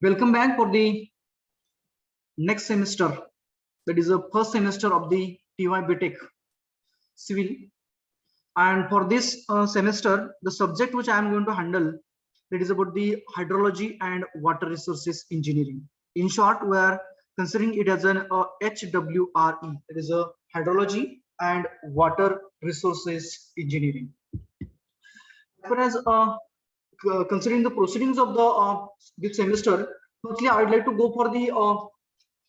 Welcome back for the next semester. That is the first semester of the TY BTech Civil. And for this semester, the subject which I am going to handle, that is about the hydrology and water resources engineering. In short, we are considering it as an HWRE. That is a hydrology and water resources engineering. As far as considering the proceedings of the this semester, firstly, I would like to go for the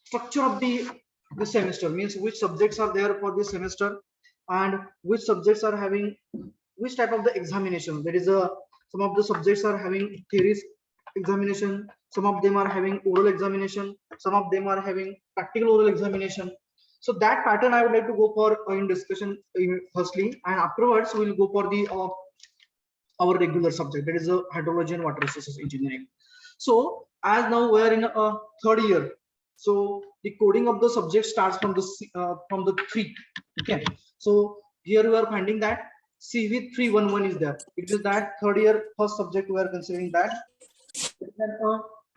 structure of the semester, means which subjects are there for this semester and which subjects are having which type of the examination. There is a some of the subjects are having theories examination, some of them are having oral examination, some of them are having practical oral examination. So that pattern I would like to go for in discussion firstly, and afterwards we will go for the our regular subject, that is a hydrology and water resources engineering. So as now we are in a third year, so the coding of the subject starts from the 3. Okay, so here we are finding that CV 311 is there. It is that third year first subject we are considering that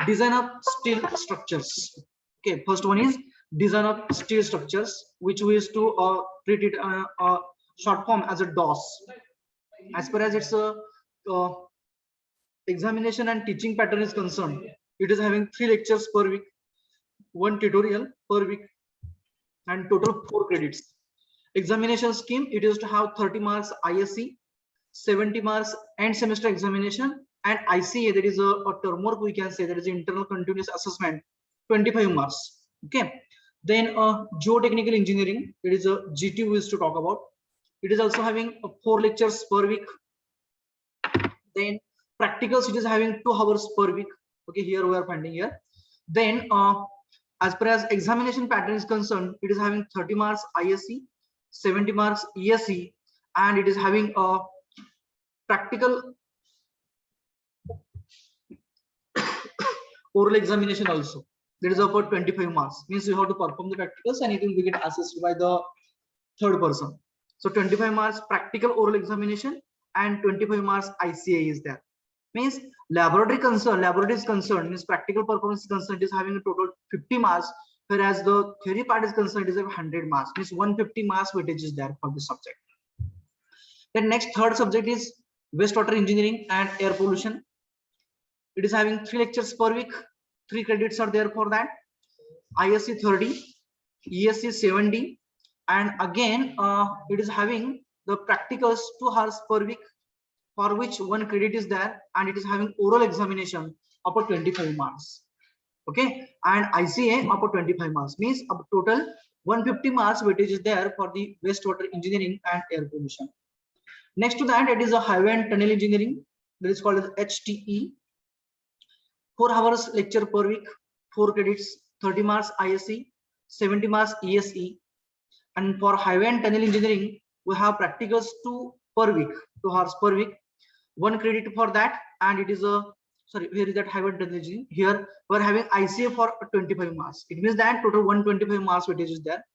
design of steel structures. Okay, first one is design of steel structures, which we used to treat it short form as a DOS. As far as its examination and teaching pattern is concerned, it is having 3 lectures per week, 1 tutorial per week, and total 4 credits. Examination scheme, it is to have 30 marks ISE, 70 marks end semester examination, and ICA, that is a term work we can say, that is internal continuous assessment, 25 marks. Okay, then geotechnical engineering, it is a GT we used to talk about. It is also having 4 lectures per week. Then practicals, it is having 2 hours per week. Okay, here we are finding here. Then as far as examination pattern is concerned, it is having 30 marks ISE, 70 marks ESE, and it is having a practical oral examination also. That is about 25 marks. Means you have to perform the practicals and it will get assessed by the third person. So 25 marks practical oral examination and 25 marks ICA is there. Means laboratory is concerned, means practical performance is concerned, is having a total 50 marks, whereas the theory part is concerned is 100 marks. Means 150 marks weightage is there for this subject. Then next third subject is wastewater engineering and air pollution. It is having 3 lectures per week, 3 credits are there for that. ISE 30, ESE 70, and again it is having the practicals 2 hours per week, for which 1 credit is there, and it is having oral examination of 25 marks. Okay, and ICA of 25 marks, means a total 150 marks weightage is there for the wastewater engineering and air pollution. Next to that, it is a highway and tunnel engineering, that is called as HTE. 4 hours lecture per week, 4 credits, 30 marks ISE, 70 marks ESE. And for highway and tunnel engineering, we have practicals 2 per week, 2 hours per week, 1 credit for that, and it is a where is that highway and tunnel engineering? Here we are having ICA for 25 marks. It means that total 125 marks weightage is there.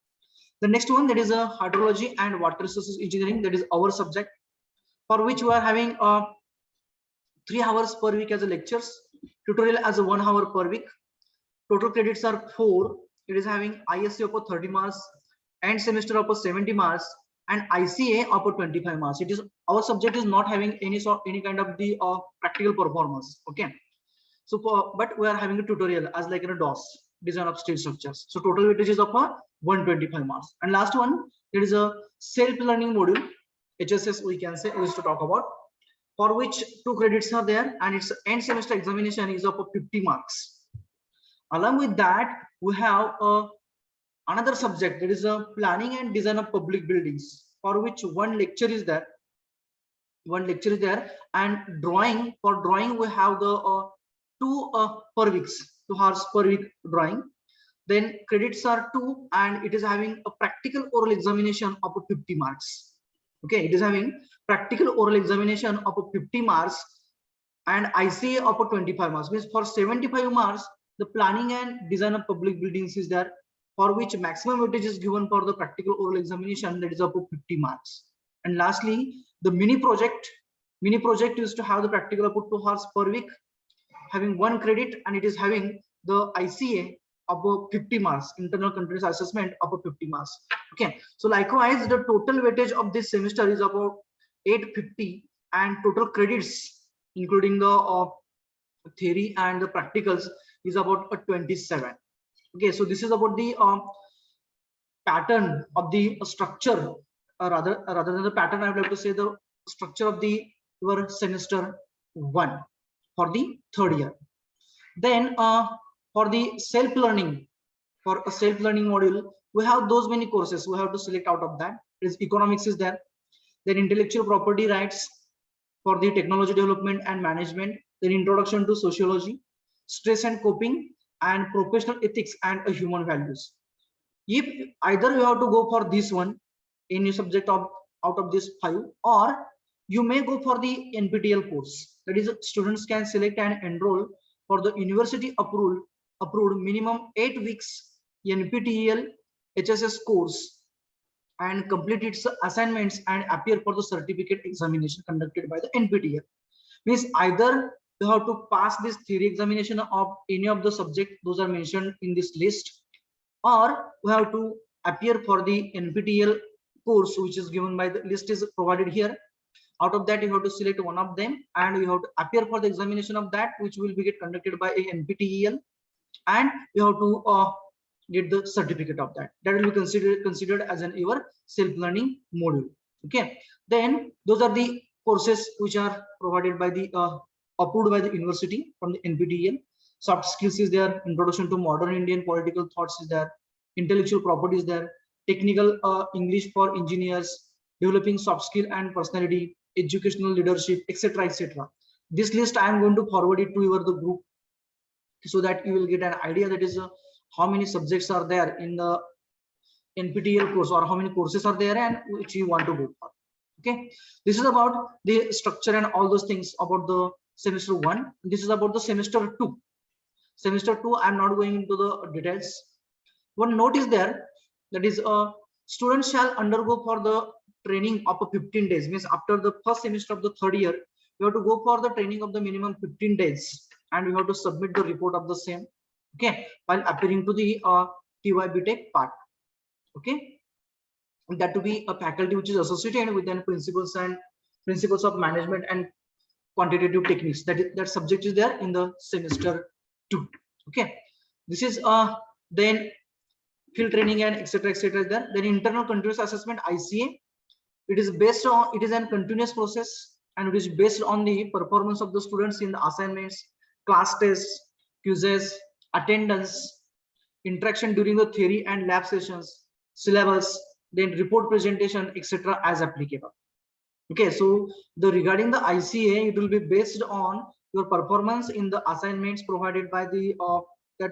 The next one, that is a hydrology and water resources engineering, that is our subject, for which we are having 3 hours per week as a lectures, tutorial as a 1 hour per week. Total credits are 4. It is having ISA of 30 marks, end semester of 70 marks, and ICA of 25 marks. It is our subject is not having any kind of the practical performance. Okay, so but we are having a tutorial as like in a DOS, design of steel structures. So total weightage is of 125 marks. And last one, there is a self-learning module, HSS we can say, we used to talk about, for which 2 credits are there, and its end semester examination is of 50 marks. Along with that, we have another subject, that is a planning and design of public buildings, for which 1 lecture is there. 1 lecture is there, and drawing, for drawing we have the 2 per weeks, 2 hours per week drawing. Then credits are 2, and it is having a practical oral examination of 50 marks. Okay, it is having practical oral examination of 50 marks and ICA of 25 marks. Means for 75 marks, the planning and design of public buildings is there, for which maximum weightage is given for the practical oral examination, that is up to 50 marks. And lastly, the mini project is to have the practical up to 2 hours per week, having 1 credit, and it is having the ICA above 50 marks, internal continuous assessment above 50 marks. Okay, so likewise the total weightage of this semester is about 850, and total credits including the theory and the practicals is about 27. Okay, so this is about the pattern of the structure, rather than the pattern, I would like to say the structure of the your semester 1 for the 3rd year. Then for the self-learning, for a self-learning module, we have those many courses we have to select out of that. Is economics is there, then intellectual property rights for the technology development and management, then introduction to sociology, stress and coping, and professional ethics and human values. If either you have to go for this one, any subject of out of this 5, or you may go for the NPTEL course. That is, students can select and enroll for the university approved minimum 8 weeks NPTEL HSS course and complete its assignments and appear for the certificate examination conducted by the NPTEL. Means either you have to pass this theory examination of any of the subject those are mentioned in this list, or we have to appear for the NPTEL course which is given by the list is provided here. Out of that you have to select one of them and you have to appear for the examination of that, which will be get conducted by a NPTEL, and you have to get the certificate of that. That will be considered as an your self-learning module. Okay, then those are the courses which are provided by the approved by the university from the NPTEL. Soft skills is there, introduction to modern Indian political thoughts is there, intellectual property is there, technical English for engineers, developing soft skill and personality, educational leadership, etc., etc. This list I am going to forward it to your the group so that you will get an idea that is how many subjects are there in the NPTEL course, or how many courses are there and which you want to go for. Okay, this is about the structure and all those things about the semester 1. This is about the semester 2. Semester 2, I'm not going into the details. One note is there, that is students shall undergo for the training of 15 days. Means after the first semester of the 3rd year, you have to go for the training of the minimum 15 days and you have to submit the report of the same. Okay, while appearing to the TYBTech part. Okay, that to be a faculty which is associated with then principles of management and quantitative techniques. That subject is there in the semester 2. Okay, this is then field training and etc., etc. there. Then internal continuous assessment ICA. It is based on, it is a continuous process and it is based on the performance of the students in the assignments, class tests, quizzes, attendance, interaction during the theory and lab sessions, syllabus, then report presentation, etc. as applicable. Okay, so the regarding the ICA, it will be based on your performance in the assignments provided by the that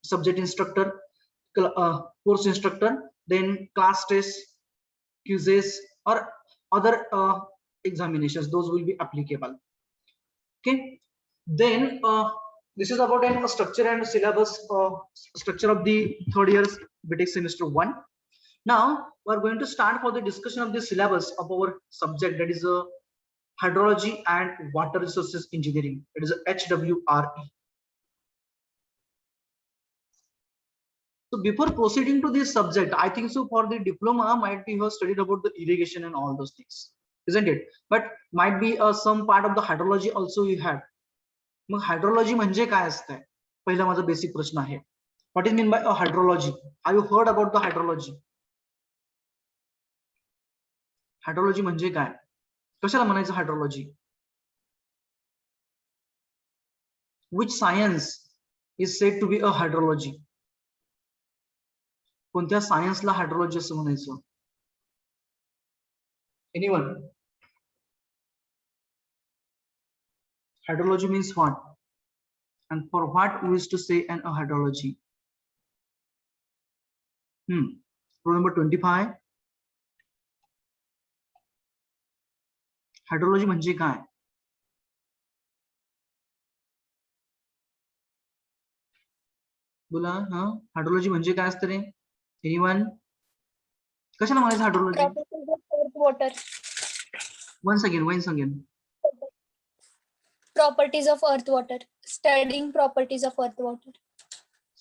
subject instructor, course instructor, then class tests, quizzes, or other examinations. Those will be applicable. Okay, then this is about a structure and syllabus structure of the 3rd year's BTech semester 1. Now we are going to start for the discussion of the syllabus of our subject, that is hydrology and water resources engineering. It is HWRE. So before proceeding to this subject, I think so for the diploma might be you have studied about the irrigation and all those things, isn't it? But might be some part of the hydrology also you had. मग hydrology म्हणजे काय असतंय? पहिला माझा basic प्रश्न आहे. What is mean by a hydrology? Have you heard about the hydrology? Hydrology म्हणजे काय? कशाला म्हणायचं hydrology? Which science is said to be a hydrology? कोणत्या सायन्सला हायड्रोलॉजी असं म्हणायचं? Anyone? Hydrology means what? And for what we used to say an a hydrology? Roll number 25. Hydrology म्हणजे काय? बोला. हायड्रोलॉजी म्हणजे काय असतं रे? एनीवन? कशाला म्हणायचं hydrology? Water. Once again. Properties of earth water. Studying properties of earth water.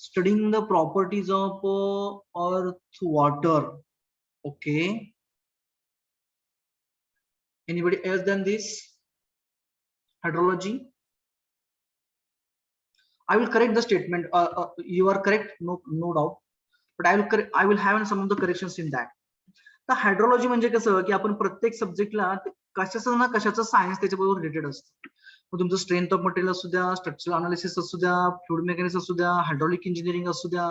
Studying the properties of earth water. Okay, anybody else than this? Hydrology. I will correct the statement. You are correct, no doubt, but I will have some of the corrections in that. तर hydrology म्हणजे कसं की आपण प्रत्येक सब्जेक्टला कशाचं ना कशाचं science त्याच्याबरोबर रिलेटेड असतं. मग तुमचं स्ट्रेंथ ऑफ मटेरियल असू द्या, स्ट्रक्चरल अनालिसिस असू द्या, फ्लुइड मेकॅनिक्स असू द्या, हायड्रॉलिक इंजिनिअरिंग असू द्या,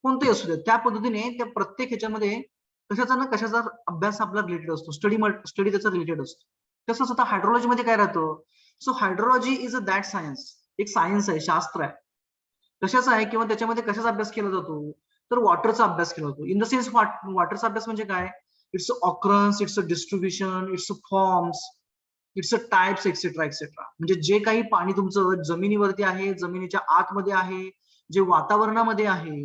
कोणतेही असू द्या, त्या पद्धतीने त्या प्रत्येक ह्याच्यामध्ये कशाचा ना कशाचा अभ्यास आपला रिलेटेड असतो, स्टडी त्याचा रिलेटेड असतो. तसंच आता हायड्रोलॉजी मध्ये काय राहतं? So hydrology is a that science, एक सायन्स आहे, शास्त्र आहे. कशाचा आहे किंवा त्याच्यामध्ये कशाचा अभ्यास केला जातो? तर वॉटरचा अभ्यास केला जातो. इन द सेन्स वॉटरचा अभ्यास म्हणजे काय? It's a occurrence, it's a distribution, it's a forms, it's a types, etcetera etcetera. म्हणजे जे काही पाणी तुमचं जमिनीवरती आहे, जमिनीच्या आतमध्ये आहे, जे वातावरणामध्ये आहे,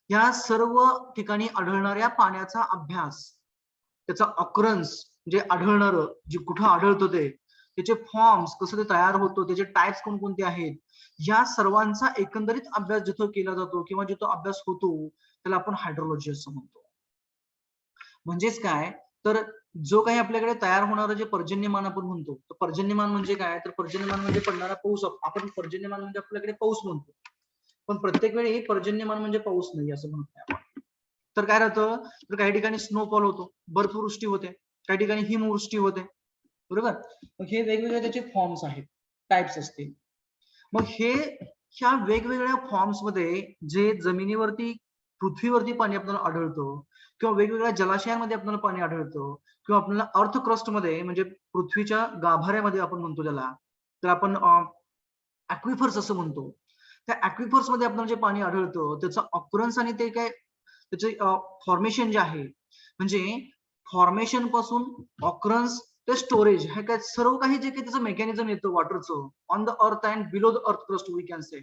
या सर्व ठिकाणी आढळणाऱ्या पाण्याचा अभ्यास, त्याचा ऑकरन्स जे आढळणारं, जे कुठं आढळतं ते, त्याचे फॉर्म्स कसं ते तयार होतो, त्याचे टाइप्स कोणकोणते आहेत, या सर्वांचा एकंदरीत अभ्यास जिथं केला जातो किंवा जिथं अभ्यास होतो त्याला आपण हायड्रोलॉजी असं म्हणतो. म्हणजेच काय, तर जो काही आपल्याकडे तयार होणारं जे पर्जन्यमान आपण म्हणतो, तर पर्जन्यमान म्हणजे काय? तर पर्जन्यमान म्हणजे पडणारा पाऊस. आपण पर्जन्यमान म्हणजे आपल्याकडे पाऊस म्हणतो, पण प्रत्येक वेळी पर्जन्यमान म्हणजे पाऊस नाही असं म्हणतो आपण. तर काय राहतं, तर काही ठिकाणी स्नोफॉल होतो, बर्फवृष्टी होते, काही ठिकाणी हिमवृष्टी होते, बरोबर. मग हे वेगवेगळे त्याचे फॉर्म्स आहेत, टाइप्स असतील. मग ह्या वेगवेगळ्या फॉर्म्स मध्ये जे जमिनीवरती, पृथ्वीवरती पाणी आपल्याला आढळतं किंवा वेगवेगळ्या जलाशयांमध्ये आपल्याला पाणी आढळतं किंवा आपल्याला अर्थ क्रस्ट मध्ये म्हणजे पृथ्वीच्या गाभाऱ्यामध्ये आपण म्हणतो त्याला, तर आपण ऍक्विफर्स असं म्हणतो. त्या ऍक्विफर्स मध्ये आपल्याला जे पाणी आढळतं त्याचं ऑकरन्स आणि ते काय त्याचे फॉर्मेशन जे आहे, म्हणजे फॉर्मेशन पासून ऑकरन्स ते स्टोरेज, हे काय सर्व काही जे काही त्याचं मेकॅनिझम येतं वॉटरचं on the earth and below the earth crust, we can say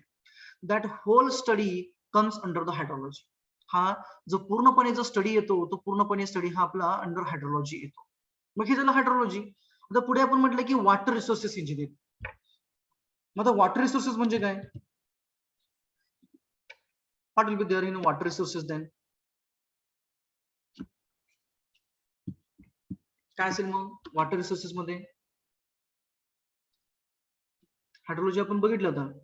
that whole study comes under the hydrology. हा जो पूर्णपणे जो स्टडी येतो तो पूर्णपणे स्टडी हा आपला अंडर हायड्रोलॉजी येतो. मग हे झालं हायड्रोलॉजी. आता पुढे आपण म्हटलं की वॉटर रिसोर्सेस इंजिनिअरिंग. मग आता वॉटर रिसोर्सेस म्हणजे काय? What will be there in water resources then? काय असेल मग वॉटर रिसोर्सेस मध्ये? हायड्रोलॉजी आपण बघितलं होतं.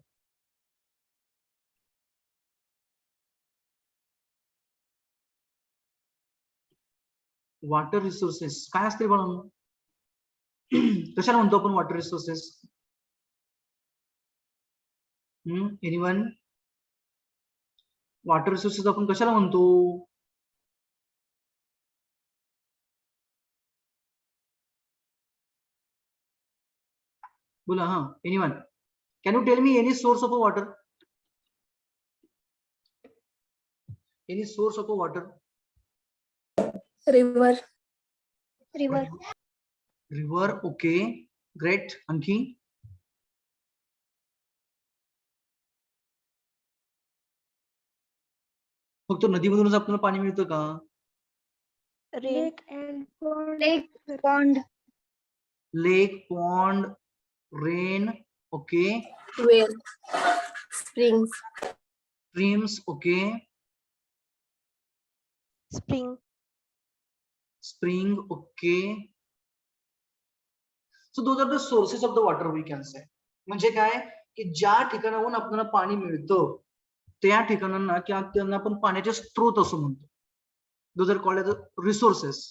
वॉटर रिसोर्सेस काय असते म्हणून? कशाला म्हणतो आपण water resources? Anyone? Water resources आपण कशाला म्हणतो? बोला. हा, anyone can you tell me any source of water? Any source of water? River. River. Okay, great. आणखी? फक्त नदीमधूनच आपल्याला पाणी मिळतं का? Lake and pond. Lake, pond, rain. Okay. Well. Springs. Streams. Okay. Spring. Okay. So those are the sources of the water, we can say. म्हणजे काय की ज्या ठिकाणाहून आपल्याला पाणी मिळतं त्या ठिकाणांना किंवा त्यांना आपण पाण्याचे स्त्रोत असं म्हणतो. Those are called as resources,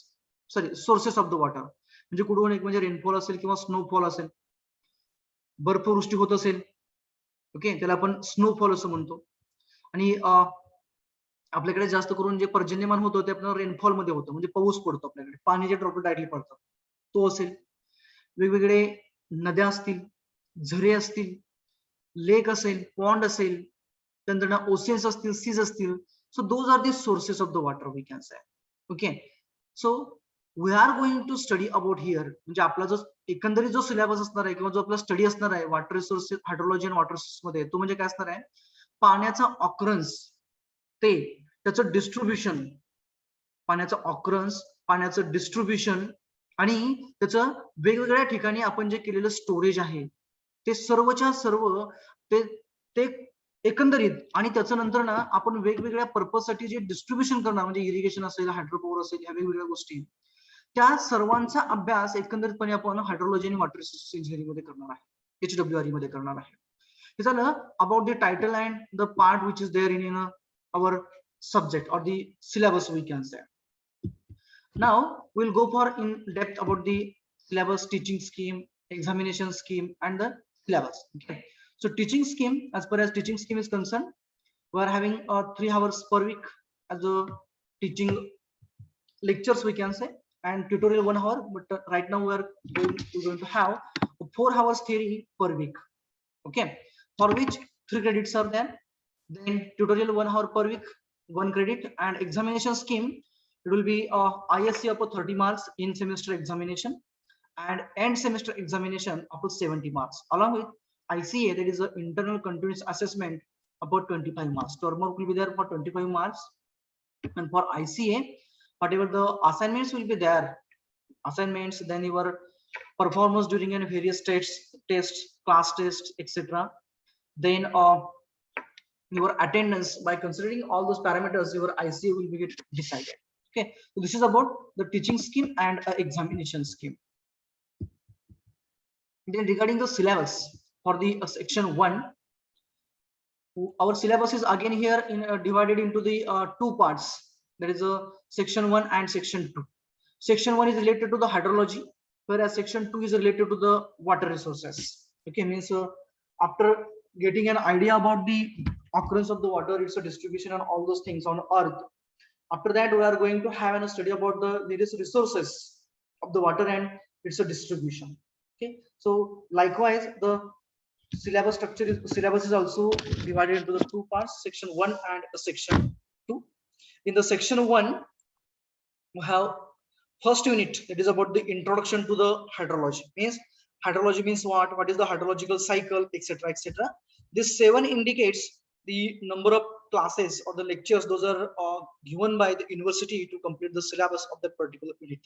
sorry sources of the water. म्हणजे कुठून, एक म्हणजे रेनफॉल असेल किंवा स्नोफॉल असेल, बर्फवृष्टी होत असेल, ओके, त्याला आपण स्नोफॉल असं म्हणतो. आणि आपल्याकडे जास्त करून जे पर्जन्यमान होतं ते आपल्याला रेनफॉल मध्ये होतं, म्हणजे पाऊस पडतो आपल्याकडे, पाणी जे ड्रॉप डायरेक्टली पडतात तो असेल. वेगवेगळे नद्या असतील, झरे असतील, लेक असेल, पॉन्ड असेल, त्यानंतर ओशियन्स असतील, सीज असतील. So those are the sources of the water, we can say. Okay. So we are going to study about here, म्हणजे आपला जो एकंदरीत जो सिलेबस असणार आहे किंवा जो आपला स्टडी असणार आहे वॉटर रिसोर्सेस, हायड्रोलॉजी आणि वॉटर रिसोर्सेस मध्ये, तो म्हणजे काय असणार आहे? पाण्याचा ऑकरन्स, ते त्याचं डिस्ट्रीब्युशन, पाण्याचं ऑकरन्स, पाण्याचं डिस्ट्रीब्युशन आणि त्याचं वेगवेगळ्या ठिकाणी आपण जे केलेलं स्टोरेज आहे, ते सर्वच्या सर्व ते ते एकंदरीत आणि त्याच्या नंतर ना आपण वेगवेगळ्या पर्पजसाठी जे डिस्ट्रीब्युशन करणार म्हणजे इरिगेशन असेल, हायड्रोपॉवर असेल, ह्या वेगवेगळ्या गोष्टी त्या सर्वांचा अभ्यास एकंदरीतपणे आपण हायड्रोलॉजी आणि वॉटर रिसोर्सेस इंजिनिअरिंग मध्ये करणार आहे, HWRE मध्ये करणार आहे. हे झालं about the title and the part which is there in our subject or the syllabus we can say. Now we'll go for in depth about the syllabus, teaching scheme, examination scheme and the syllabus. Okay, so teaching scheme, as far as teaching scheme is concerned, we are having 3 hours per week as a teaching lectures we can say, and tutorial 1 hour, but right now we're going to have 4 hours theory per week. Okay, for which 3 credits are there, then tutorial 1 hour per week, 1 credit, and examination scheme, it will be ISC up to 30 marks in semester examination and end semester examination up to 70 marks, along with ICA, that is the internal continuous assessment, about 25 marks. Term work will be there for 25 marks, and for ICA whatever the assignments will be there, assignments, then your performance during and various tests, class tests, etc. Then your attendance, by considering all those parameters, your ICA will be decided. Okay, so this is about the teaching scheme and examination scheme. Then regarding the syllabus for the section 1, our syllabus is again here in divided into the 2 parts, that is section 1 and section 2. Section 1 is related to the hydrology, whereas section 2 is related to the water resources. Okay, means after getting an idea about the occurrence of the water, its a distribution and all those things on earth, after that we are going to have a study about the various resources of the water and its a distribution. Okay, so likewise the syllabus structure is, syllabus is also divided into the 2 parts, section 1 and section 2. In the section 1 we have first unit, that is about the introduction to the hydrology. Means hydrology means what is the hydrological cycle, etc, etc. This 7 indicates the number of classes or the lectures those are given by the university to complete the syllabus of that particular unit.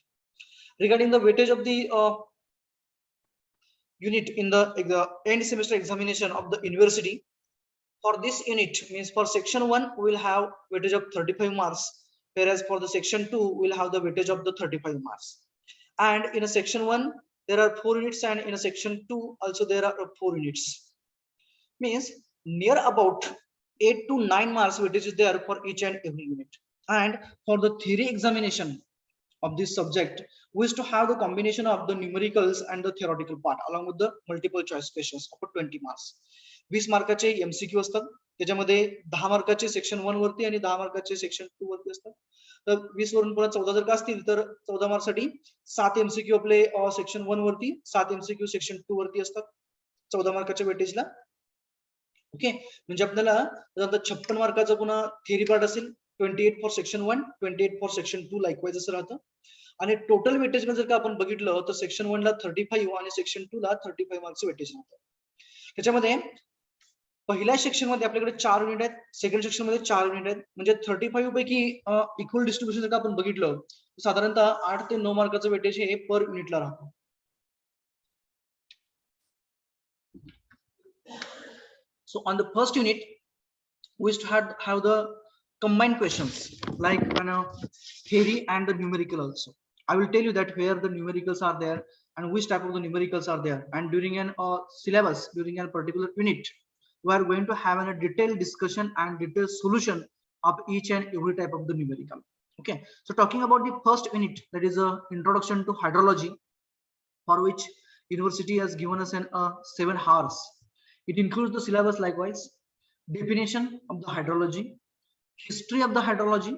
Regarding the weightage of the unit in the end semester examination of the university, for this unit, means for section 1 we will have weightage of 35 marks, whereas for the section 2 we will have the weightage of the 35 marks. And in a section 1 there are 4 units, and in a section 2 also there are 4 units. Means near about 8 to 9 marks weightage is there for each and every unit. And for the theory examination of this subject, we used to have the combination of the numericals and the theoretical part along with the multiple choice questions of 20 marks. 20 मार्काचे MCQ असतात, त्याच्यामध्ये 10 मार्काचे section 1 वरती आणि 10 मार्काचे section 2 वरती असतात. तर 20 वरून परत 14 जर का असतील तर 14 मार्कसाठी 7 MCQ आपले सेक्शन 1 वरती, 7 MCQ सेक्शन 2 वरती असतात 14 मार्काच्या वेटेजला. ओके, म्हणजे आपल्याला 56 मार्काचा पुन्हा थिअरी पार्ट असेल, 28 for section 1, 28 for section 2 likewise असं राहतं. आणि टोटल वेटेज मध्ये जर का आपण बघितलं तर सेक्शन 1 ला 35 आणि सेक्शन 2 ला 35 मार्क्स वेटेज राहतं. त्याच्यामध्ये पहिल्या सेक्शन मध्ये आपल्याकडे 4 युनिट आहेत, सेकंड सेक्शन मध्ये 4 युनिट आहेत, म्हणजे 35 पैकी इक्वल डिस्ट्रीब्युशन जर का आपण बघितलं साधारणतः 8 ते 9 मार्काचं वेटेज हे पर युनिटला राहतं. So on the first unit, we used to have the combined questions like theory and the numerical also. I will tell you that where the numericals are there and which type of the numericals are there. And during an syllabus, during a particular unit, we are going to have a detailed discussion and detailed solution of each and every type of the numerical. Okay, so talking about the first unit, that is a introduction to hydrology, for which university has given us an 7 hours. It includes the syllabus likewise, definition of the hydrology, history of the hydrology,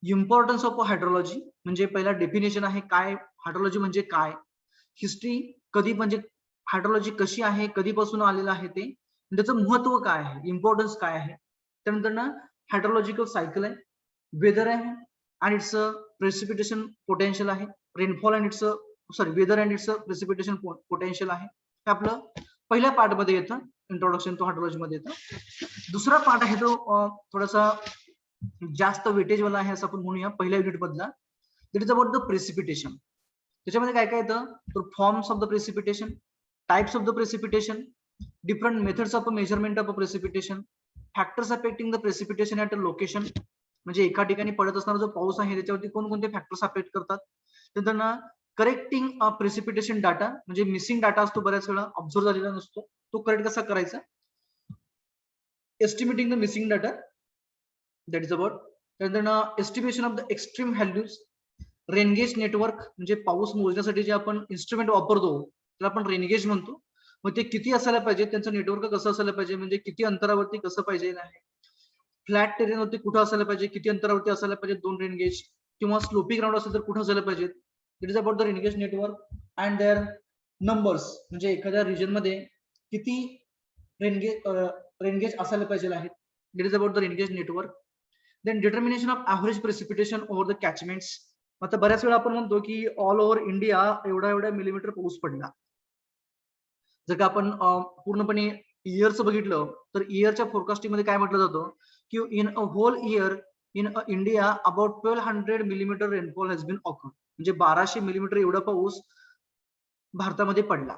importance of hydrology, म्हणजे पहिला definition आहे काय hydrology म्हणजे काय, history कधी म्हणजे hydrology कशी आहे, कधीपासून आलेलं आहे ते, त्याचं महत्व काय आहे, इम्पॉर्टन्स काय आहे. त्यानंतर ना हायड्रोलॉजिकल सायकल आहे, वेदर आहे आणि इट्स प्रेसिपिटेशन पोटेन्शियल आहे, rainfall and its weather and its precipitation potential आहे. हे आपलं पहिल्या पार्ट मध्ये येतं, इंट्रोडक्शन टू हायड्रोलॉजी मध्ये येतं. दुसरा पार्ट आहे तो थोडासा जास्त वेटेज वाला आहे असं आपण म्हणूया पहिल्या युनिट मधला, that is about the precipitation. त्याच्यामध्ये काय काय येतं तर forms of the precipitation, types of the precipitation, different methods of measurement of precipitation, factors affecting the precipitation at a location, म्हणजे एका ठिकाणी पडत असणारा जो पाऊस आहे त्याच्यावरती कोणकोणते फॅक्टर्स अफेक्ट करतात. त्यांना करेक्टिंग प्रेसिपिटेशन डाटा, म्हणजे मिसिंग डाटा असतो बऱ्याच वेळा, ऑब्झर्व झालेला नसतो, तो करेक्ट कसा करायचा. Estimating the missing data, that is about. त्यानंतर estimation of the extreme values, rain gauge network, म्हणजे पाऊस मोजण्यासाठी जे आपण इन्स्ट्रुमेंट वापरतो त्याला आपण रेनगेज म्हणतो. मग ते किती असायला पाहिजे, त्यांचं नेटवर्क कसं असायला पाहिजे, म्हणजे किती अंतरावरती कसं पाहिजे आहे. फ्लॅट टेरेनवरती कुठं असायला पाहिजे, किती अंतरावरती असायला पाहिजे 2 रेनगेज, किंवा स्लोपी ग्राउंड असेल तर कुठं असायला पाहिजे. It is about the rain gauge network and their numbers, म्हणजे एखाद्या रिजन मध्ये किती रेनगेज असायला पाहिजे आहेत. It is about the rain gauge network. Then determination of average precipitation over the catchments. आता बऱ्याच वेळा आपण म्हणतो की ऑल ओव्हर इंडिया एवढ्या मिलीमीटर पाऊस पडला. जर का आपण पूर्णपणे इयरचं बघितलं तर इयरच्या फोरकास्टिंग मध्ये काय म्हटलं जातं की in a whole year in India about 1200 millimeter rainfall has been occurred, म्हणजे 1200 मिलीमीटर एवढा पाऊस भारतामध्ये पडला.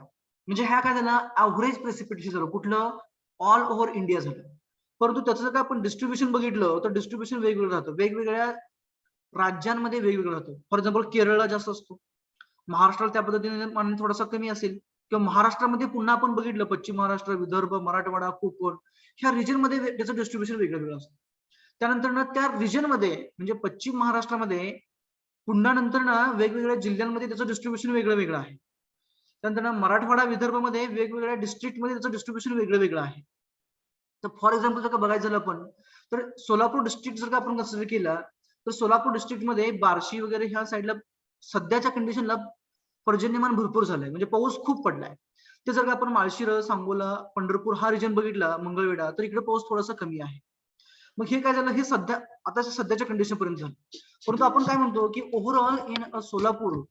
म्हणजे ह्या काय झाला, ऍव्हरेज प्रेसिपिटेशन झालं, कुठलं, ऑल ओव्हर इंडिया झालं. परंतु त्याचं जर का आपण डिस्ट्रीब्युशन बघितलं तर डिस्ट्रीब्युशन वेगवेगळं राहतं, वेगवेगळ्या राज्यांमध्ये वेगवेगळं राहतं. फॉर एक्झाम्पल केरळला जास्त असतो, महाराष्ट्राला त्या पद्धतीने थोडासा कमी असेल, किंवा महाराष्ट्रामध्ये पुन्हा आपण बघितलं पश्चिम महाराष्ट्र, विदर्भ, मराठवाडा, कोकण ह्या रिजन मध्ये त्याचं डिस्ट्रीब्युशन वेगळं असतं. त्यानंतर ना त्या रिजन मध्ये म्हणजे पश्चिम महाराष्ट्रामध्ये पुन्हा नंतर ना वेगवेगळ्या जिल्ह्यांमध्ये त्याचं डिस्ट्रीब्युशन वेगळं आहे. त्यानंतर ना मराठवाडा, विदर्भमध्ये वेगवेगळ्या डिस्ट्रिक्टमध्ये त्याचं डिस्ट्रीब्युशन वेगळं आहे. तर फॉर एक्झाम्पल जर का बघायचं झालं आपण तर सोलापूर डिस्ट्रिक्ट जर का आपण कन्सिडर केला तर सोलापूर डिस्ट्रिक्ट मध्ये बार्शी वगैरे ह्या साईडला सध्याच्या कंडिशनला पर्जन्यमान भरपूर झालंय, म्हणजे पाऊस खूप पडलाय. ते जर का आपण माळशिरस, सांगोला, पंढरपूर हा रिजन बघितला, मंगळवेढा, तर इकडे पाऊस थोडासा कमी आहे. मग हे काय झालं, हे सध्याच्या कंडिशन पर्यंत झालं. परंतु आपण काय म्हणतो की overall in Solapur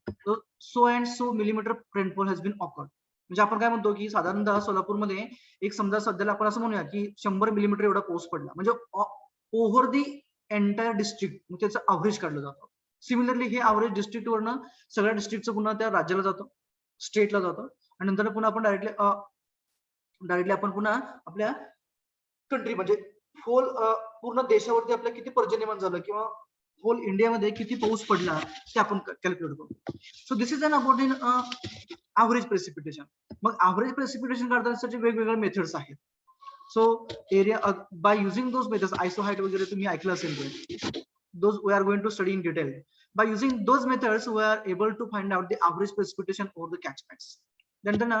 so and so millimeter rainfall has been occurred. म्हणजे आपण काय म्हणतो की साधारणतः सोलापूरमध्ये एक समजा सध्याला आपण असं म्हणूया की 100 मिलीमीटर एवढा पाऊस पडला, म्हणजे ओव्हर दी एंटायर डिस्ट्रिक्ट त्याचं अव्हरेज काढलं जातं. सिमिलरली हे अव्हरेज डिस्ट्रिक्ट वरनं सगळ्या डिस्ट्रिक्टचं पुन्हा त्या राज्याला जातं, स्टेटला जातं, आणि नंतर पुन्हा आपण डायरेक्टली आपण पुन्हा आपल्या कंट्री म्हणजे होल पूर्ण देशावरती आपल्या किती पर्जन्यमान झालं किंवा होल इंडियामध्ये किती पाऊस पडला ते आपण कॅल्क्युलेट करू. So this is an about in average precipitation. मग ऍव्हरेज प्रेसिपिटेशन काढण्यासाठी वेगवेगळ्या मेथड्स आहेत. So area by using those methods, iso height वगैरे तुम्ही ऐकलं असेल ते, those we are going to study in detail. By using those methods we are able to find out the average precipitation over the catchments. Then the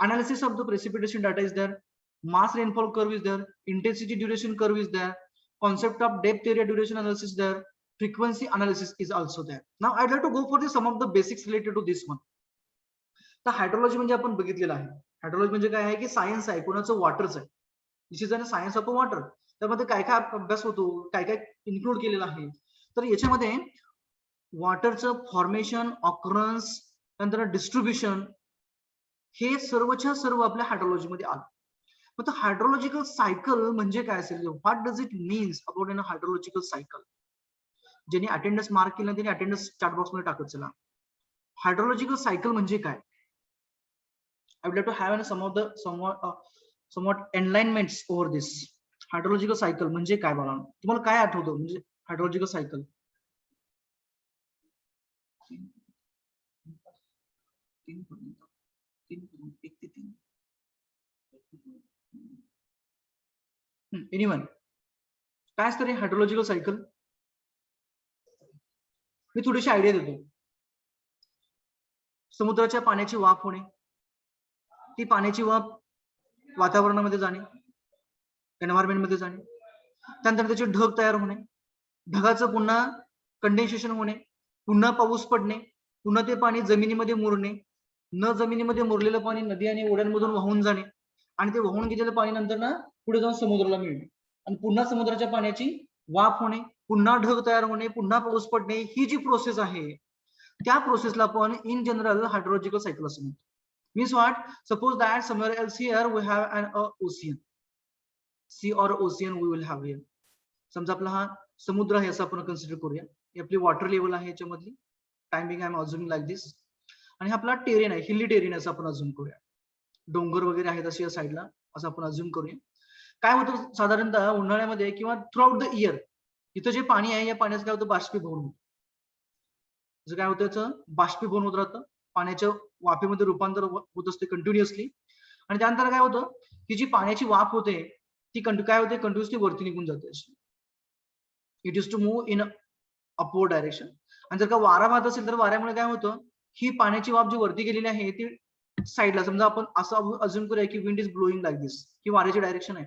analysis of the precipitation data is there, mass rainfall curve is there, intensity duration curve is there, concept of depth area duration analysis is there, frequency analysis is also there. Now I'd like to go for some of the basics related to this one. तर hydrology म्हणजे आपण बघितलेलं आहे. Hydrology म्हणजे काय आहे की science आहे कोणाचं, वॉटरचं आहे. This is a science of water. त्यामध्ये काय काय अभ्यास होतो, काय काय इन्क्लूड केलेलं आहे. तर याच्यामध्ये वॉटरचं फॉर्मेशन, ऑकरन्स, नंतर डिस्ट्रीब्युशन, हे सर्वच्या सर्व आपल्या हायड्रोलॉजी मध्ये आलं. मग हायड्रोलॉजिकल सायकल म्हणजे काय असेल, what does it means about in hydrological cycle. ज्यांनी अटेंडन्स मार्क केला त्यांनी अटेंडन्स चॅट बॉक्स मध्ये टाकत चला. हायड्रोलॉजिकल सायकल म्हणजे काय. I would like to have some of the somewhat enlightenments over this. Hydrological cycle म्हणजे काय बघा, तुम्हाला काय आठवतं म्हणजे हायड्रोलॉजिकल सायकल. एनीवन काय असतं रे हायड्रोलॉजिकल सायकल. मी थोडीशी आयडिया देतो. समुद्राच्या पाण्याची वाफ होणे, ती पाण्याची वाफ वातावरणामध्ये जाणे, एन्व्हायरमेंट मध्ये जाणे, त्यानंतर त्याचे ढग तयार होणे, ढगाचं पुन्हा कंडेन्सेशन होणे, पुन्हा पाऊस पडणे, पुन्हा ते पाणी जमिनीमध्ये मुरणे, न जमिनीमध्ये मुरलेलं पाणी नदी आणि ओढ्यांमधून वाहून जाणे, आणि ते वाहून गेलेलं पाणी नंतर ना पुढे जाऊन समुद्राला मिळणे, आणि पुन्हा समुद्राच्या पाण्याची वाफ होणे, पुन्हा ढग तयार होणे, पुन्हा पाऊस पडणे, ही जी प्रोसेस आहे त्या प्रोसेसला आपण इन जनरल हायड्रोलॉजिकल सायकल असं म्हणतो. Means what? Suppose that somewhere else here we have an ocean, sea or ocean we will have here. समजा आपला हा समुद्र आहे असं आपण कन्सिडर करूया. ही आपली वॉटर लेवल आहे याच्यामधली, timing I am assuming like this, आणि हा आपला टेरेन आहे, हिली टेरेन असं आपण अज्युम करूया. डोंगर वगैरे आहेत अशी या साईडला, असं आपण अज्युम करूया. काय होतं साधारणतः उन्हाळ्यामध्ये किंवा थ्रू आउट द इयर इथं जे पाणी आहे या पाण्याचं काय होतं बाष्पीभवन होतं. जर काय होतं याचं बाष्पीभवन होत राहतं, पाण्याच्या वाफेमध्ये रूपांतर होत असते कंटिन्युअसली. आणि त्यानंतर काय होतं की जी पाण्याची वाफ होते ती काय होते कंटिन्युअसली वरती निघून जाते अशी. It is to move in upward direction. आणि जर का वारा वाहत असेल तर वाऱ्यामुळे काय होतं ही पाण्याची वाफ जी वरती गेलेली आहे ती साईडला, समजा आपण असं अज्युम करूया की विंड इज ब्लोईंग लाईक दिस, ही वाऱ्याची डायरेक्शन आहे.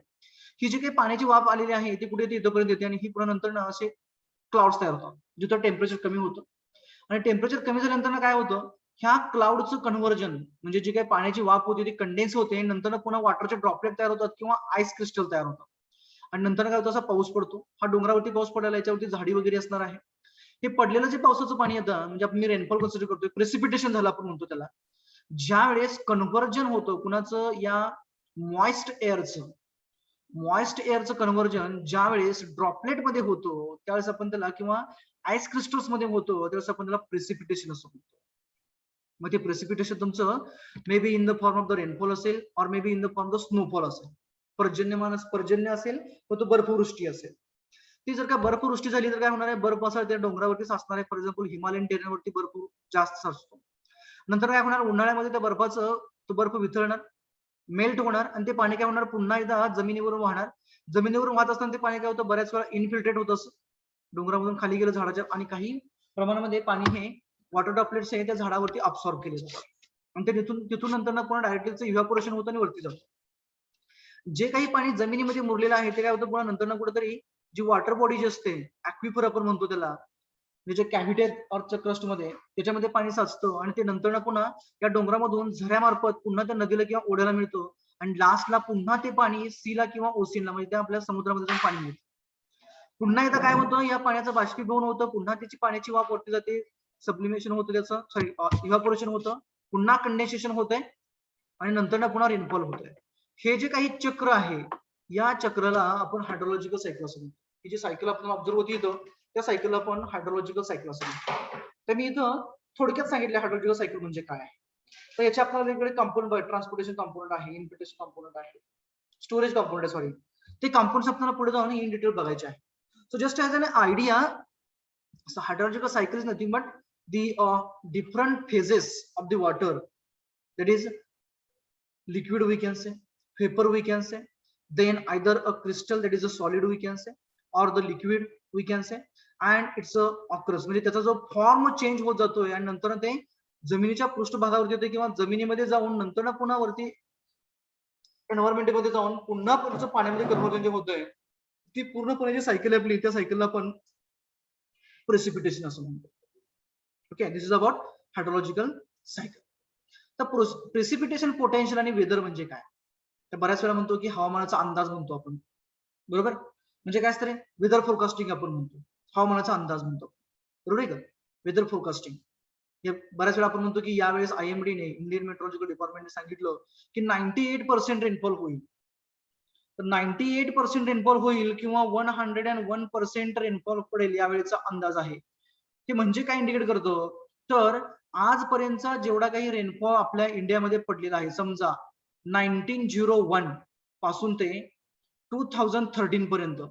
ही जी काही पाण्याची वाफ आलेली आहे ती कुठे येते इथपर्यंत येते आणि ही पुन्हा नंतर ना असे क्लाउड्स तयार होतात जिथं टेम्परेचर कमी होतं. आणि टेम्परेचर कमी झाल्यानंतर काय होतं ह्या क्लाउडचं कन्व्हर्जन म्हणजे जी काही पाण्याची वाफ होती ती कंडेन्स होते, नंतर पुन्हा वॉटरचे ड्रॉपलेट तयार होतात किंवा आईस क्रिस्टल तयार होतात. आणि नंतर काय होतं असा पाऊस पडतो. हा डोंगरावरती पाऊस पडायला याच्यावरती झाडी वगैरे असणार आहे. हे पडलेलं जे पावसाचं पाणी येतं म्हणजे आपण रेनफॉल कन्सिडर करतोय, प्रेसिपिटेशन झालं आपण म्हणतो त्याला. ज्या वेळेस कन्व्हर्जन होतं कुणाचं या मॉइस्ट एअरचं कन्व्हर्जन ज्या वेळेस ड्रॉपलेट मध्ये होतो त्यावेळेस आपण त्याला किंवा आईस क्रिस्टल्स मध्ये होतो त्यावेळेस आपण त्याला प्रेसिपिटेशन असं म्हणतो. मग ते प्रेसिपिटेशन तुमचं मे be in the form of the rainfall असेल और may be in the form of the snowfall असेल. पर्जन्य असेल तर तो बर्फवृष्टी असेल. ती जर का बर्फवृष्टी झाली तर काय होणार आहे, बर्फ असा त्या डोंगरावरती साचणार आहे. फॉर एक्झाम्पल हिमालयन टेरेनवरती बर्फ जास्त साचतो. नंतर काय होणार उन्हाळ्यामध्ये त्या बर्फाचं तो बर्फ वितळणार, मेल्ट होणार आणि ते पाणी काय होणार पुन्हा एकदा जमिनीवर वाहणार. जमिनीवर वाहत असताना ते पाणी काय होतं बऱ्याच वेळा इनफिल्ट्रेट होत असतं डोंगरामधून खाली गेलं झाडाच्या, आणि काही प्रमाणामध्ये पाणी हे वॉटर ड्रॉपलेट्स हे त्या झाडावरती अब्सॉर्ब केले जातात आणि ते तिथून नंतर पुन्हा डायरेक्टली इव्हॅपोरेशन होतं आणि वरती जातं. जे काही पाणी जमिनीमध्ये मुरलेलं आहे ते काय होतं पुन्हा नंतर कुठेतरी जी वॉटर बॉडी जी असते ऍक्विफर आपण म्हणतो त्याला, म्हणजे कॅव्हिटी अर्थच्या क्रस्ट मध्ये त्याच्यामध्ये पाणी साचतं आणि ते नंतर पुन्हा या डोंगरामधून झऱ्यामार्फत पुन्हा त्या नदीला किंवा ओढ्याला मिळतो आणि लास्टला पुन्हा ते पाणी सीला किंवा ओशिनला म्हणजे त्या आपल्या समुद्रामध्ये जाऊन पाणी मिळतं. पुन्हा एकदा काय होतं या पाण्याचं बाष्पीभवन होतं, पुन्हा त्याची पाण्याची वाफ वरती जाते, सब्लिमेशन होतं त्याचं, सॉरी इव्हॅपोरेशन होतं, पुन्हा कंडेन्सेशन होतंय आणि नंतर पुन्हा रेनफॉल होतंय. हे जे काही चक्र आहे या चक्राला आपण हायड्रोलॉजिकल सायकल असं म्हणतो. ही जी सायकल आपण ऑब्झर्व होती इथं त्या सायकलला आपण हायड्रोलॉजिकल सायकल असं म्हणतो. तर मी इथं थोडक्यात सांगितलं हायड्रोलॉजिकल सायकल म्हणजे काय आहे. तर याचे आपल्याला वेगवेगळे कंपोनंट, ट्रान्सपोर्टेशन कंपोनंट आहे, इन्व्हिटेशन कंपोनंट आहे, स्टोरेज कंपोनंट आहे, सॉरी ते कंपोनंट्स आपल्याला पुढे जाऊन इन डिटेल बघायचे आहे. So just as N idea, hydrological cycle is nothing but the different phases of the water, that is liquid we can say, vapor we can say, then either a crystal that is a solid we can say or the liquid we can say, and it's a occurs म्हणजे त्याचा जो form change होत जातोय आणि नंतर ते जमिनीच्या पृष्ठभागावरती येते किंवा जमिनीमध्ये जाऊन नंतर पुन्हा वरती एन्व्हायरमेंट मध्ये जाऊन पुन्हा पुढचं पाण्यामध्ये कन्व्हर्जन जे होतंय ती पूर्णपणे जी सायकल आहे आपली त्या सायकलला आपण प्रेसिपिटेशन असं म्हणतो. Okay, this is about hydrological cycle. तर प्रेसिपिटेशन पोटेन्शियल आणि वेदर म्हणजे काय, तर बऱ्याच वेळा म्हणतो की हवामानाचा अंदाज म्हणतो आपण, बरोबर, म्हणजे काय असतं रे वेदर फोरकास्टिंग आपण म्हणतो, हवामानाचा अंदाज म्हणतो, बरोबर आहे का, वेदर फोरकास्टिंग. हे बऱ्याच वेळा आपण म्हणतो की यावेळेस IMD ने इंडियन मेट्रोलॉजिकल डिपार्टमेंटने सांगितलं की 98% रेनफॉल होईल. तर 98% रेनफॉल होईल किंवा 101% रेनफॉल पडेल यावेळेचा अंदाज आहे. हे म्हणजे काय इंडिकेट करतो, तर आजपर्यंतचा जेवढा काही रेनफॉल आपल्या इंडियामध्ये पडलेला आहे, समजा 1901 पासून ते 2013 पर्यंत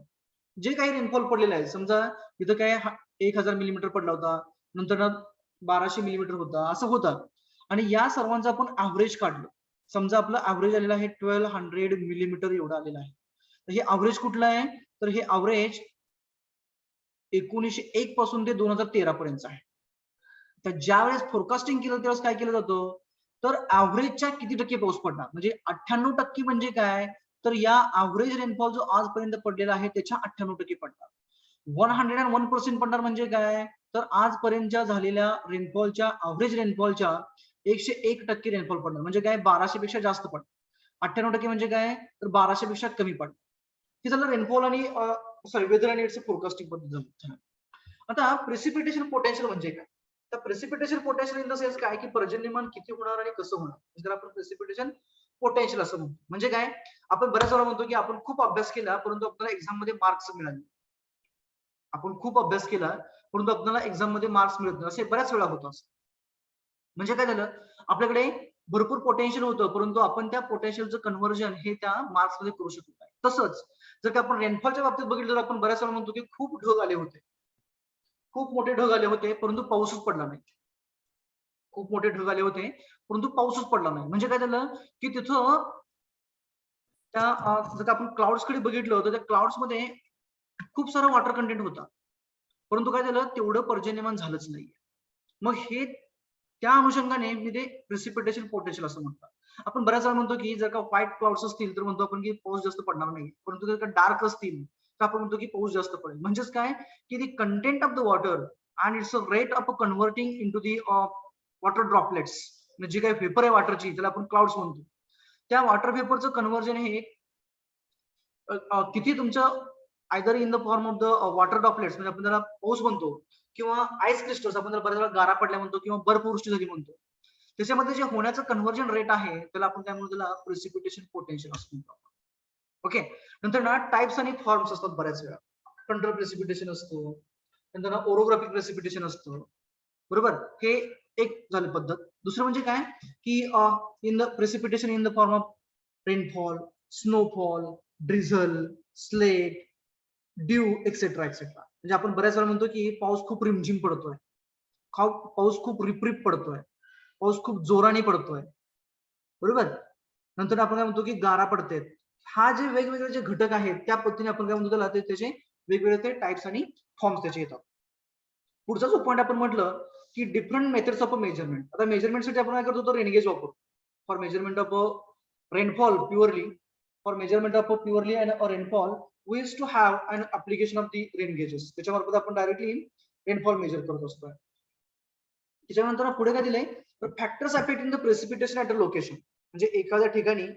जे काही रेनफॉल पडलेला आहे, समजा इथं काय 1000 मिलीमीटर पडला होता, नंतर 1200 मिलीमीटर होता, असं होतं आणि या सर्वांचा आपण ऍव्हरेज काढलं. समजा आपलं ऍव्हरेज आलेलं आहे 1200 मिलीमीटर एवढं आलेलं आहे. तर हे ऍव्हरेज कुठलं आहे, तर हे ऍव्हरेज 1901 पासून ते 2013 पर्यंत आहे. तर ज्या वेळेस फोरकास्टिंग केलं त्यावेळेस काय केलं जातं, तर ऍव्हरेजच्या किती टक्के पाऊस पडणार, म्हणजे 98% म्हणजे काय, तर या ऍव्हरेज रेनफॉल जो आजपर्यंत पडलेला आहे त्याच्या 98% पडणार. 101% पडणार म्हणजे काय, तर आजपर्यंतच्या झालेल्या रेनफॉलच्या ऍव्हरेज रेनफॉलच्या 101% रेनफॉल पडणार, म्हणजे काय 1200 पेक्षा जास्त पडणार. 98% म्हणजे काय, तर 1200 पेक्षा कमी पडणार. हे झालं रेनफॉल आणि सॉरी वेदर आणि इट्स फोरकास्टिंग पद्धत झाली. आता प्रेसिपिटेशन पोटेन्शियल म्हणजे काय, तर precipitation potential in the sense काय की पर्जन्यमान किती होणार आणि कसं होणार, जर आपण प्रेसिपिटेशन पोटेन्शियल असं म्हणतो. म्हणजे काय, आपण बऱ्याच वेळा म्हणतो की आपण खूप अभ्यास केला परंतु आपल्याला एक्झाम मध्ये मार्क्स मिळाले, आपण खूप अभ्यास केला परंतु आपल्याला एक्झाम मध्ये मार्क्स मिळत नाही, असे बऱ्याच वेळा होतं. असं म्हणजे काय झालं, आपल्याकडे भरपूर पोटेन्शियल होतं, परंतु आपण त्या पोटेन्शियलचं कन्व्हर्जन हे त्या मार्क्स मध्ये करू शकत नाही. तसंच जर का आपण रेनफॉलच्या बाबतीत बघितलं तर आपण बऱ्याच वेळा म्हणतो की खूप ढग आले होते, खूप मोठे ढग आले होते, परंतु पाऊसच पडला नाही. खूप मोठे ढग आले होते, परंतु पाऊसच पडला नाही. म्हणजे काय झालं की तिथं त्या जर का आपण क्लाउड्स कडे बघितलं तर त्या क्लाउड्स मध्ये खूप सारा वॉटर कंटेंट होता, परंतु काय झालं तेवढं पर्जन्यमान झालंच नाही. मग हे त्या अनुषंगाने मी ते प्रिसिपिटेशन पोटेन्शियल असं म्हणतात. आपण बऱ्याच वेळा म्हणतो की जर का व्हाईट क्लाउड्स असतील तर म्हणतो आपण की पाऊस जास्त पडणार नाही, परंतु जर का डार्क असतील तर आपण म्हणतो की पाऊस जास्त पडेल. म्हणजेच काय की the content of the water and it's a rate of converting into the water droplets, म्हणजे जी काही व्हेपर आहे वॉटरची त्याला आपण क्लाउड्स म्हणतो, त्या वॉटर व्हेपरचं कन्व्हर्जन हे किती तुमचं either in the form of the water droplets म्हणजे आपण त्याला पाऊस म्हणतो, किंवा आईस क्रिस्टल्स आपण त्याला बऱ्याच वेळा गारा पडल्या म्हणतो, किंवा बर्फवृष्टी झाली म्हणतो, त्याच्यामध्ये जे होण्याचं कन्व्हर्जन रेट आहे त्याला आपण काय म्हणतो, त्याला प्रिसिपिटेशन पोटेन्शियल असं म्हणतो. ओके, नंतर ना टाइप्स आणि फॉर्म्स असतात बऱ्याच वेळा. कंट्रोल प्रेसिपिटेशन असतो, नंतर ना ओरोग्राफिक प्रेसिपिटेशन असतं, बरोबर. हे एक झाली पद्धत. दुसरं म्हणजे काय की in the precipitation in the form of rainfall, snowfall, drizzle, slate, due etcetera etcetera. म्हणजे आपण बऱ्याच वेळा म्हणतो की पाऊस खूप रिमझिम पडतोय, पाऊस खूप रिपरिप पडतोय, पाऊस खूप जोराने पडतोय, बरोबर. नंतर आपण काय म्हणतो की गारा पडतायत. हा जे वेगवेगळे जे घटक आहेत त्या पद्धतीने आपण काय म्हणतो त्याला त्याचे वेगवेगळे ते टाइप्स आणि फॉर्म्स त्याचे येतात. पुढचा जो पॉईंट आपण म्हटलं की डिफरंट मेथड्स ऑफ मेजरमेंट. आता मेजरमेंटसाठी आपण काय करतो तर रेन गेज वापरतो for measurement of rainfall purely. For measurement of purely and rainfall we use to have an application of the rain gauges. त्याच्यामार्फत आपण डायरेक्टली रेनफॉल मेजर करत असतो. त्याच्यानंतर पुढे काय दिलंय तर factors affecting the precipitation at a location. म्हणजे एखाद्या ठिकाणी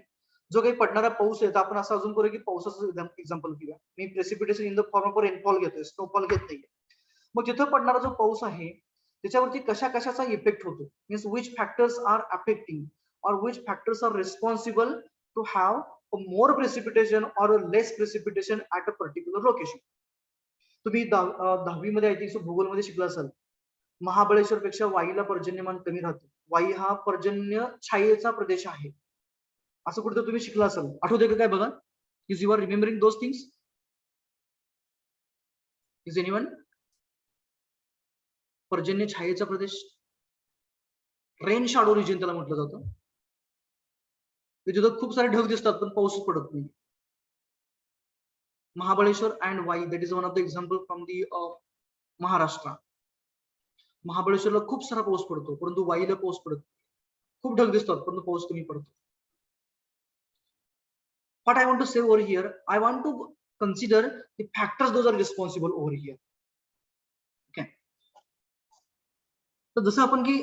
जो काही पडणारा पाऊस आहे तर आपण असं अजून करू की पावसाचं एक्झाम्पल घेऊया. मी precipitation in the form of rainfall घेतोय, स्नोफॉल घेत नाहीये. मग तिथं पडणारा जो पाऊस आहे त्याच्यावरती कशा कशाचा इफेक्ट होतो, means which factors are affecting or which factors are responsible to have more precipitation or less precipitation at a particular location. तुम्ही 10वी मध्ये आय थिंक भूगोलमध्ये शिकला असाल, महाबळेश्वर पेक्षा वाईला पर्जन्यमान कमी राहतं. वाई हा पर्जन्य छायेचा प्रदेश आहे असं कुठं तुम्ही शिकला असाल, आठवतंय का काय बघा. Is you are remembering those things? Is anyone? पर्जन्य छायेचा प्रदेश, रेन शॅडो रिजन त्याला म्हटलं जातं. तिथं खूप सारे ढग दिसतात पण पाऊस पडत नाही. Mahabaleshwar and Wai that is one of the example from the Maharashtra. महाबळेश्वरला खूप सारा पाऊस पडतो परंतु वाईला पाऊस पडत, खूप ढग दिसतात परंतु पाऊस कमी पडतो. What I want to say over here, I want to consider the factors those are responsible over here. Okay. तर जसं आपण की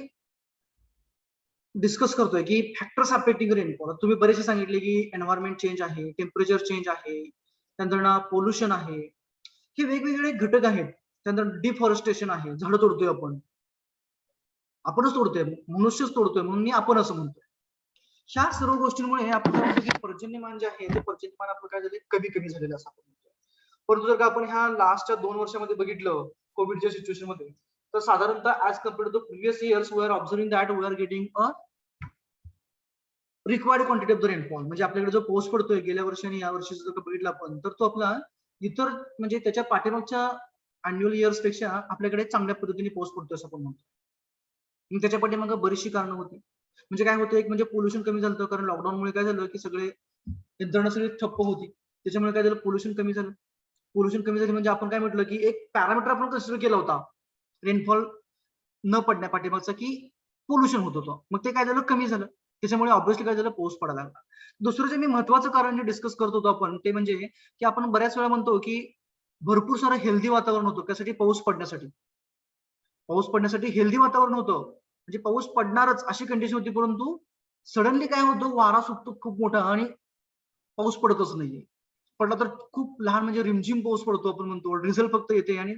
डिस्कस करतोय की फॅक्टर्स अफेक्टिंग रेनफॉल, तुम्ही बरेचसे सांगितले की एन्व्हायरमेंट चेंज आहे, टेम्परेचर चेंज आहे, त्यानंतर ना पोल्युशन आहे, हे वेगवेगळे घटक आहेत. त्यानंतर डिफॉरेस्टेशन आहे, झाडं तोडतोय आपणच तोडतोय, मनुष्यच तोडतोय म्हणून मी आपण असं म्हणतोय. ह्या सर्व गोष्टींमुळे आपण काय म्हणतो की पर्जन्यमान जे आहे ते पर्जन्यमान आपलं काय झालं कमी कमी झालेलं असं आपण म्हणतोय. परंतु जर का आपण ह्या लास्टच्या 2 वर्षामध्ये बघितलं कोविडच्या सिच्युएशन मध्ये, तर साधारणतः as compared to previous years we are observing that we are getting a required quantity of the rainfall. म्हणजे आपल्याकडे जो पाऊस पडतोय गेल्या वर्षी आणि या वर्षी जर बघितला आपण तर तो आपला इतर म्हणजे त्याच्या पाठीमागच्या अॅन्युअल इयर्स पेक्षा आपल्याकडे चांगल्या पद्धतीने पाऊस पडतोय असं आपण म्हणतो. मग त्याच्या पाठीमागे बरीचशी कारणं होती. म्हणजे काय होतं, एक म्हणजे पोल्युशन कमी झालं, कारण लॉकडाऊनमुळे काय झालं की सगळे यंत्रणा सगळी ठप्प होती. त्याच्यामुळे काय झालं, पोल्युशन कमी झालं. पोल्युशन कमी झालं म्हणजे आपण काय म्हटलं की एक पॅरामीटर आपण कन्सिडर केला होता रेनफॉल न पडण्या पाठीमागचा की पोल्युशन होत होतं. मग ते काय झालं, कमी झालं. त्याच्यामुळे ऑब्व्हियसली काय झालं, पाऊस पडायला लागला. दुसरं जे मी महत्वाचं कारण जे डिस्कस करत होतो आपण ते म्हणजे की आपण बऱ्याच वेळा म्हणतो की भरपूर सारं हेल्दी वातावरण होतं त्यासाठी पाऊस पडण्यासाठी हेल्दी वातावरण होतं, म्हणजे पाऊस पडणारच अशी कंडिशन होती. परंतु सडनली काय होतं, वारा सुटतो खूप मोठा आणि पाऊस पडतच नाहीये. पडला तर खूप लहान म्हणजे रिमझिम पाऊस पडतो आपण म्हणतो, ड्रिझल फक्त येते आणि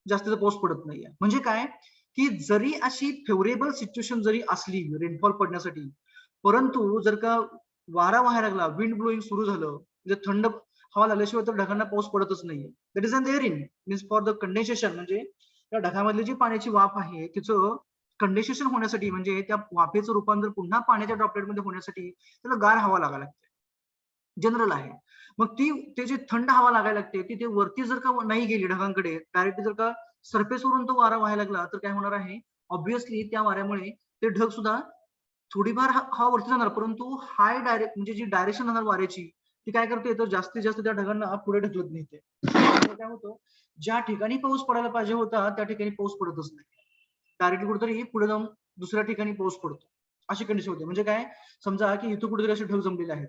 जास्तीचा पाऊस पडत नाहीये. म्हणजे काय की जरी अशी फेवरेबल सिच्युएशन जरी असली रेनफॉल पडण्यासाठी, परंतु जर का वारा व्हायला लागला, विंड ब्लोईंग सुरू झालं, म्हणजे थंड हवा लागल्याशिवाय तर ढगांना पाऊस पडतच नाहीये. That is an there in means for the condensation, म्हणजे त्या ढगामधली जी पाण्याची वाफ आहे तिचं कंडेन्सेशन होण्यासाठी म्हणजे त्या वाफेचं रूपांतर पुन्हा पाण्याच्या ड्रॉपलेटमध्ये होण्यासाठी त्याला गार हवा लागायला लागते, जनरल आहे. मग ते जे थंड हवा लागायला लागते ती ते वरती जर का नाही गेली ढगांकडे, डायरेक्ट जर का सरफेसवरून तो वारा व्हायला लागला तर काय होणार आहे, ऑब्व्हियसली त्या वाऱ्यामुळे ते ढग सुद्धा थोडीफार हवा वरती जाणार, परंतु हाय डायरेक्ट म्हणजे जी डायरेक्शन राहणार वाऱ्याची ती काय करते, तर जास्तीत जास्त त्या ढगांना पुढे ढकलत नेते. त्यामुळे काय होतं, ज्या ठिकाणी पाऊस पडायला पाहिजे होता त्या ठिकाणी पाऊस पडतच नाही, डायरेक्टली कुठेतरी पुढे जाऊन दुसऱ्या ठिकाणी पाऊस पडतो, अशी कंडिशन होते. म्हणजे काय, समजा की इथं कुठेतरी असे ढग जमलेले आहेत,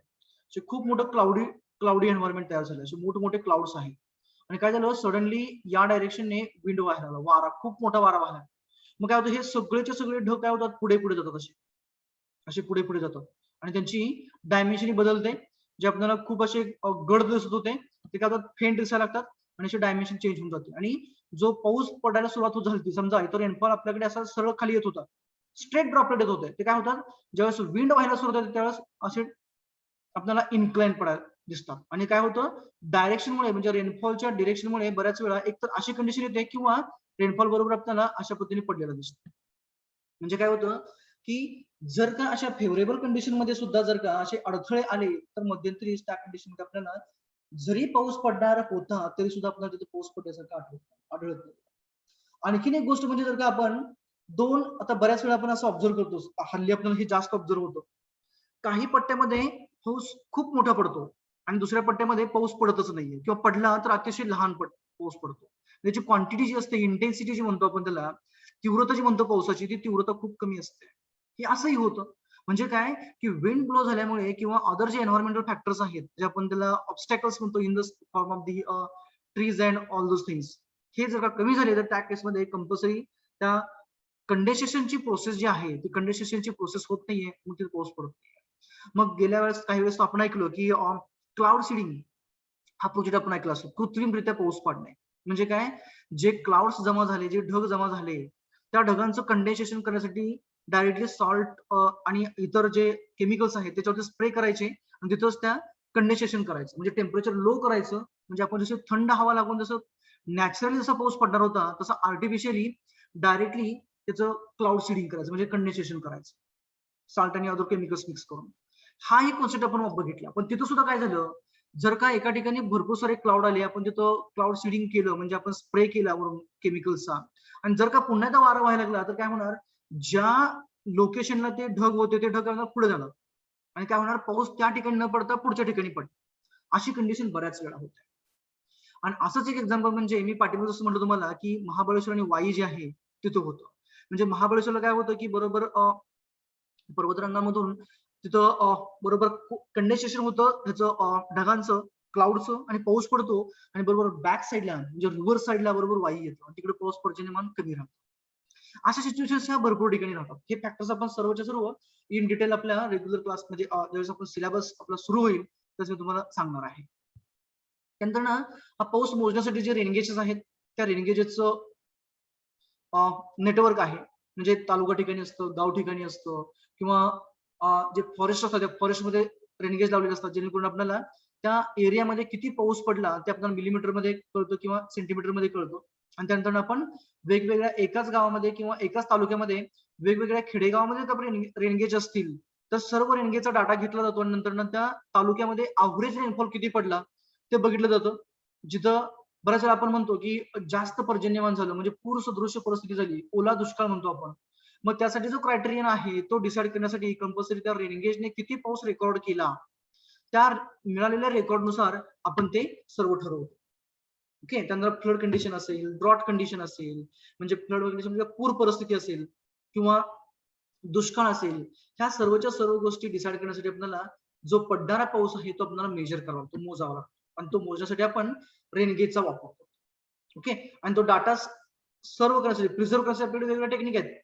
असे खूप मोठं क्लाउडी एन्व्हायरमेंट तयार झालं, असे मोठे क्लाउड्स आहेत, आणि काय झालं, सडनली या डायरेक्शनने विंड व्हायला लागला, वारा, खूप मोठा वारा व्हायला. मग काय होतं, हे सगळेचे सगळे ढग काय होतात, पुढे पुढे जातात, असे असे पुढे पुढे जातात, आणि त्यांची डायमेन्शन बदलते. जे आपल्याला खूप असे गड दिसत होते ते काय होतात, फेंट दिसायला लागतात, आणि असे डायमेन्शन चेंज होऊन जाते. आणि जो पाऊस पडायला सुरुवात झाली, समजा इतर रेनफॉल आपल्याकडे असा सरळ खाली येत होता, स्ट्रेट ड्रॉपलेट येत होते, ते काय होतात, ज्यावेळेस विंड व्हायला सुरुवात होते त्यावेळेस असे आपल्याला इन्क्लाइन पडायला दिसतात. आणि काय होतं, डायरेक्शनमुळे म्हणजे रेनफॉलच्या डिरेक्शनमुळे बऱ्याच वेळा एकतर अशी कंडिशन येते किंवा रेनफॉल बरोबर आपल्याला अशा पद्धतीने पडलेलं दिसतं. म्हणजे काय होतं, की जर का अशा फेवरेबल कंडिशन मध्ये सुद्धा जर का असे अडथळे आले तर मध्यंतरी त्या कंडिशन मध्ये आपल्याला जरी पाऊस पडणार होता तरी सुद्धा आपल्याला तिथे पाऊस पडल्यासारखं आढळत नाही. आणखीन एक गोष्ट म्हणजे जर का आपण आता बऱ्याच वेळा आपण असं ऑब्झर्व करतो, हल्ली आपल्याला हे जास्त ऑब्झर्व होतं, काही पट्ट्यामध्ये पाऊस खूप मोठा पडतो आणि दुसऱ्या पट्ट्यामध्ये पाऊस पडतच नाहीये, किंवा पडला तर अतिशय लहान पाऊस पडतो. त्याची क्वांटिटी जी असते, इंटेन्सिटी जी म्हणतो आपण त्याला, तीव्रता जी म्हणतो पावसाची, ती तीव्रता खूप कमी असते. हे असंही होतं. म्हणजे काय, की विंड ब्लो झाल्यामुळे किंवा अदर जे एन्व्हायरमेंटल फॅक्टर्स आहेत, जे आपण त्याला ऑब्स्टॅकल्स म्हणतो in the form of the trees and all those things, हे जर का कमी झाले तर त्या केसमध्ये कंपल्सरी त्या कंडेन्सेशनची प्रोसेस जी आहे, ती कंडेन्सेशनची प्रोसेस होत नाहीये, मग तिथे पाऊस पडत नाहीये. मग गेल्या वेळेस काही वेळेस आपण ऐकलं की क्लाउड सीडिंग हा प्रोजेक्ट आपण ऐकला असतो, कृत्रिमरित्या पाऊस पडणे. म्हणजे काय, जे क्लाउड्स जमा झाले, जे ढग जमा झाले, त्या ढगांचं कंडेन्सेशन करण्यासाठी डायरेक्टली सॉल्ट आणि इतर जे केमिकल्स आहेत त्याच्यावरती स्प्रे करायचे आणि तिथंच त्या कंडेन्सेशन करायचं, म्हणजे टेम्परेचर लो करायचं. म्हणजे आपण जसं थंड हवा लागून जसं नॅचरली जसा पाऊस पडणार होता तसं आर्टिफिशियली डायरेक्टली त्याचं क्लाउड सीडिंग करायचं, म्हणजे कंडेन्सेशन करायचं, साल्ट आणि अदर केमिकल्स मिक्स करून. हा एक कॉन्सेप्ट आपण बघितला. पण तिथं सुद्धा काय झालं, जर का एका ठिकाणी भरपूर सारे क्लाउड आले, आपण तिथं क्लाउड सीडिंग केलं, म्हणजे आपण स्प्रे केला वरून केमिकल्सचा, आणि जर का पुन्हा एकदा वारा व्हायला लागला तर काय होणार, ज्या लोकेशनला ते ढग होते ते ढग पुढे जाणार, आणि काय होणार, पाऊस त्या ठिकाणी न पडता पुढच्या ठिकाणी पडतो. अशी कंडिशन बऱ्याच वेळा होते. आणि असंच एक एक्झाम्पल म्हणजे मी पाठीमागे जसं म्हटलं तुम्हाला, की महाबळेश्वर आणि वाई जे आहे तिथं होतं. म्हणजे महाबळेश्वरला काय होतं, की बरोबर पर्वतरांगामधून तिथं बरोबर कंडेन्सेशन होतं त्याचं, ढगांचं, क्लाउडचं, आणि पाऊस पडतो, आणि बरोबर बॅक साईडला म्हणजे रिव्हर साईडला बरोबर वाई येतो, तिकडे पाऊस पर्जन्यमान कमी राहतो. अशा सिच्युएशन ह्या भरपूर ठिकाणी राहतात. हे फॅक्टर्स आपण सर्वच्या सर्व इन डिटेल आपल्या रेग्युलर क्लास म्हणजे ज्यावेळेस आपण सिलेबस आपला सुरू होईल त्याच मी तुम्हाला सांगणार आहे. त्यानंतर ना, हा पाऊस मोजण्यासाठी जे रेनगेजेस आहेत त्या रेनगेजेसचं नेटवर्क आहे. म्हणजे तालुका ठिकाणी असतं, गाव ठिकाणी असतं, किंवा जे फॉरेस्ट असतात त्या फॉरेस्टमध्ये रेनगेज लावलेले असतात, जेणेकरून आपल्याला त्या एरियामध्ये किती पाऊस पडला ते आपल्याला मिलीमीटर मध्ये कळतं किंवा सेंटीमीटर मध्ये कळतं. आणि त्यानंतर आपण वेगवेगळ्या एकाच गावामध्ये किंवा एकाच तालुक्यामध्ये वेगवेगळ्या खेडेगावामध्ये आपण रेनगेज असतील तर सर्व रेनगेजचा डाटा घेतला जातो, आणि नंतर त्या तालुक्यामध्ये अवरेज रेनफॉल किती पडला ते बघितलं जातं. जिथं बऱ्याच वेळा आपण म्हणतो की जास्त पर्जन्यमान झालं म्हणजे पूर सदृश्य परिस्थिती झाली, ओला दुष्काळ म्हणतो आपण. मग त्यासाठी जो क्रायटेरियन आहे तो डिसाईड करण्यासाठी कंपल्सरी त्या रेनगेजने किती पाऊस रेकॉर्ड केला त्या मिळालेल्या रेकॉर्डनुसार आपण ते सर्व ठरवतो. ओके, त्यानंतर फ्लड कंडिशन असेल, ड्रॉट कंडिशन असेल, म्हणजे फ्लड कंडिशन म्हणजे पूर परिस्थिती असेल किंवा दुष्काळ असेल, ह्या सर्वच्या सर्व गोष्टी डिसाईड करण्यासाठी आपल्याला जो पडणारा पाऊस आहे तो आपल्याला मेजर करावा लागतो, मोजावा लागतो, आणि तो मोजण्यासाठी आपण रेनगेजचा वापर करतो. ओके, आणि तो डाटा सर्व करण्यासाठी प्रिझर्व करण्यासाठी आपल्याकडे वेगवेगळ्या टेक्निक आहेत.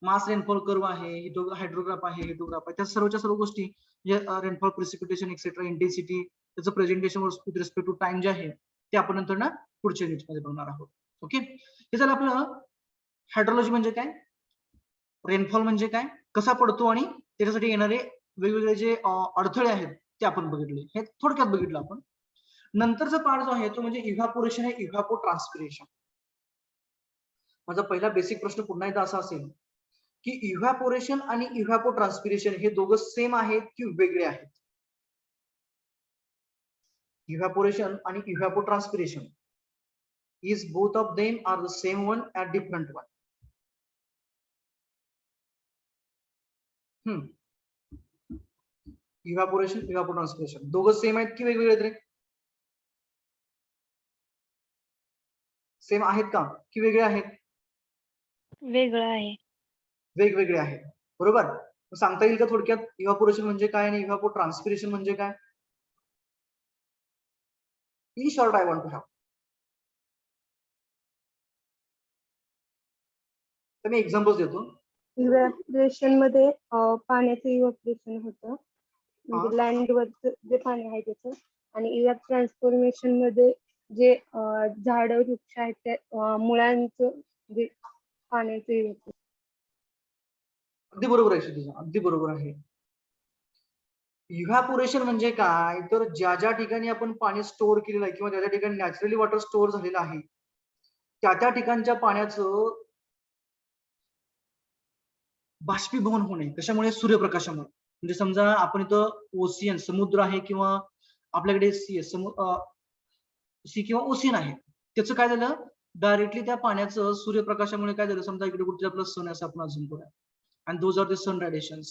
मास रेनफॉल कर्व आहे, हायड्रोग्राफ आहे, हिटोग्राफ आहे, त्या सर्वच्या सर्व गोष्टी म्हणजे रेनफॉल प्रिसिपिटेशन एक्सेट्रा, इंटेन्सिटी, त्याचं presentation with respect to time जे आहे ते आपण नंतर ना पुढच्या युनिटमध्ये बघणार आहोत. ओके, हे झालं आपलं हायड्रोलॉजी म्हणजे काय, रेनफॉल म्हणजे काय, कसा पडतो, आणि त्याच्यासाठी येणारे वेगवेगळे जे अडथळे आहेत ते आपण बघितले, हे थोडक्यात बघितलं आपण. नंतरचा पार्ट जो आहे तो म्हणजे इव्हापोरेशन आहे, इव्हापो ट्रान्सपिरेशन. माझा पहिला बेसिक प्रश्न पुन्हा एकदा असा असेल की इव्हॅपोरेशन आणि इव्हॅपोट्रान्सपिरेशन हे दोघं सेम आहेत की वेगळे आहेत? इव्हॅपोरेशन आणि इव्हॅपोट्रान्सपिरेशन, is both of them are the same one or different one? Evaporation evapotranspiration दोघं सेम आहेत की वेगवेगळे आहेत रे? सेम आहेत का की वेगळे आहेत? वेगळं आहे. वेगवेगळे आहेत, बरोबर. सांगता येईल का थोडक्यात इव्हॅपोरेशन म्हणजे काय आणि इव्हॅपोट्रान्सपिरेशन म्हणजे काय? In short I want to have. तर मी एक्झाम्पल्स देतो. इव्हॅपोरेशन मध्ये पाण्याचं इव्हॅपोरेशन होतं, म्हणजे लँडवरचं जे पाणी आहे त्याचं, आणि ट्रान्सफॉर्मेशन मध्ये जे झाड वृक्ष आहेत त्या मुळांचं जे पाण्याचं इव्हॅपोरेशन. अगदी बरोबर आहे तुझं, अगदी बरोबर आहे. इव्हॅपोरेशन म्हणजे काय, तर ज्या ज्या ठिकाणी आपण पाणी स्टोअर केलेलं आहे किंवा ज्या ज्या ठिकाणी नॅचरली वॉटर स्टोअर झालेलं आहे त्या त्या ठिकाणच्या पाण्याचं बाष्पीभवन होणे. कशामुळे? सूर्यप्रकाशामुळे. म्हणजे समजा आपण इथं ओशियन समुद्र आहे किंवा आपल्याकडे सी किंवा ओशियन आहे, त्याचं काय झालं, डायरेक्टली त्या पाण्याचं सूर्यप्रकाशामुळे काय झालं, समजा इकडे कुठे आपलं सन असं आपण अजून करूया, and those are the sun radiations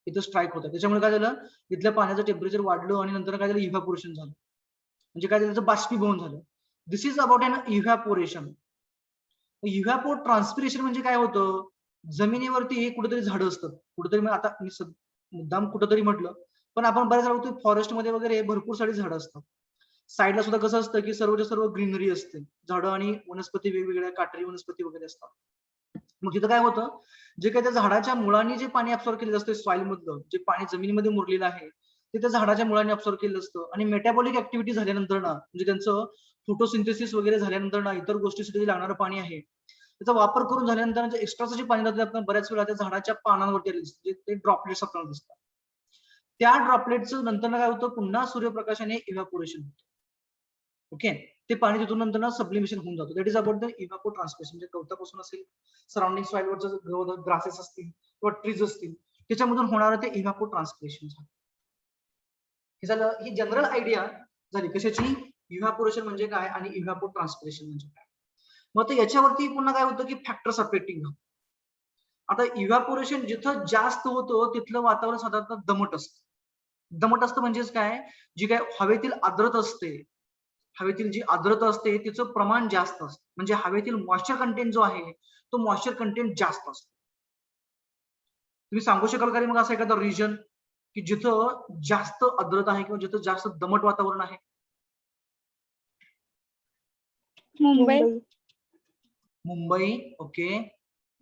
इथं स्ट्राईक होतात. त्याच्यामुळे काय झालं, इथल्या पाण्याचं टेम्परेचर वाढलं आणि नंतर काय झालं, इव्हॅपोरेशन झालं. म्हणजे काय झालं, त्याचं बाष्पीभवन झालं. दिस इज अबाउट एन इव्हॅपोरेशन. इव्हॅपोट्रान्सपिरेशन म्हणजे काय होतं, जमिनीवरती कुठेतरी झाडं असतात, कुठेतरी, आता मी मुद्दाम कुठेतरी म्हटलं, पण आपण बऱ्याच वेळा फॉरेस्ट मध्ये वगैरे भरपूर सारी झाडं असतात. साईडला सुद्धा कसं असतं की सर्वच्या सर्व ग्रीनरी असते, झाडं आणि वनस्पती वेगवेगळ्या काटेरी वनस्पती वगैरे असतात. मग तिथं काय होतं, जे काही त्या झाडाच्या मुळांनी जे पाणी अब्सॉर्ब केलेलं असतं सॉइल मधलं, जे पाणी जमिनीमध्ये मुरलेलं आहे ते त्या झाडाच्या मुळांनी अब्सॉर्ब केलेलं असतं. आणि मेटाबॉलिक ऍक्टिव्हिटी झाल्यानंतर ना, म्हणजे त्यांचं फोटोसिंथेसिस वगैरे झाल्यानंतर ना, इतर गोष्टीसाठी लागणारं पाणी आहे त्याचा वापर करून झाल्यानंतर एक्स्ट्राचं जे पाणी जातं आपण बऱ्याच वेळा त्या झाडाच्या पानांवरती ते ड्रॉपलेट्स आपल्याला दिसतात. त्या ड्रॉपलेटचं नंतर काय होतं, पुन्हा सूर्यप्रकाशाने इव्हॅपोरेशन होतं. ओके, ते पाणी तिथून नंतर ना सब्लिमेशन होऊन जातं. That is about the evapotranspiration. म्हणजे गवतापासून असेल, सराउंडिंग सॉइलवरचं ग्रासेस असतील किंवा ट्रीज असतील, त्याच्यामधून होणारं ते इव्हॅपोट्रान्सपिरेशन झालं. हे झालं, ही जनरल आयडिया झाली कशाची, इव्हॅपोरेशन म्हणजे काय आणि इव्हॅपोट्रान्सपिरेशन म्हणजे काय. मग याच्यावरती पुन्हा काय होतं की फॅक्टर्स अफेक्टिंग. आता इव्हॅपोरेशन जिथं जास्त होतं तिथलं वातावरण साधारणतः दमट असतं. दमट असतं म्हणजेच काय, जी काय हवेतील आर्द्रता असते, हवेतील जी आर्द्रता असते तिचं प्रमाण जास्त असतं. म्हणजे हवेतील मॉइश्चर कंटेंट जो आहे तो मॉइश्चर कंटेंट जास्त असतो. तुम्ही सांगू शकाल का मग असं एखादा रिजन की जिथं जास्त आर्द्रता आहे किंवा जिथं जास्त दमट वातावरण आहे? मुंबई. मुंबई. Okay,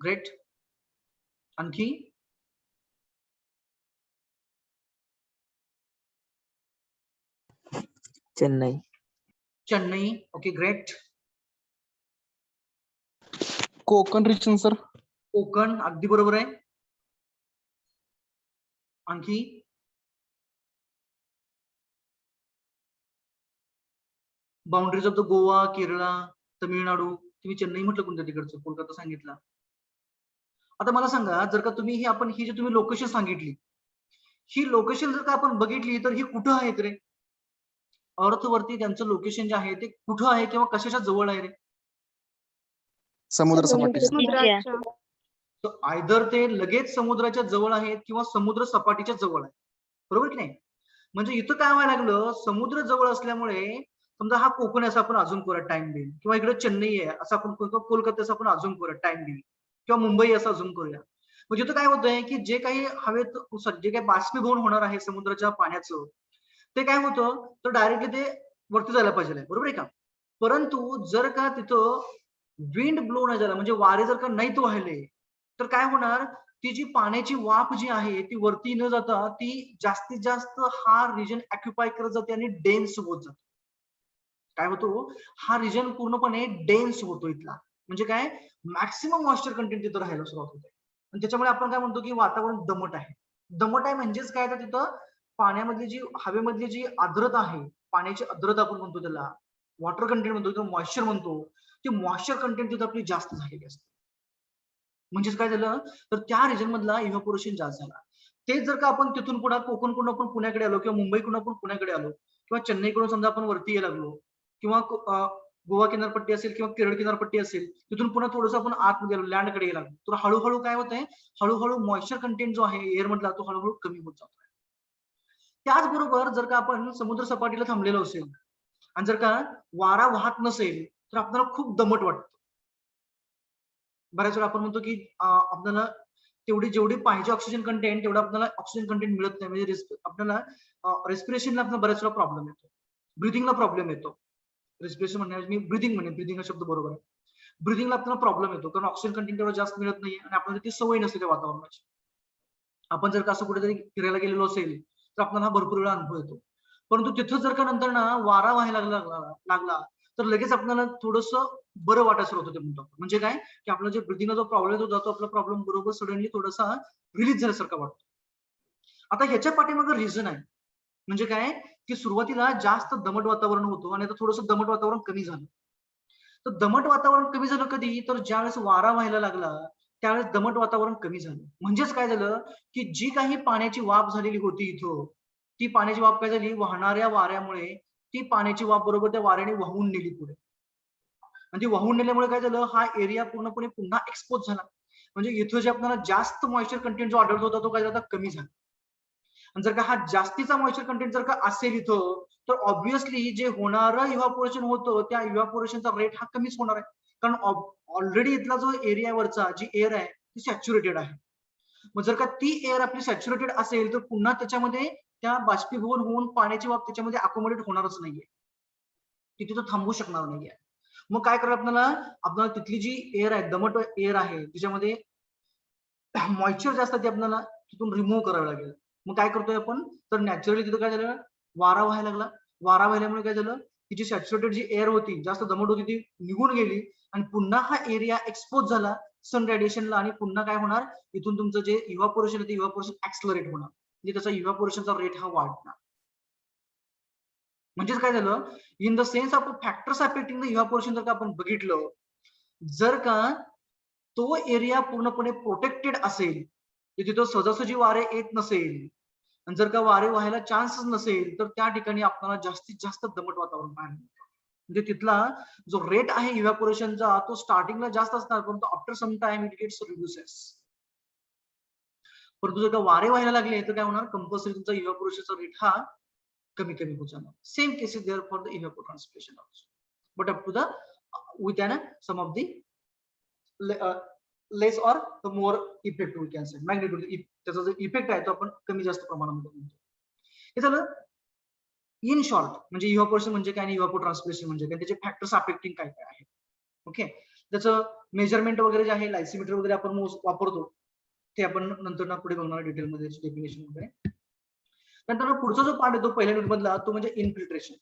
great. आणखी? Chennai. Chennai. Okay, great. Konkan region sir. Konkan, अगदी बरोबर आहे. आणखी? Boundaries of the Goa, Kerala, Tamil Nadu. तुम्ही चेन्नई म्हटलं कोणत्या तिकडचं, कोलकाता सांगितलं. आता मला सांगा, जर का तुम्ही ही जी तुम्ही लोकेशन सांगितली, ही लोकेशन जर का आपण बघितली तर ही कुठं आहेत रे? अर्थवरती त्यांचं लोकेशन जे आहे ते कुठं आहे किंवा कशाच्या जवळ आहे रे? समुद्र सपाटी. आयदर ते लगेच समुद्राच्या जवळ आहेत किंवा समुद्र सपाटीच्या जवळ आहे, बरोबर की नाही. म्हणजे इथं काय व्हायला लागलं, समुद्र जवळ असल्यामुळे समजा हा कोकण असं आपण अजून करूया टाइम देईल, किंवा इकडे चेन्नई आहे असं आपण कोलकाता असं आपण अजून करूया टाइम देईल, किंवा मुंबई असं अजून करूया. म्हणजे इथं काय होतंय की जे काही हवेत जे काही बाष्पीभवन होणार आहे समुद्राच्या पाण्याचं, ते काय होतं तर डायरेक्टली ते वरती जायला पाहिजे, बरोबर आहे का. परंतु जर का तिथं विंड ब्लो नाही झाला, म्हणजे वारे जर का नाहीत वाहिले, तर काय होणार, ती जी पाण्याची वाफ जी आहे ती वरती न जाता ती जास्तीत जास्त हा रिजन ऑक्युपाय करत जाते आणि डेन्स होत जातो. काय होतो, हा रिजन पूर्णपणे डेन्स होतो इथला. म्हणजे काय, मॅक्सिमम मॉइश्चर कंटेंट तिथं राहायला सुरुवात होते. आणि त्याच्यामुळे आपण काय म्हणतो की वातावरण दमट आहे. दमट आहे म्हणजेच काय, तर तिथं पाण्यामधली जी हवेमधली जी आर्द्रता आहे, पाण्याची आर्द्रता आपण म्हणतो त्याला, वॉटर कंटेंट म्हणतो किंवा मॉइश्चर म्हणतो, ती मॉइश्चर कंटेंट तिथं आपली जास्त झालेली असते. म्हणजेच काय झालं, तर त्या रिजन मधला इव्हॅपोरेशन जास्त झाला. तेच जर का आपण तिथून पुढे कोकणकडून आपण पुण्याकडे आलो किंवा मुंबईकडून आपण पुण्याकडे आलो किंवा चेन्नईकडून समजा आपण वरती यायला लागलो किंवा गोवा किनारपट्टी असेल किंवा केरळ किनारपट्टी असेल, तिथून पुन्हा थोडंसं आपण आतमध्ये आलो, लँडकडे गेला, तर हळूहळू काय होतंय, हळूहळू मॉइश्चर कंटेंट जो आहे एअर मधला तो हळूहळू कमी होत जातो. त्याचबरोबर जर का आपण समुद्र सपाटीला थांबलेलो असेल आणि जर का वारा वाहत नसेल तर आपल्याला खूप दमट वाटतं. बऱ्याच वेळा आपण म्हणतो की आपल्याला तेवढी जेवढी पाहिजे ऑक्सिजन कंटेंट तेवढा आपल्याला ऑक्सिजन कंटेंट मिळत नाही, म्हणजे आपल्याला रेस्पिरेशनला आपल्याला बऱ्याच वेळा प्रॉब्लेम येतो, ब्रिथिंगला प्रॉब्लेम येतो. रेस्पिरेशन म्हणण्याऐवजी मी ब्रिथिंग म्हणेन, ब्रिथिंग हा शब्द बरोबर आहे. ब्रिथिंगला आपल्याला प्रॉब्लेम येतो कारण ऑक्सिजन कंटेंट तेवढं जास्त मिळत नाही आणि आपल्याला ती सवय नसते त्या वातावरणाची. आपण जर का असं कुठेतरी फिरायला गेलेलो असेल तर आपल्याला भरपूर वेळा अनुभव येतो. परंतु तिथं जर का नंतर ना वारा व्हायला लागला तर लगेच आपल्याला थोडस बरं वाटायला सुरुवात होते म्हणतो. म्हणजे काय की आपला जे ब्रिथिंगला जो प्रॉब्लेम होतो जातो, आपला प्रॉब्लेम बरोबर सडनली थोडासा रिलीज झाल्यासारखा वाटतो. आता ह्याच्या पाठीमागे रिझन आहे, म्हणजे काय की सुरुवातीला जास्त दमट वातावरण होतं आणि आता थोडंसं दमट वातावरण कमी झालं. तर दमट वातावरण कमी झालं कधी, तर ज्यावेळेस वारा व्हायला लागला त्यावेळेस दमट वातावरण कमी झालं. म्हणजेच काय झालं की जी काही पाण्याची वाफ झालेली होती इथं, ती पाण्याची वाफ काय झाली, वाहणाऱ्या वाऱ्यामुळे ती पाण्याची वाफ बरोबर त्या वाऱ्याने वाहून नेली पुढे. आणि ती वाहून नेल्यामुळे काय झालं, हा एरिया पूर्णपणे पुन्हा एक्सपोज झाला. म्हणजे इथं जे आपल्याला जास्त मॉइश्चर कंटेंट जो आढळत होता तो काय झाला, कमी झाला. आणि जर का हा जास्तीचा मॉइश्चर कंटेंट जर का असेल इथं, तर ऑब्व्हियसली जे होणारं इव्हॅपोरेशन होतं त्या इव्हॅपोरेशनचा रेट हा कमीच होणार आहे. कारण ऑलरेडी इथला जो एरिया वरचा जी एअर आहे ती सॅच्युरेटेड आहे. मग जर का ती एअर आपली सॅच्युरेटेड असेल तर पुन्हा त्याच्यामध्ये त्या बाष्पीभवन होऊन पाण्याची वाफ त्याच्यामध्ये अकोमोडेट होणारच नाहीये, ती तिथं थांबू शकणार नाहीये. मग काय करायला आपल्याला तिथली जी एअर आहे, दमट एअर आहे, तिच्यामध्ये मॉइश्चर जास्त ते आपल्याला तिथून रिमूव्ह करावं लागेल. मग काय करतोय आपण, तर नॅचरली तिथं काय झालं, वारा व्हायला लागला. वारा व्हायल्यामुळे काय झालं, की जी सॅच्युरेटेड जी एअर होती, जास्त दमट होती, ती निघून गेली आणि पुन्हा हा एरिया एक्सपोज झाला सन रेडिएशनला आणि पुन्हा काय होणार, इथून तुमचं जे इव्हॅपोरेशन आहे ते इव्हॅपोरेशन ऍक्सलरेट होणार, म्हणजे त्याचा इव्हॅपोरेशनचा रेट हा वाढणार. म्हणजेच काय झालं, in the sense of factors affecting the evaporation जर का आपण बघितलं, जर का तो एरिया पूर्णपणे प्रोटेक्टेड असेल, तिथं सहजासहजी वारे येत नसेल आणि जर का वारे व्हायला चान्सच नसेल, तर त्या ठिकाणी आपल्याला जास्तीत जास्त दमट वातावरण पाहायला मिळतं. म्हणजे तिथला जो रेट आहे इव्हॅपोरेशनचा तो स्टार्टिंगला जास्त असणार, परंतु after some time it gets reduces. परंतु जर का वारे व्हायला लागले तर काय होणार, कंपल्सरी तुमचा इव्हॅपोरेशनचा रेट हा कमी कमी होत जाणार. Same cases there for the evapotranspiration also, but up to the with an some of the less or the more effect we can say magnitude, त्याचा जो इफेक्ट आहे तो आपण कमी जास्त प्रमाणामध्ये म्हणतो. हे झालं इन शॉर्ट, म्हणजे इव्हॅपोरेशन म्हणजे काय आणि इव्हॅपोट्रान्सपिरेशन म्हणजे काय, त्याचे फॅक्टर्स अफेक्टिंग काय काय आहे. ओके, त्याचं मेजरमेंट वगैरे जे आहे, लायसीमीटर वगैरे आपण वापरतो, ते आपण नंतर ना पुढे बघणार डिटेलमध्ये डेफिनेशन वगैरे. नंतर पुढचा जो पार्ट येतो पहिल्या युनिट मधला तो म्हणजे इनफिल्ट्रेशन.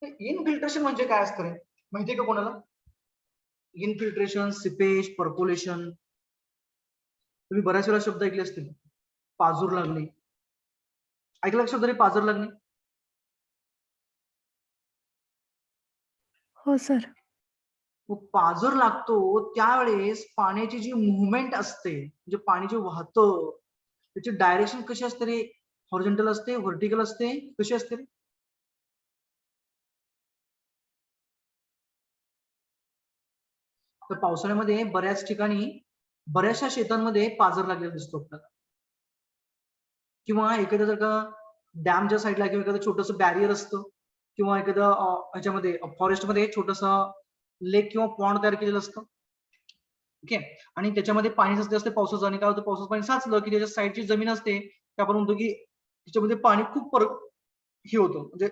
इनफिल्ट्रेशन म्हणजे काय असतं रे, माहितीये का कोणाला? इनफिल्ट्रेशन, सिपेज, पर्कोलेशन, तुम्ही बऱ्याच वेळा शब्द ऐकले असतील. पाझर लागणे, ऐकलं शब्द रे, पाझर लागणे? हो सर. पाझर लागतो त्यावेळेस पाण्याची जी मुवमेंट असते, म्हणजे पाणी जे वाहतं त्याची डायरेक्शन कशी असते रे, हॉरिझॉन्टल असते, व्हर्टिकल असते, कशी असते रे? तर पावसाळ्यामध्ये बऱ्याच ठिकाणी बऱ्याचशा शेतांमध्ये पाझर लागलेला दिसतो आपल्याला, किंवा एखाद्या जर का डॅमच्या साईडला किंवा एखादं छोटस बॅरियर असतं किंवा एखादं ह्याच्यामध्ये फॉरेस्टमध्ये छोटस लेक किंवा पॉन्ड तयार केलेलं असतं. ओके, आणि त्याच्यामध्ये पाणी साचले असते पावसाचं, आणि काय होतं, पावसाचं पाणी साचलं की त्याच्या साईडची जमीन असते ते आपण म्हणतो की त्याच्यामध्ये पाणी खूप हे होतं, म्हणजे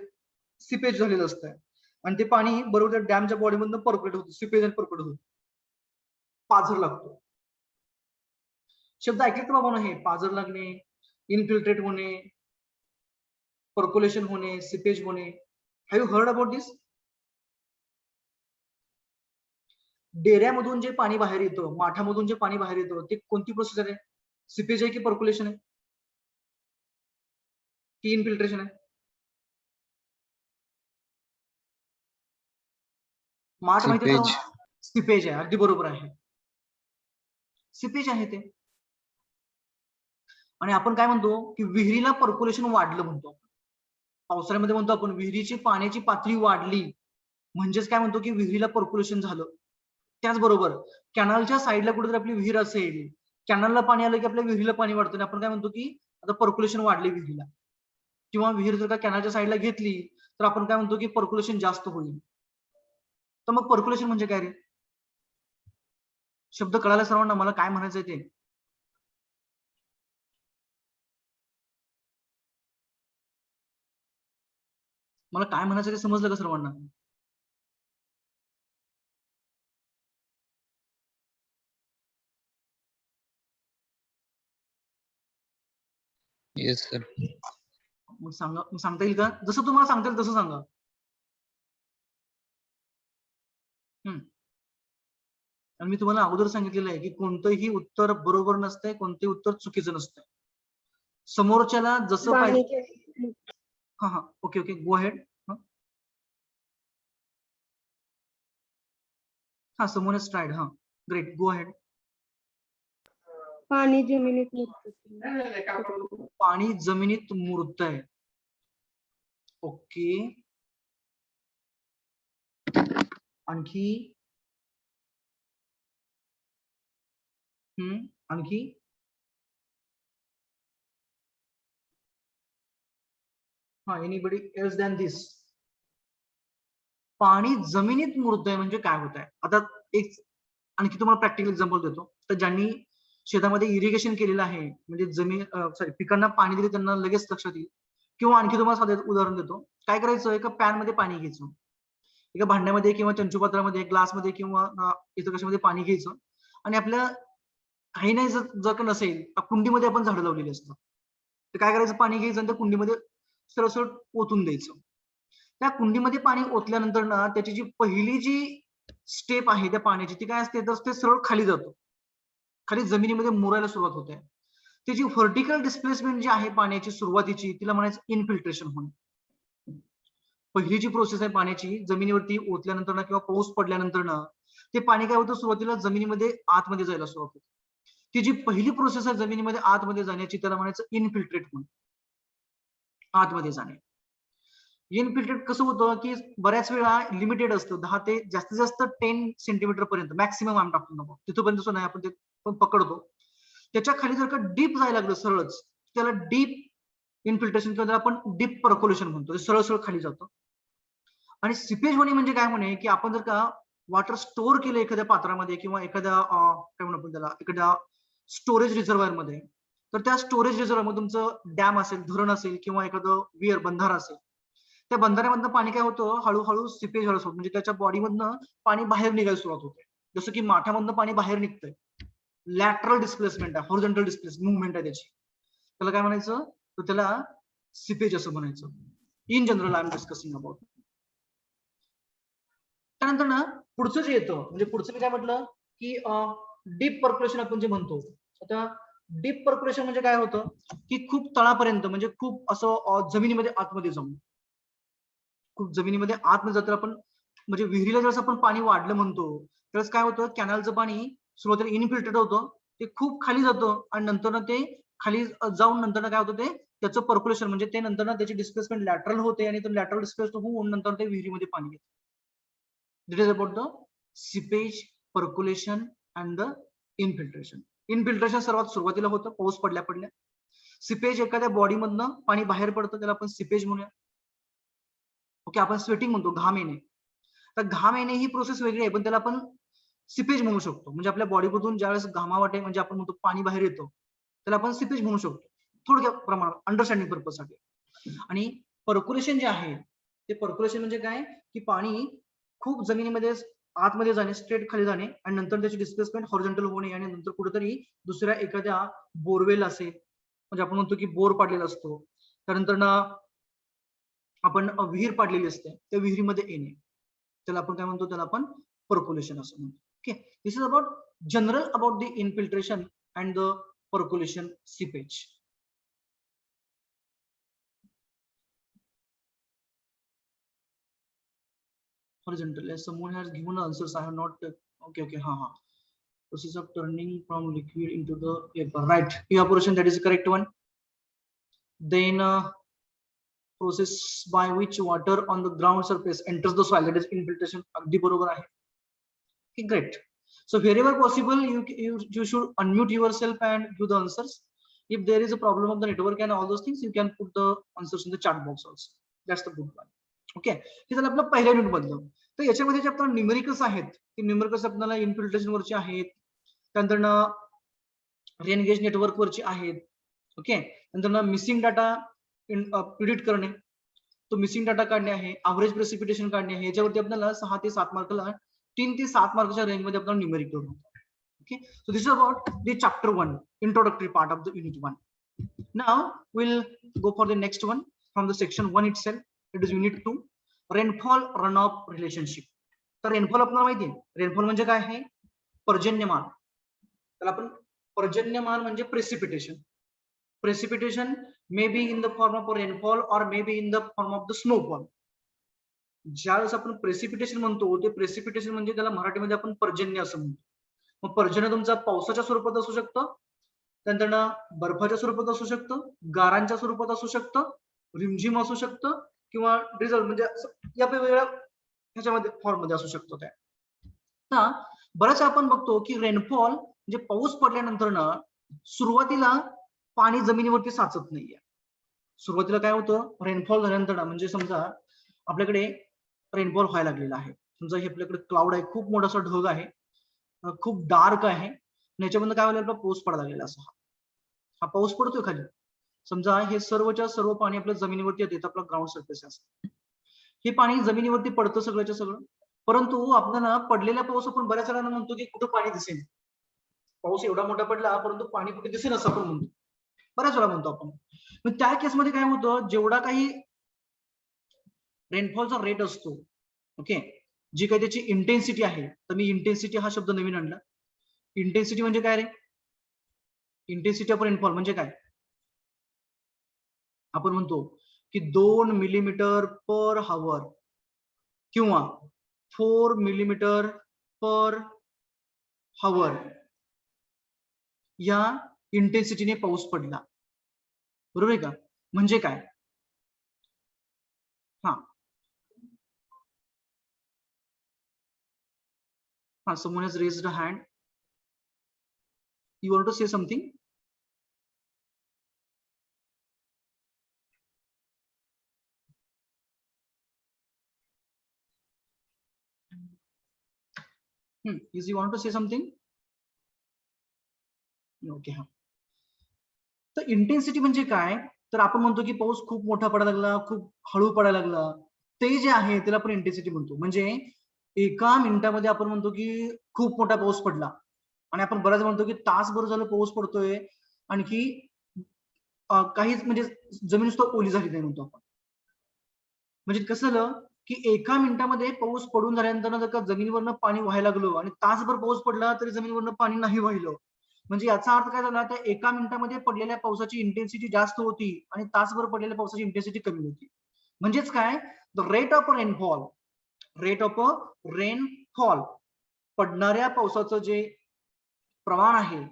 सिपेज झालेलं असतं आणि ते पाणी बरोबर डॅमच्या बॉडीमधून पर्कुलेट होतं, सिपेज आणि पर्कुलेट होतं, पाझर लागतो. शब्द ऐकले का बाबा? हे पाझर लागणे, इनफिल्ट्रेट होणे, पर्कुलेशन होणे, सिपेज होणे. हॅव यू हर्ड अबाउट दिस? डेऱ्यामधून जे पाणी बाहेर येतं, माठामधून जे पाणी बाहेर येतं, ते कोणती प्रोसेस आहे? सिपेज आहे की पर्कुलेशन आहे की इनफिल्ट्रेशन आहे? माठ माहिती आहे सीपेज. सर्वांना? सिपेज आहे, अगदी बरोबर आहे. सिपेज आहे ते. आणि आपण काय म्हणतो की विहिरीला पर्क्युलेशन वाढलं म्हणतो. पावसाळ्यामध्ये म्हणतो आपण विहिरीची पाण्याची पातळी वाढली म्हणजेच काय म्हणतो की विहिरीला पर्क्युलेशन झालं. त्याचबरोबर कॅनलच्या साईडला कुठेतरी आपली विहीर असेल, कॅनलला पाणी आलं की आपल्या विहिरीला पाणी वाढतं आणि आपण काय म्हणतो की आता पर्क्युलेशन वाढले विहिरीला. किंवा विहीर जर का कॅनलच्या साईडला घेतली तर आपण काय म्हणतो की पर्क्युलेशन जास्त होईल. तर मग पर्क्युलेशन म्हणजे काय रे? शब्द कळाला सर्वांना मला काय म्हणायचंय ते? मला काय म्हणायचं ते समजलं का सर्वांना? Yes sir. मग सांगता येईल का? जसं तुम्हाला सांगता येईल तसं सांगा. आणि मी तुम्हाला अगोदर सांगितलेलं आहे की कोणतंही उत्तर बरोबर नसतंय, कोणतंही उत्तर चुकीचं नसतंय. समोरच्याला जसं पाहिजे. पाणी हा हा, ओके ओके, गो अहेड. हा, समोर स्ट्राइड. हा, ग्रेट, गो अहेड. पाणी जमिनीत मुरतं. पाणी जमिनीत मुरतंय. ओके. आणखी आणखी हा, एनीबडी एल्स दॅन दिस? पाणी जमिनीत मुरतंय म्हणजे काय होत आहे? आता एक आणखी तुम्हाला प्रॅक्टिकल एक्झाम्पल देतो. तर ज्यांनी शेतामध्ये इरिगेशन केलेलं आहे म्हणजे जमीन सॉरी पिकांना पाणी दिले त्यांना लगेच लक्षात येईल. किंवा आणखी तुम्हाला साधं उदाहरण देतो. काय करायचं, एका पॅन मध्ये पाणी घ्यायचं, एका भांड्यामध्ये किंवा चंचुपात्रामध्ये ग्लासमध्ये किंवा इतर कशामध्ये पाणी घ्यायचं आणि आपल्या काही नाही जर का नसेल कुंडीमध्ये आपण झाडं लावलेली असतात तर काय करायचं, पाणी घ्यायचं आणि त्या कुंडीमध्ये सरळ ओतून द्यायचं. त्या कुंडीमध्ये पाणी ओतल्यानंतर ना त्याची जी पहिली जी स्टेप आहे त्या पाण्याची ती काय असते, तर ते सरळ खाली जातो, खाली जमिनीमध्ये मुरायला सुरुवात होते. त्याची व्हर्टिकल डिस्प्लेसमेंट जी आहे पाण्याची सुरुवातीची तिला म्हणायचं इनफिल्ट्रेशन होणे. पहिली जी प्रोसेस आहे पाण्याची जमिनीवरती ओतल्यानंतर ना किंवा पाऊस पडल्यानंतर ना ते पाणी काय होतं, सुरुवातीला जमिनीमध्ये आतमध्ये जायला सुरुवात होते. ती जी पहिली प्रोसेस आहे जमिनीमध्ये आतमध्ये जाण्याची त्याला म्हणायचं इनफिल्ट्रेट होणे, आतमध्ये जाणे. इनफिल्ट्रेट कसं होतं की बऱ्याच वेळा लिमिटेड असतं, 10 ते जास्तीत जास्त 10 सेंटीमीटर पर्यंत मॅक्सिमम आम्ही टाकतो नको तिथपर्यंत नाही आपण ते पकडतो. त्याच्या खाली जर का डीप जायला लागलं सरळच त्याला डीप इनफिल्ट्रेशन किंवा आपण डीप पर्क्युलेशन म्हणतो, सरळ सरळ खाली जातं. आणि सिपेज होणे म्हणजे काय म्हणे की आपण जर का वॉटर स्टोअर केलं एखाद्या पात्रामध्ये किंवा एखाद्या काय म्हणू आपण त्याला एखाद्या स्टोरेज रिझर्व्हायर मध्ये, तर त्या स्टोरेज रिझर्व्हायर मध्ये तुमचं डॅम असेल, धरण असेल किंवा एखादं विहीर बंधारा असेल, त्या बंधाऱ्यामधनं पाणी काय होतं, हळूहळू सिपेज व्हायला सुरुवात, म्हणजे त्याच्या बॉडीमधनं पाणी बाहेर निघायला सुरुवात होते. जसं की माठामधनं पाणी बाहेर निघतंय, लॅटरल डिस्प्लेसमेंट आहे, हॉरिझॉन्टल डिस्प्लेसमेंट मुवमेंट आहे त्याची, त्याला काय म्हणायचं, तर त्याला सिपेज असं म्हणायचं. In general I am discussing about. त्यानंतर ना पुढचं जे येतं म्हणजे पुढचं मी काय म्हटलं की डीप पर्क्युलेशन आपण जे म्हणतो. आता डीप पर्क्युलेशन म्हणजे काय होतं की खूप तळापर्यंत म्हणजे खूप असं जमिनीमध्ये आतमध्ये जाऊन, खूप जमिनीमध्ये आतमध्ये जातं आपण, म्हणजे विहिरीला जसं आपण पाणी वाढलं म्हणतो त्यावेळेस काय होतं, कॅनलचं पाणी सुरुवातीला इनफिल्ट्रेट होतं, ते खूप खाली जातं आणि नंतर ते खाली जाऊन नंतर काय होतं, ते त्याचं पर्क्युलेशन म्हणजे ते नंतर त्याची डिस्प्लेसमेंट लॅटरल होते आणि तो लॅटरल डिस्प्लेस होऊन नंतर ते विहिरीमध्ये पाणी येतं. It is about the seepage, percolation and the infiltration. Infiltration सर्वात सुरुवातीला होतं पाऊस पडल्या पडल्या. सिपेज एखाद्या बॉडी मधनं पाणी बाहेर पडतं त्याला आपण सिपेज म्हणूया. ओके, आपण स्वेटिंग म्हणतो, घाम येणे. तर घाम येणे ही प्रोसेस वेगळी आहे पण त्याला आपण सिपेज म्हणू शकतो. म्हणजे आपल्या बॉडीमधून ज्यावेळेस घामावाटे म्हणजे आपण म्हणतो पाणी बाहेर येतो त्याला आपण सिपेज म्हणू शकतो, थोडक्या प्रमाणात अंडरस्टँडिंग पर्पज साठी. आणि पर्क्युलेशन जे आहे ते पर्क्युलेशन म्हणजे काय की पाणी खूप जमिनीमध्ये आतमध्ये जाणे, स्ट्रेट खाली जाणे आणि नंतर त्याची डिस्प्लेसमेंट हॉरिझॉन्टल होणे आणि नंतर कुठेतरी दुसऱ्या एखाद्या बोरवेल असेल, म्हणजे आपण म्हणतो की बोर पाडलेला असतो, त्यानंतर ना आपण विहीर पाडलेली असते त्या विहिरीमध्ये येणे, त्याला आपण काय म्हणतो, त्याला आपण पर्क्युलेशन असं म्हणतो. Okay, this is about general about the infiltration and the percolation seepage. Horizontal, as someone has given answers, I have not. Okay, okay, ha ha. process of turning from liquid into the vapor, right? Evaporation, that is the correct one. Then process by which water on the ground surface enters the soil, that is infiltration. अगदी बरोबर आहे. Okay, great. So wherever possible, you should unmute yourself and give the answers. If there is a problem of the network and all those things, you can put the answers in the chat box also. That's the good one. Okay, हे झालं आपलं पहिल्या unit मधलं. तर याच्यामध्ये जे आपल्याला numericals आहेत, ते न्यूमेरिकल्स आपल्याला इन्फिल्ट्रेशन वरचे आहेत, त्यानंतर रेन गेज नेटवर्क वरचे आहेत. ओके, नंतर मिसिंग डाटा प्रिडिक्ट करणे, तो मिसिंग डाटा काढणे आहे, अवरेज प्रेसिपिटेशन काढणे आहे. याच्यावरती आपल्याला 6 ते 7 मार्कला 3 ते 7 मार्कच्या रेंज मध्ये आपल्याला न्यूमेरिकल होतं. Okay, so this is about the chapter 1, introductory part of the unit 1. Now we'll go for the next one from the section 1 itself. It is unit 2, rainfall runoff relationship. तर rainfall आपल्याला माहिती आहे, rainfall म्हणजे काय आहे? पर्जन्यमान. त्याला आपण पर्जन्यमान म्हणजे precipitation. Precipitation may be in the form of rainfall or may be in the form of the snowfall. ज्यावेळेस आपण प्रेसिपिटेशन म्हणतो, ते प्रेसिपिटेशन म्हणजे त्याला मराठीमध्ये आपण पर्जन्य असं म्हणतो. मग पर्जन्य तुमचा पावसाच्या स्वरूपात असू शकतं, त्यानंतर बर्फाच्या स्वरूपात असू शकतं, गारांच्या स्वरूपात असू शकतं, रिमझिम असू शकतं, किंवा ड्रिझल म्हणजे या वेगवेगळ्या ह्याच्यामध्ये फॉर्म मध्ये असू शकतो. त्या बऱ्याच आपण बघतो की रेनफॉल म्हणजे पाऊस पडल्यानंतर ना सुरुवातीला पाणी जमिनीवरती साचत नाहीये. सुरुवातीला काय होतं, रेनफॉल झाल्यानंतर म्हणजे समजा आपल्याकडे रेनफॉल व्हायला लागलेला आहे, समजा हे आपल्याकडे क्लाउड आहे, खूप मोठासा ढग आहे, खूप डार्क आहे, याच्यामधून काय व्हायला पाऊस पडायला लागलेला असा हा पाऊस पडतोय खाली. समजा हे सर्वच्या सर्व पाणी आपल्या जमिनीवरती येते, आपला ग्राउंड सरफेस असतं, हे पाणी जमिनीवरती पडतं सगळ्याच्या सगळं. परंतु आपल्याला पडलेला पाऊस आपण बऱ्याच वेळा म्हणतो की कुठं पाणी दिसेल, पाऊस एवढा मोठा पडला परंतु पाणी कुठे दिसेल असं आपण म्हणतो, बऱ्याच वेळा म्हणतो आपण. मग त्या केसमध्ये काय होतं, जेवढा काही रेनफॉलचा रेट असतो, ओके, जी काही त्याची इंटेन्सिटी आहे, तर मी इंटेन्सिटी हा शब्द नवीन आणला. इंटेन्सिटी म्हणजे काय रे? इंटेन्सिटी ऑफ रेनफॉल म्हणजे काय? आपण म्हणतो की 2 मिलीमीटर पर हावर किंवा 4 मिलीमीटर पर हावर या इंटेन्सिटीने पाऊस पडला, बरोबर आहे का? म्हणजे काय? someone has raised a hand. You want to say something? Is you want to say something? Okay. तर इंटेन्सिटी म्हणजे काय? तर आपण म्हणतो की पाऊस खूप मोठा पडायला लागला, खूप हळू पडायला लागला, ते जे आहे त्याला आपण इंटेन्सिटी म्हणतो. म्हणजे एका मिनिटामध्ये आपण म्हणतो की खूप मोठा पाऊस पडला, आणि आपण बऱ्याच म्हणतो की तासभर झालं पाऊस पडतोय, आणखी काहीच म्हणजे जमीन सुद्धा ओली झाली नाही म्हणतो आपण. म्हणजे कसं झालं की एका मिनिटामध्ये पाऊस पडून झाल्यानंतर जर का जमिनीवरनं पाणी व्हायला लागलो आणि तासभर पाऊस पडला तरी जमिनीवरनं पाणी नाही वाहिलं, म्हणजे याचा अर्थ काय झाला, तर एका मिनिटामध्ये पडलेल्या पावसाची इंटेन्सिटी जास्त होती आणि तासभर पडलेल्या पावसाची इंटेन्सिटी कमी होती. म्हणजेच काय, the rate of rainfall, rate of rainfall, पडणाऱ्या पावसाचं जे प्रमाण आहे,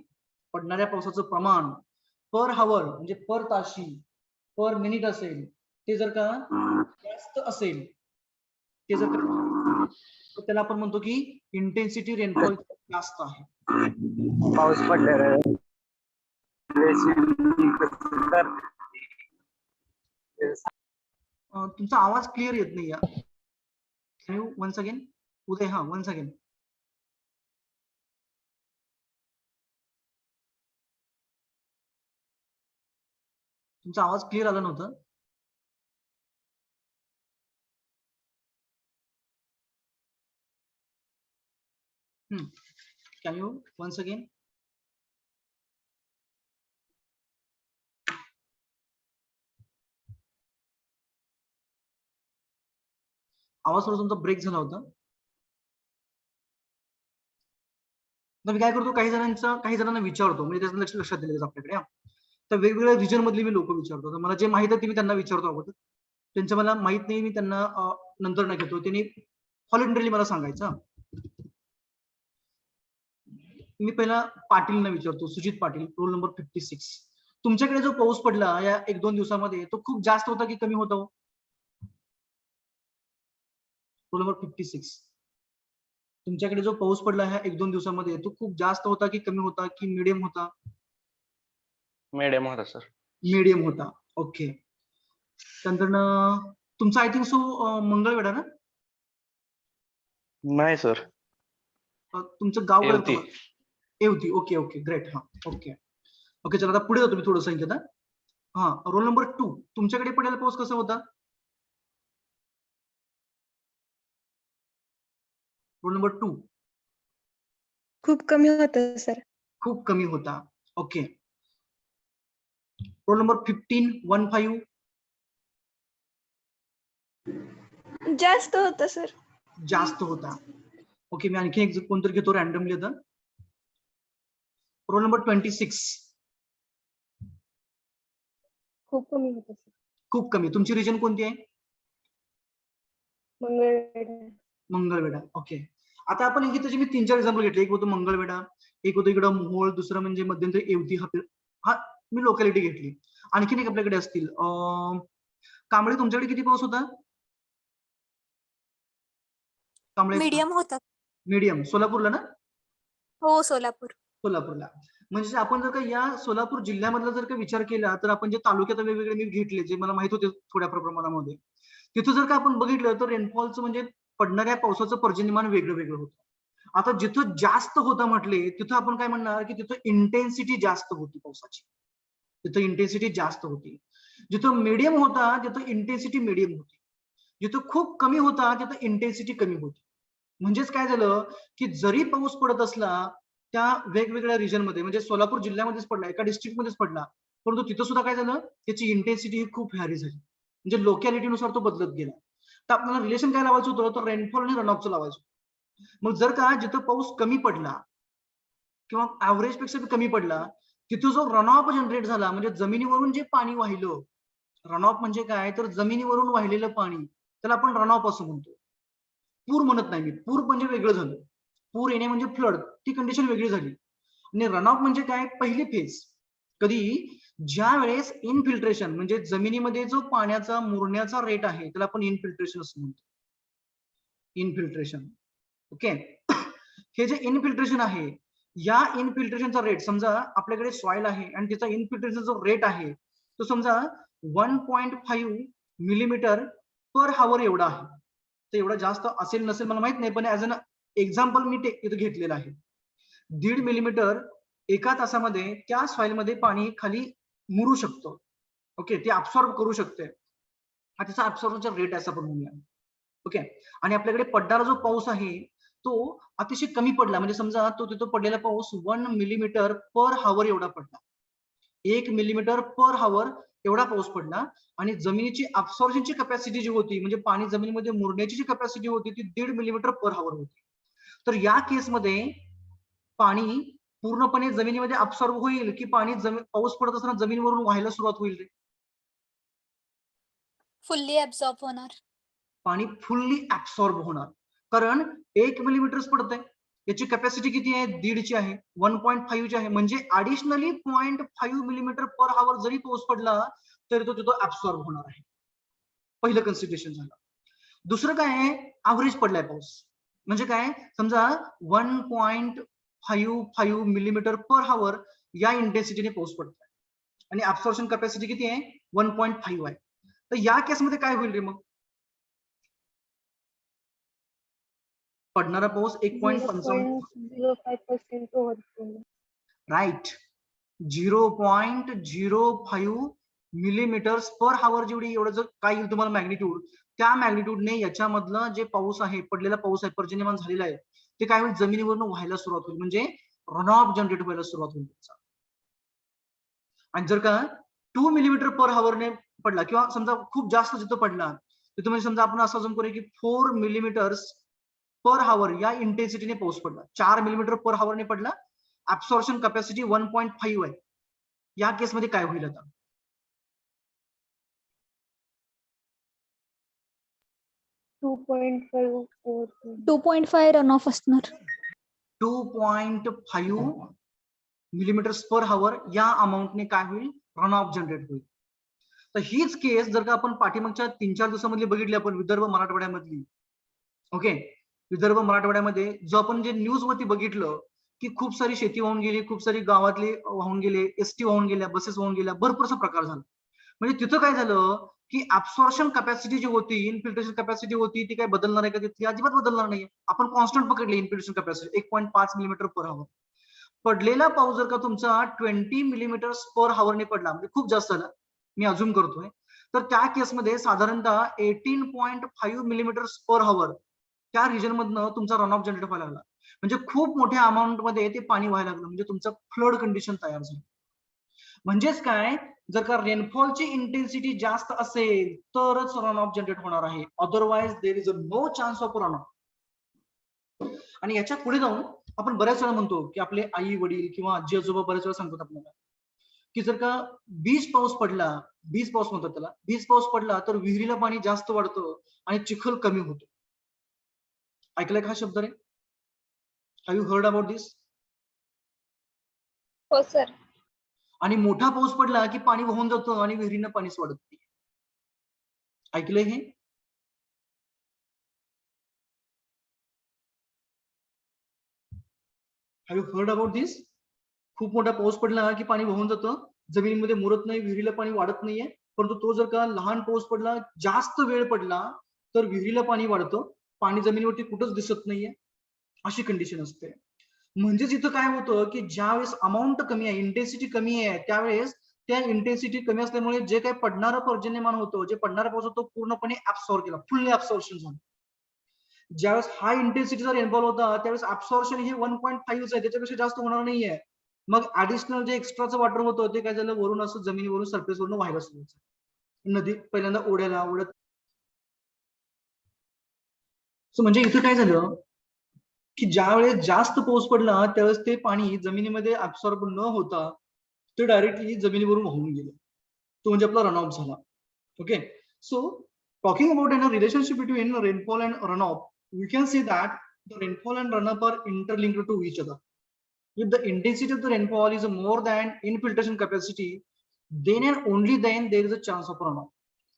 पडणाऱ्या पावसाचं प्रमाण पर हावर म्हणजे पर ताशी, पर मिनिट असेल, ते जर का जास्त असेल, ते जर का, तर त्याला आपण म्हणतो की इंटेन्सिटी रेनफॉल जास्त आहे. पाऊस पडलेला तुमचा आवाज क्लिअर येत नाही. वन्स अगेन उदय, वन्स अगेन. तुमचा आवाज क्लिअर आला नव्हता. Can you once again? आवाज थोडा तुमचा ब्रेक झाला होता. मी काय करतो, काही जणांना विचारतो, म्हणजे त्याचं लक्षात दिलं आपल्याकडे. तर वेगवेगळ्या रिजन मधली मी लोक विचारतो, तर मला जे माहित आहे ते मी त्यांना विचारतो अगोदर. त्यांचं मला माहित नाही, मी त्यांना नंतर नाही घेतो, त्यांनी व्हॉलंटरीली मला सांगायचं. मी पहिला पाटीलना विचारतो, सुजित पाटील, रोल नंबर 56. तुमच्याकडे जो पाऊस पडला या 1-2 दिवसामध्ये तो खूप जास्त होता की कमी होता? Roll number 56. तुमच्याकडे जो पाऊस पडला ह्या 1-2 दिवसामध्ये तो खूप जास्त होता की कमी होता की मीडियम होता? मीडियम होता सर. मीडियम होता. ओके. त्यानंतर तुमचा आय थिंक सो मंगळवेढा ना? नाही सर. तुमचं गाव येवती. कोणतं? येवती. Okay okay great. हा ओके ओके. चला आता पुढे जातो मी थोडं संख्येत. हा रोल नंबर 2. तुमच्याकडे पडलेला पाऊस कसा होता? Roll number 2. खूप कमी होतं सर. खूप कमी होता. ओके. Roll number 15. जास्त होतं सर. जास्त होता. ओके. मी आणखी एक कोणतरी घेतो रॅन्डमली आता. Roll number 26. खूप कमी होतं सर. खूप कमी. तुमची रिजन कोणती आहे? मंगळवेढा. मंगळवेढा. ओके. आता आपण इथे जे मी 3-4 एक्झाम्पल घेतले, एक होतं मंगळवेढा, एक होतं इकडं मोहोळ, दुसरं म्हणजे मध्यंतरी येवती. हा मी लोकॅलिटी घेतली. आणखीन एक आपल्याकडे असतील. कांबळे, तुमच्याकडे किती पाऊस होता? कांबळे मीडियम होता. मीडियम. सोलापूरला ना? हो, सोलापूर. सोलापूरला. म्हणजे आपण जर का या सोलापूर जिल्ह्यामधला जर का विचार केला तर आपण जे तालुक्यात वेगवेगळे मी घेतले जे मला माहित होते थोड्याफार प्रमाणामध्ये, तिथं जर का आपण बघितलं तर रेनफॉलचं म्हणजे पडणाऱ्या पावसाचं पर्जन्यमान वेगळं वेगळं होतं. आता जिथं जास्त होतं म्हटले तिथं आपण काय म्हणणार की तिथं इंटेन्सिटी जास्त होती पावसाची. तिथं इंटेन्सिटी जास्त होती. जिथं मीडियम होता तिथं इंटेन्सिटी मीडियम होती. जिथं खूप कमी होता तिथं इंटेन्सिटी कमी होती. म्हणजेच काय झालं की जरी पाऊस पडत असला त्या वेगवेगळ्या रिजन मध्ये, म्हणजे सोलापूर जिल्ह्यामध्येच पडला, एका डिस्ट्रिक्ट मध्येच पडला, परंतु तिथं सुद्धा काय झालं, त्याची इंटेन्सिटी ही खूप व्हॅरी झाली. म्हणजे लोकॅलिटीनुसार तो बदलत गेला. तर आपल्याला रिलेशन काय लावायचं होतं, तर रेनफॉल आणि रनऑफचं लावायचं. मग जर का जिथं पाऊस कमी पडला किंवा ऍव्हरेज पेक्षा कमी पडला तिथं जो रनऑफ जनरेट झाला, म्हणजे जमिनीवरून जे पाणी वाहिलं. रनऑफ म्हणजे काय, तर जमिनीवरून वाहिलेलं पाणी, त्याला आपण रनऑफ असं म्हणतो. पूर म्हणत नाही मी. पूर म्हणजे वेगळं झालं. पूर येणे म्हणजे फ्लड, ती कंडिशन वेगळी झाली. आणि रनऑफ म्हणजे काय, पहिली फेज. कधी, ज्या वेळेस इनफिल्ट्रेशन म्हणजे जमिनीमध्ये जो पाण्याचा मुरण्याचा रेट आहे त्याला आपण इनफिल्ट्रेशन असं म्हणतो. इनफिल्ट्रेशन. ओके. हे जे इनफिल्ट्रेशन आहे, या इनफिल्ट्रेशनचा रेट, समजा आपल्याकडे सॉइल आहे आणि त्याचा इनफिल्ट्रेशन जो रेट आहे तो समजा 1.5 मिलीमीटर पर हावर एवढा आहे. तर एवढा जास्त असेल नसेल मला माहित नाही, पण ऍज अन एक्झाम्पल मी इथं घेतलेलं आहे. 1.5 मिलीमीटर एका तासामध्ये त्या सॉइल मध्ये पाणी खाली मुरू शकतं. ओके, ते अब्सॉर्ब करू शकते. हा त्याचा अब्सॉर्बचा रेट आहे असं आपण म्हणूया. ओके. आणि आपल्याकडे पडणारा जो पाऊस आहे तो अतिशय कमी पडला, म्हणजे समजा तो तिथं पडलेला पाऊस 1 मिलीमीटर पर हावर एवढा पडला. 1 मिलीमीटर पर हावर एवढा पाऊस पडला. आणि जमिनीची अब्सॉर्प्शनची कॅपॅसिटी जी होती, म्हणजे पाणी जमिनीमध्ये मुरण्याची जी कॅपॅसिटी होती ती 1.5 मिलीमीटर पर हावर होती. तर या केसमध्ये पाणी पूर्णपणे जमिनीमध्ये अब्सॉर्ब होईल की पाणी पाऊस पडत असताना जमिनीवरून व्हायला सुरुवात होईल रे? फुल्ली ऍब्सॉर्ब होणार. पाणी फुल्ली ऍब्सॉर्ब होणार. कारण 1 मिलीमीटरच पडतंय, याची कॅपॅसिटी किती आहे, 1.5ची आहे, 1.5ची आहे, म्हणजे ऍडिशनली 0.5 मिलीमीटर पर हावर जरी पाऊस पडला तरी तो तिथं ऍब्सॉर्ब होणार आहे. पहिलं कन्सिडरेशन झालं. दुसरं काय आहे, ऍव्हरेज पडलाय पाऊस. म्हणजे काय, समजा 1.55 मिलीमीटर पर हावर या इंटेन्सिटीने पाऊस पडतोय आणि ऍब्सॉर्प्शन कॅपॅसिटी किती आहे, 1.5 आहे. तर या केसमध्ये काय होईल रे मग, पडणारा पाऊस 1.55 0.05% ओव्हरफ्लो. राईट. 0.05 मिलीमीटर्स पर हावर जेवढी एवढं जर काय येईल तुम्हाला मॅग्निट्यूड, त्या मॅग्निट्यूडने याच्यामधलं जे पाऊस आहे, पडलेला पाऊस आहे, पर्जन्यमान झालेला आहे, ते काय होईल, जमिनीवरून व्हायला सुरुवात होईल, म्हणजे रनऑफ जनरेट व्हायला सुरुवात होईल. आणि जर का 2 मिलीमीटर पर हावरने पडला किंवा समजा खूप जास्त जिथं पडला तिथं, म्हणजे समजा आपण असं करूया की 4 मिलीमीटर्स पर हावर या इंटेन्सिटीने पाऊस पडला, 4 मिलीमीटर पर हावरने पडला, ऍब्सॉर्प्शन कॅपॅसिटी 1.5 आहे. या केसमध्ये काय होईल आता, 2.5 ओव्हरफ्लो. 2.5 रन ऑफ असणार. 2.5 मिलीमीटर पर हावर या अमाऊंटने काय होईल, रन ऑफ जनरेट होईल. तर हीच केस जर का आपण पाठीमागच्या 3-4 दिवसामधली बघितली आपण विदर्भ मराठवाड्यामधली, ओके, विदर्भ मराठवाड्यामध्ये जो आपण जे न्यूज वरती बघितलं की खूप सारी शेती वाहून गेली, खूप सारी गावातली वाहून गेले, एसटी वाहून गेल्या, बसेस वाहून गेल्या, भरपूरसा प्रकार झाला. म्हणजे तिथं काय झालं की ऍब्सॉर्प्शन कॅपॅसिटी जी होती, इन्फिल्ट्रेशन कॅपॅसिटी होती, ती काय बदलणार आहे का? ती अजिबात बदलणार नाही. आपण कॉन्स्टंट पकडली इन्फिल्ट्रेशन कॅपॅसिटी 1.5 मिलीमीटर पर हावर. पडलेला पाऊस जर का तुमचा 20 मिलीमीटर पर हावरने पडला, म्हणजे खूप जास्त झाला, मी अजून करतोय, तर त्या केसमध्ये साधारणतः 18.5 मिलीमीटर पर हावर त्या रिजन मधनं तुमचा रन ऑफ जनरेट व्हायला लागला. म्हणजे खूप मोठ्या अमाऊंट मध्ये ते पाणी व्हायला लागलं, म्हणजे तुमचं फ्लड कंडिशन तयार झाली. म्हणजेच काय, जर का रेनफॉलची इंटेन्सिटी जास्त असेल तरच रन ऑफ जनरेट होणार आहे, otherwise there is a no chance of run off. आणि याच्या पुढे जाऊन आपण बऱ्याच वेळा म्हणतो की आपले आई वडील किंवा आजी आजोबा बऱ्याच वेळा सांगतात आपल्याला की जर का बीज पाऊस पडला, बीज पाऊस म्हणतात त्याला, बीज पाऊस पडला तर विहिरीला पाणी जास्त वाढतं आणि चिखल कमी होतो. ऐकलाय का हा शब्द रे? हॅव यू हर्ड अबाउट दिस? हो सर. आणि मोठा पाऊस पडला की पाणी वाहून जातं आणि विहिरीनं पाणीच वाढत नाही. ऐकलंय हे? हॅव यू हर्ड अबाउट दिस? खूप मोठा पाऊस पडला की पाणी वाहून जातं, जमिनीमध्ये मुरत नाही, विहिरीला पाणी वाढत नाहीये. परंतु तो जर का लहान पाऊस पडला, जास्त वेळ पडला तर विहिरीला पाणी वाढतं, पाणी जमिनीवरती कुठंच दिसत नाहीये, अशी कंडिशन असते. म्हणजेच इथं काय होतं की ज्यावेळेस अमाऊंट कमी आहे, इंटेन्सिटी कमी आहे, त्यावेळेस त्या इंटेन्सिटी कमी असल्यामुळे जे काही पडणारं पर्जन्यमान होतं, जे पडणारा पाऊस होतो पूर्णपणे ऍब्सॉर्ब केला, फुल्ली ऍब्सॉर्प्शन झालं. ज्यावेळेस हाय इंटेन्सिटीचा रेनफॉल होता त्यावेळेस ऍब्सॉर्प्शन हे 1.5 आहे, त्याच्यापेक्षा जास्त होणार नाहीये. मग ऍडिशनल जे एक्स्ट्राचं वॉटर होतं ते काय झालं, वरून असं जमिनीवरून सरफेस वरून व्हायला सुरू झालं, नदी पहिल्यांदा ओढ्याला ओढत. सो म्हणजे इथं काय झालं की ज्या वेळेस जास्त पाऊस पडला त्यावेळेस ते पाणी जमिनीमध्ये ऍब्सॉर्ब न होता ते डायरेक्टली जमिनीवरून वाहून गेलं, तो म्हणजे आपला रन ऑफ झाला. Okay, so talking about a relationship between rainfall and runoff, we can see that the rainfall and runoff are interlinked to each other. If the intensity of the rainfall is more than infiltration capacity, then and only then there is a chance of runoff.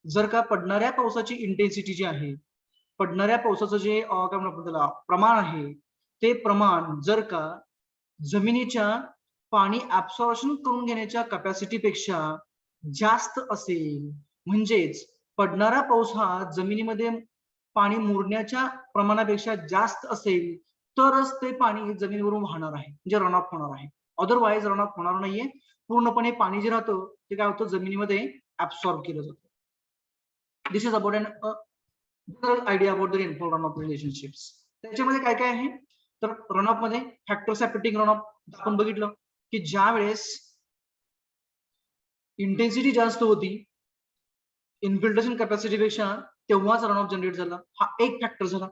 जर का पडणाऱ्या पावसाची intensity जी आहे, पडणाऱ्या पावसाचं जे काय म्हणतो त्याला प्रमाण आहे, ते प्रमाण जर का जमिनीच्या पाणी ऍब्सॉर्प्शन करून घेण्याच्या कॅपॅसिटी पेक्षा जास्त असेल, म्हणजेच पडणारा पाऊस हा जमिनीमध्ये पाणी मुरण्याच्या प्रमाणापेक्षा जास्त असेल तरच ते पाणी जमिनीवरून वाहणार आहे, म्हणजे रन ऑफ होणार आहे. अदरवाईज रन ऑफ होणार नाहीये. पूर्णपणे पाणी जे राहतं ते काय होतं, जमिनीमध्ये ऍब्सॉर्ब केलं जातं. This is about an idea about the rainfall run off relationships. त्याच्यामध्ये काय काय आहे तर रन ऑफ मध्ये फॅक्टर्स अफेक्टिंग रन ऑफ आपण बघितलं की ज्या वेळेस इंटेन्सिटी जास्त होती इन्फिल्ट्रेशन कॅपॅसिटी पेक्षा, तेव्हाच रन ऑफ जनरेट झाला, हा एक फॅक्टर झाला.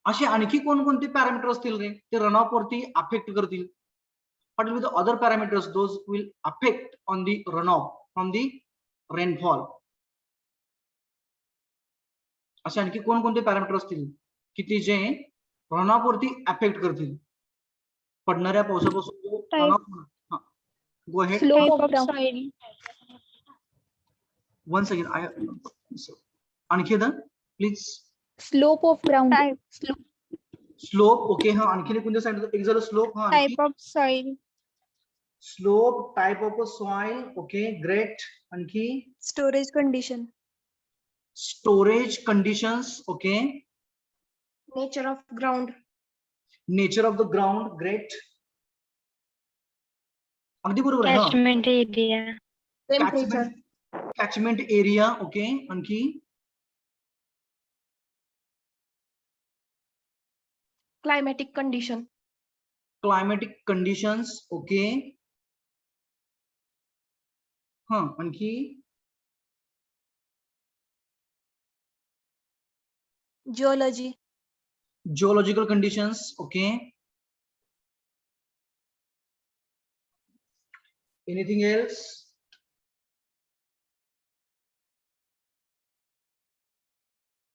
असे आणखी कोणकोणते पॅरामीटर असतील रे ते रन ऑफ वरती अफेक्ट करतील? What will be the other parameters those will affect on the runoff from the rainfall? असे आणखी कोणकोणते पॅरामीटर असतील की ते जे रनऑफ वरती अफेक्ट करतील पडणाऱ्या पावसापासून runoff? Go ahead. Slope of Type of ground. soil. One second, आणखी एकदा please. Slope of ground. Type. Slope, okay, हा आणखी कोणत्या साईड एक झालं स्लोप, हा आणखी Type of soil. Slope, type of soil, okay great, आणखी Storage condition. Storage conditions, okay, Nature of ground. Nature of the ground, great, अगदी बरोबर आहे. Catchment area. Temperature. Catchment area, okay, आणखी Climatic condition. Climatic conditions, okay, हा आणखी Geology. Geological conditions, okay, anything else?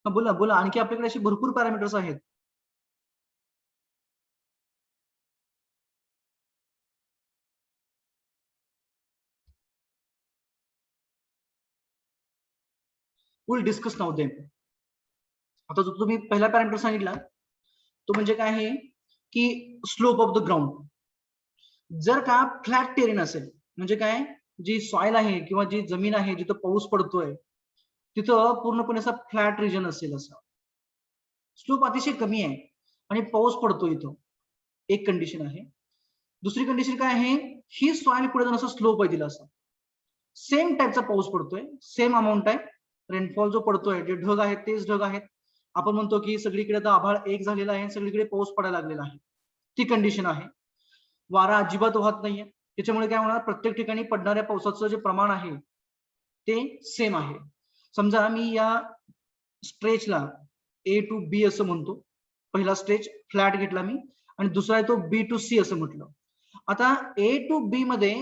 बोला बोला, आणखी आपल्याकडे असे भरपूर पॅरामीटर्स आहेत. Will discuss now them. आता जो तुम्ही पहिला पॅरामीटर सांगितला तो म्हणजे काय आहे की स्लोप ऑफ द ग्राउंड. जर का फ्लॅट टेरेन असेल म्हणजे काय, जी सॉइल आहे किंवा जी जमीन आहे जिथं पाऊस पडतोय तिथं पूर्णपणे असा फ्लॅट रिजन असेल, असा स्लोप अतिशय कमी आहे आणि पाऊस पडतो इथं, एक कंडिशन आहे. दुसरी कंडिशन काय आहे, ही सॉइल पुढे जाऊन असं स्लोप आहे तिला, असा सेम टाईपचा पाऊस पडतोय, सेम अमाऊंट आहे, रेनफॉल जो पडतोय, जे ढग आहेत तेच ढग आहेत. आपण म्हणतो की सगळीकडे आता आभाळ एक झालेला आहे, सगळीकडे पाऊस पडायला लागलेला आहे, ती कंडिशन आहे. वारा अजिबात वाहत नाहीये, त्याच्यामुळे काय होणार, प्रत्येक ठिकाणी पडणाऱ्या पावसाचं जे प्रमाण आहे ते सेम आहे. समजा मी या स्ट्रेचला ए टू बी असं म्हणतो, पहिला स्ट्रेच फ्लॅट घेतला मी आणि दुसरा आहे तो बी टू सी असं म्हटलं. आता ए टू बी मध्ये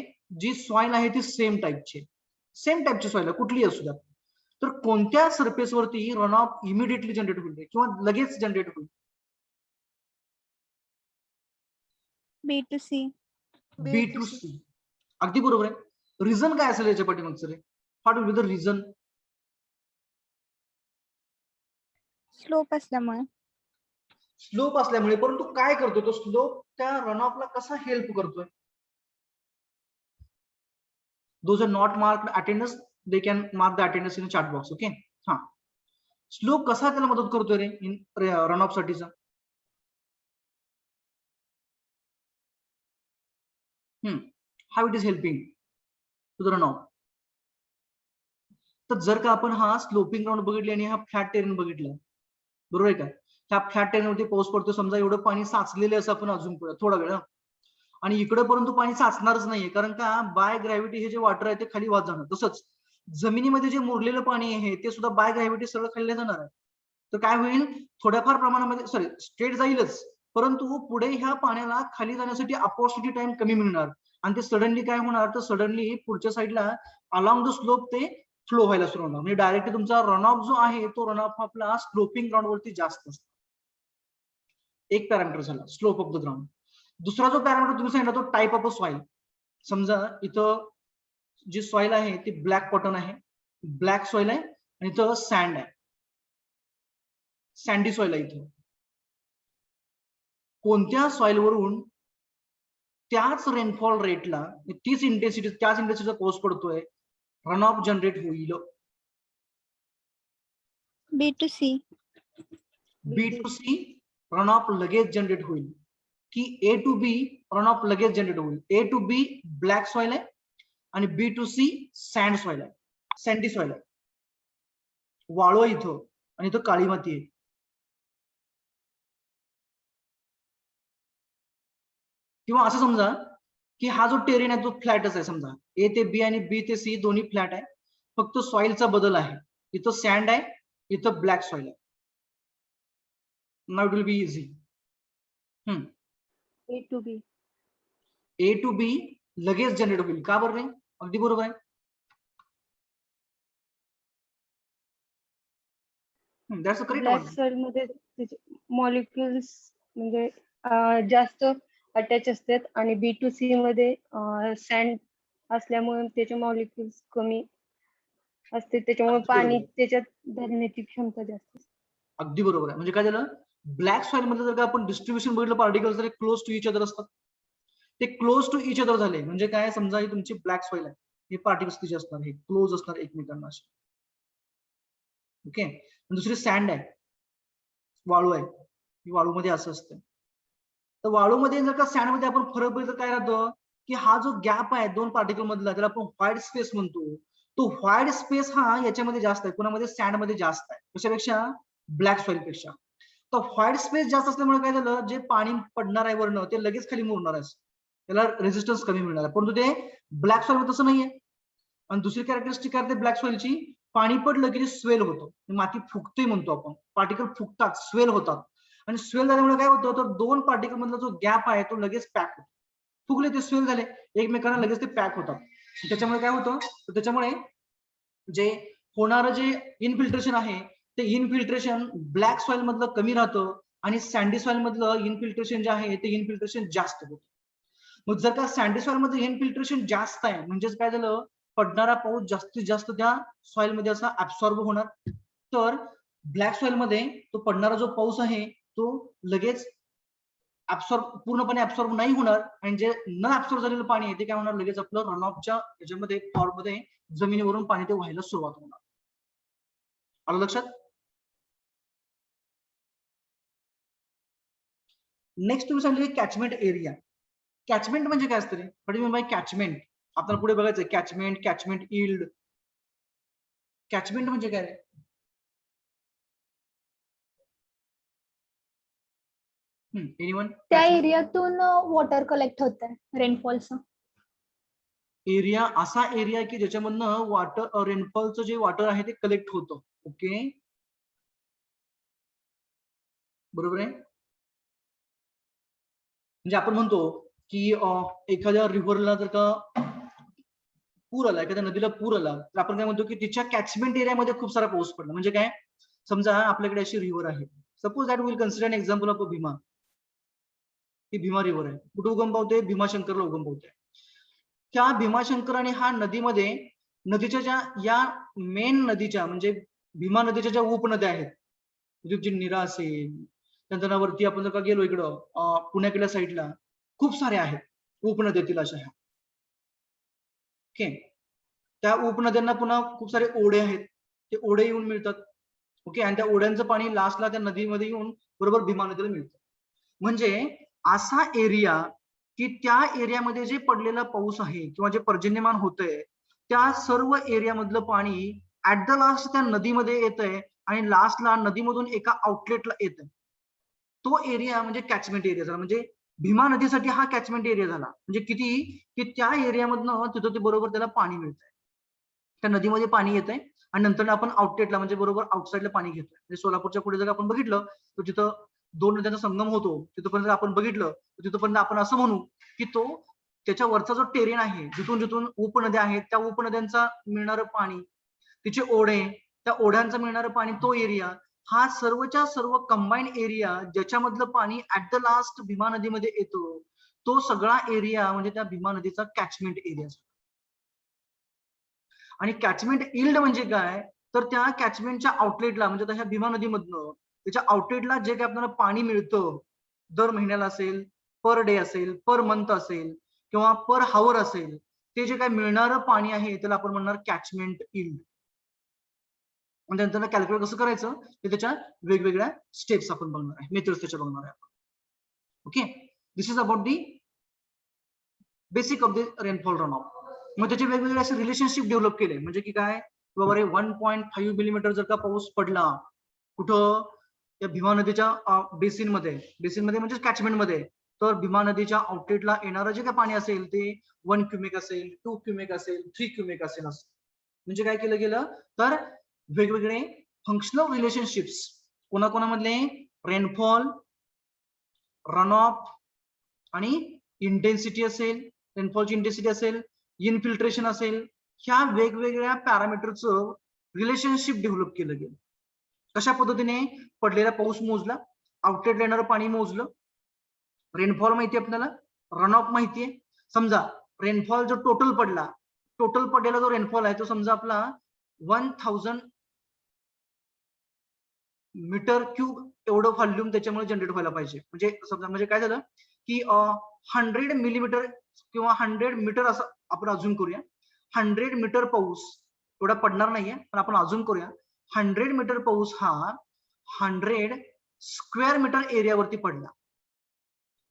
जी सॉइल आहे ती सेम टाईपची सॉइल आहे, कुठलीही असू द्या. तर कोणत्या सरफेस वरती रन ऑफ इमिडिएटली जनरेट होईल किंवा लगेच जनरेट होईल? B to C. B to C. अगदी बरोबर आहे. रिझन काय असेल याच्या पाठीमागचं रे? What will be the reason? Slope असल्यामुळे. स्लोप असल्यामुळे. परंतु काय करतो तो स्लोप, त्या रन ऑफला कसा हेल्प करतोय? Those are not marked attendance, they can mark the attendance in chat box. Okay. हा, स्लोप कसा त्याला मदत करतोय रे इन रन ऑफ साठीचा? How it is helping to the run off? तर जर का आपण हा स्लोपिंग ग्राउंड बघितली आणि हा फ्लॅट टेरेन बघितला, बरोबर आहे का, ह्या फ्लॅट टेरेन वरती पाऊस पडतो, समजा एवढं पाणी साचलेलं असं आपण अजून थोडा वेळ, आणि इकडे परंतु पाणी साचणारच नाहीये, कारण का बाय ग्रॅव्हिटी हे जे वॉटर आहे ते खाली वाहत जाणार. तसंच जमिनीमध्ये जे मुरलेलं पाणी आहे ते सुद्धा बाय ग्रॅव्हिटी सरळ खाली जाणार आहे. तर काय होईल, थोड्याफार प्रमाणामध्ये स्ट्रेट जाईलच, परंतु पुढे ह्या पाण्याला खाली जाण्यासाठी अपॉर्च्युनिटी टाइम कमी मिळणार आणि ते सडनली काय होणार, तर सडनली पुढच्या साईडला अलॉंग द स्लोप ते फ्लो व्हायला सुरू होणार. म्हणजे डायरेक्टली तुमचा रन ऑफ जो आहे तो रन ऑफ आपला स्लोपिंग ग्राउंड वरती जास्त असतो. एक पॅरामीटर झाला स्लोप ऑफ द ग्राउंड. दुसरा जो पॅरामीटर तुम्ही सांगितला तो टाईप ऑफ अ सॉइल. समजा इथं जी सॉइल आहे ती ब्लॅक कॉटन आहे, ब्लॅक सॉइल आहे, आणि इथं सँड आहे, सँडी सॉइल आहे. इथं कोणत्या सॉइल वरून त्याच रेनफॉल रेटला त्याच इंटेन्सिटीचा पाऊस पडतोय, रन ऑफ जनरेट होईल? B to C. B to C run off लगेच जनरेट होईल की A to B run off लगेच जनरेट होईल? A to B black soil आहे आणि B to C sand soil आहे, सँडी सॉइल आहे, वाळू आहे इथं आणि इथं काळी माती आहे. किंवा असं समजा की हा जो टेरेन आहे तो फ्लॅटच आहे, समजा ए ते बी आणि बी ते सी दोन्ही फ्लॅट आहे, फक्त सॉइलचा बदल आहे, इथं सँड आहे, इथं ब्लॅक सॉइल आहे. Now it will be easy. A to B. A to B लगेच जनरेट होईल, का बरं नाही? अगदी बरोबर आहे. That's a correct black one. Soil मध्ये त्याचे मॉलिक्युल्स म्हणजे जास्त अटॅच असतात आणि बी टू सी मध्ये सँड असल्यामुळे त्याचे मॉलिक्युल्स कमी असते, त्याच्यामुळे अगदी पाणी बरोबर. त्याच्यात धरण्याची क्षमता जास्त असते. अगदी बरोबर आहे. म्हणजे काय झालं, ब्लॅक सॉइल मध्ये जर का आपण डिस्ट्रीब्युशन बघितलं पार्टिकल्स तर क्लोज टू इच अदर असतात, ते क्लोज टू इच अदर झाले. म्हणजे काय, समजा ही तुमची ब्लॅक सॉइल आहे, हे पार्टिकल्स तिचे असणार, हे क्लोज असणार एकमेकांना असे. ओके. दुसरी सँड आहे, वाळू आहे, ही वाळूमध्ये असं असतं. तर वाळूमध्ये जर का सँड मध्ये आपण फरक बघितलं काय राहतं की हा जो गॅप आहे दोन पार्टिकल मधला त्याला आपण व्हाईट स्पेस म्हणतो, तो व्हाईट स्पेस हा याच्यामध्ये जास्त आहे, कोणामध्ये सँड मध्ये जास्त आहे, कशापेक्षा? ब्लॅक सॉइल पेक्षा. तर व्हाईट स्पेस जास्त असल्यामुळे काय झालं, जे पाणी पडणार आहे वरनं ते लगेच खाली मुरणार आहे, त्याला रेजिस्टन्स कमी मिळणार आहे, परंतु ते ब्लॅक सॉइल मध्ये तसं नाहीये. आणि दुसरी कॅरेक्टरिस्टिक आहे ब्लॅक सॉइलची, पाणी पडलं की स्वेल होतं, माती फुगते म्हणतो आपण, पार्टिकल फुगतात, स्वेल होतात, आणि स्वेल झाल्यामुळे काय होतं, तर दोन पार्टिकल मधला जो गॅप आहे तो लगेच पॅक होतो. फुगले ते स्वेल झाले एकमेकांना, लगेच ते पॅक होतात. त्याच्यामुळे काय होतं, तर त्याच्यामुळे जे होणारं जे इनफिल्ट्रेशन आहे ते इनफिल्ट्रेशन ब्लॅक सॉइल मधलं कमी राहतं आणि सँडी सॉइल मधलं इनफिल्ट्रेशन जे आहे ते इनफिल्ट्रेशन जास्त होतं. मग जर का सँडी सॉइल मध्ये इनफिल्ट्रेशन जास्त आहे म्हणजेच काय झालं, पडणारा पाऊस जास्तीत जास्त त्या सॉइल मध्ये असा ऍब्सॉर्ब होणार. तर ब्लॅक सॉइल मध्ये तो पडणारा जो पाऊस आहे तो लगेच पूर्णपणे ऍब्सॉर्ब नाही होणार आणि जे न ऍब्सॉर्ब झालेलं पाणी आहे ते काय होणार, लगेच आपलं रन ऑफच्या याच्यामध्ये फॉर्ममध्ये जमिनीवरून पाणी ते व्हायला सुरुवात होणार. आलं लक्षात? नेक्स्ट तुम्ही सांगितलं कॅचमेंट एरिया. कॅचमेंट म्हणजे काय असतं रे? What do mean by catchment? आपल्याला पुढे बघायचं कॅचमेंट, कॅचमेंट यील्ड. कॅचमेंट म्हणजे काय रे? एनीवन? त्या एरियातून वॉटर कलेक्ट होतं रेनफॉलचं. एरिया असा एरिया की ज्याच्यामधनं वॉटर रेनफॉलचं जे वॉटर आहे ते कलेक्ट होतं. ओके, बरोबर आहे. म्हणजे आपण म्हणतो की एखाद्या रिव्हरला जर का पूर आला, एखाद्या नदीला पूर आला, तर आपण काय म्हणतो की तिच्या कॅचमेंट एरियामध्ये खूप सारा पाऊस पडला. म्हणजे काय, समजा आपल्याकडे अशी रिव्हर आहे, suppose that will consider an example of Bhima. He Bhima river आहे. कुठे उगम पावते? भीमाशंकरला उगम पावते. त्या भीमाशंकर आणि हा नदीमध्ये नदीच्या ज्या या मेन नदीच्या म्हणजे भीमा नदीच्या ज्या उपनद्या आहेत, म्हणजे नीरा असेल, त्यानंतर वरती आपण जर का गेलो इकडं पुण्याकडल्या साईडला खूप सारे आहेत उपनद्यातील अशा ह्या. ओके, त्या उपनद्यांना पुन्हा खूप सारे ओढे आहेत, ते ओढे येऊन मिळतात. ओके, आणि त्या ओढ्यांचं पाणी लास्टला त्या नदीमध्ये येऊन बरोबर भीमा नदीला मिळतं. म्हणजे असा एरिया की त्या एरियामध्ये जे पडलेला पाऊस आहे किंवा जे पर्जन्यमान होतंय त्या सर्व एरियामधलं पाणी ऍट द लास्ट त्या नदीमध्ये येतंय आणि लास्टला नदीमधून एका आउटलेटला येतंय. तो एरिया म्हणजे कॅचमेंट एरिया झाला. म्हणजे भीमा नदीसाठी हा कॅचमेंट एरिया झाला. म्हणजे किती की त्या एरियामधनं तिथं ते बरोबर त्याला पाणी मिळतंय, त्या नदीमध्ये पाणी येतंय आणि नंतर आपण आउटलेटला म्हणजे बरोबर आउटसाईडला पाणी घेतोय. म्हणजे सोलापूरच्या पुढे जर आपण बघितलं तर तिथं 2 नद्यांचा संगम होतो, तिथपर्यंत आपण बघितलं तर तिथपर्यंत आपण असं म्हणू की तो त्याच्या वरचा जो टेरेन आहे, जिथून जिथून उपनद्या आहेत त्या उपनद्यांचा मिळणारं पाणी, तिचे ओढे, त्या ओढ्यांचं मिळणारं पाणी, तो एरिया हा सर्वच्या सर्व कंबाईंड एरिया ज्याच्यामधलं पाणी ऍट द लास्ट भीमा नदीमध्ये येतो, तो सगळा एरिया म्हणजे त्या भीमा नदीचा कॅचमेंट एरिया. आणि कॅचमेंट यील्ड म्हणजे काय, तर त्या कॅचमेंटच्या आउटलेटला म्हणजे त्या भीमा नदीमधनं त्याच्या आउटलेटला जे काही आपल्याला पाणी मिळतं, दर महिन्याला असेल, पर डे असेल, पर मंथ असेल किंवा पर हावर असेल, ते जे काही मिळणारं पाणी आहे त्याला आपण म्हणणार कॅचमेंट यील्ड. म्हणजे त्यांना कॅल्क्युलेट कसं करायचं ते त्याच्या वेगवेगळ्या स्टेप्स आपण बघणार आहे, मेथड्स त्याच्या बघणार आहे आपण. Okay, this is about the basic of the rainfall run of. मग त्याचे वेगवेगळे असे रिलेशनशिप डेव्हलप केले. म्हणजे की काय, बाबा रे 1.5 मिलीमीटर जर का पाऊस पडला कुठं त्या भीमा नदीच्या बेसिन मध्ये म्हणजे कॅचमेंट मध्ये, तर भीमा नदीच्या आउटलेटला येणारं जे काय पाणी असेल ते 1 क्युमेक असेल, 2 क्युमेक असेल, 3 क्युमेक असेल असं. म्हणजे काय केलं गेलं तर वेगवेगळे फंक्शनल रिलेशनशिप्स कोणाकोणामधले, रेनफॉल, रन ऑफ आणि इंटेन्सिटी असेल, रेनफॉलची इंटेन्सिटी असेल, इनफिल्ट्रेशन असेल, ह्या वेगवेगळ्या पॅरामीटरचं रिलेशनशिप डेव्हलप केलं गेलं. कशा पद्धतीने, पडलेला पाऊस मोजला, आउटलेटला येणारं पाणी मोजलं, रेनफॉल माहिती आपल्याला, रन ऑफ माहितीये. समजा रेनफॉल जो टोटल पडलेला जो रेनफॉल आहे तो समजा आपला 1000 मीटर क्यूब एवढं व्हॉल्यूम त्याच्यामुळे जनरेट व्हायला पाहिजे. म्हणजे समजा म्हणजे काय झालं की 100 मिलीमीटर किंवा 100 मीटर असं आपण अजून करूया. 100 मीटर पाऊस एवढा पडणार नाहीये, पण आपण अजून करूया. 100 मीटर पाऊस हा 100 स्क्वेअर मीटर एरियावरती पडला.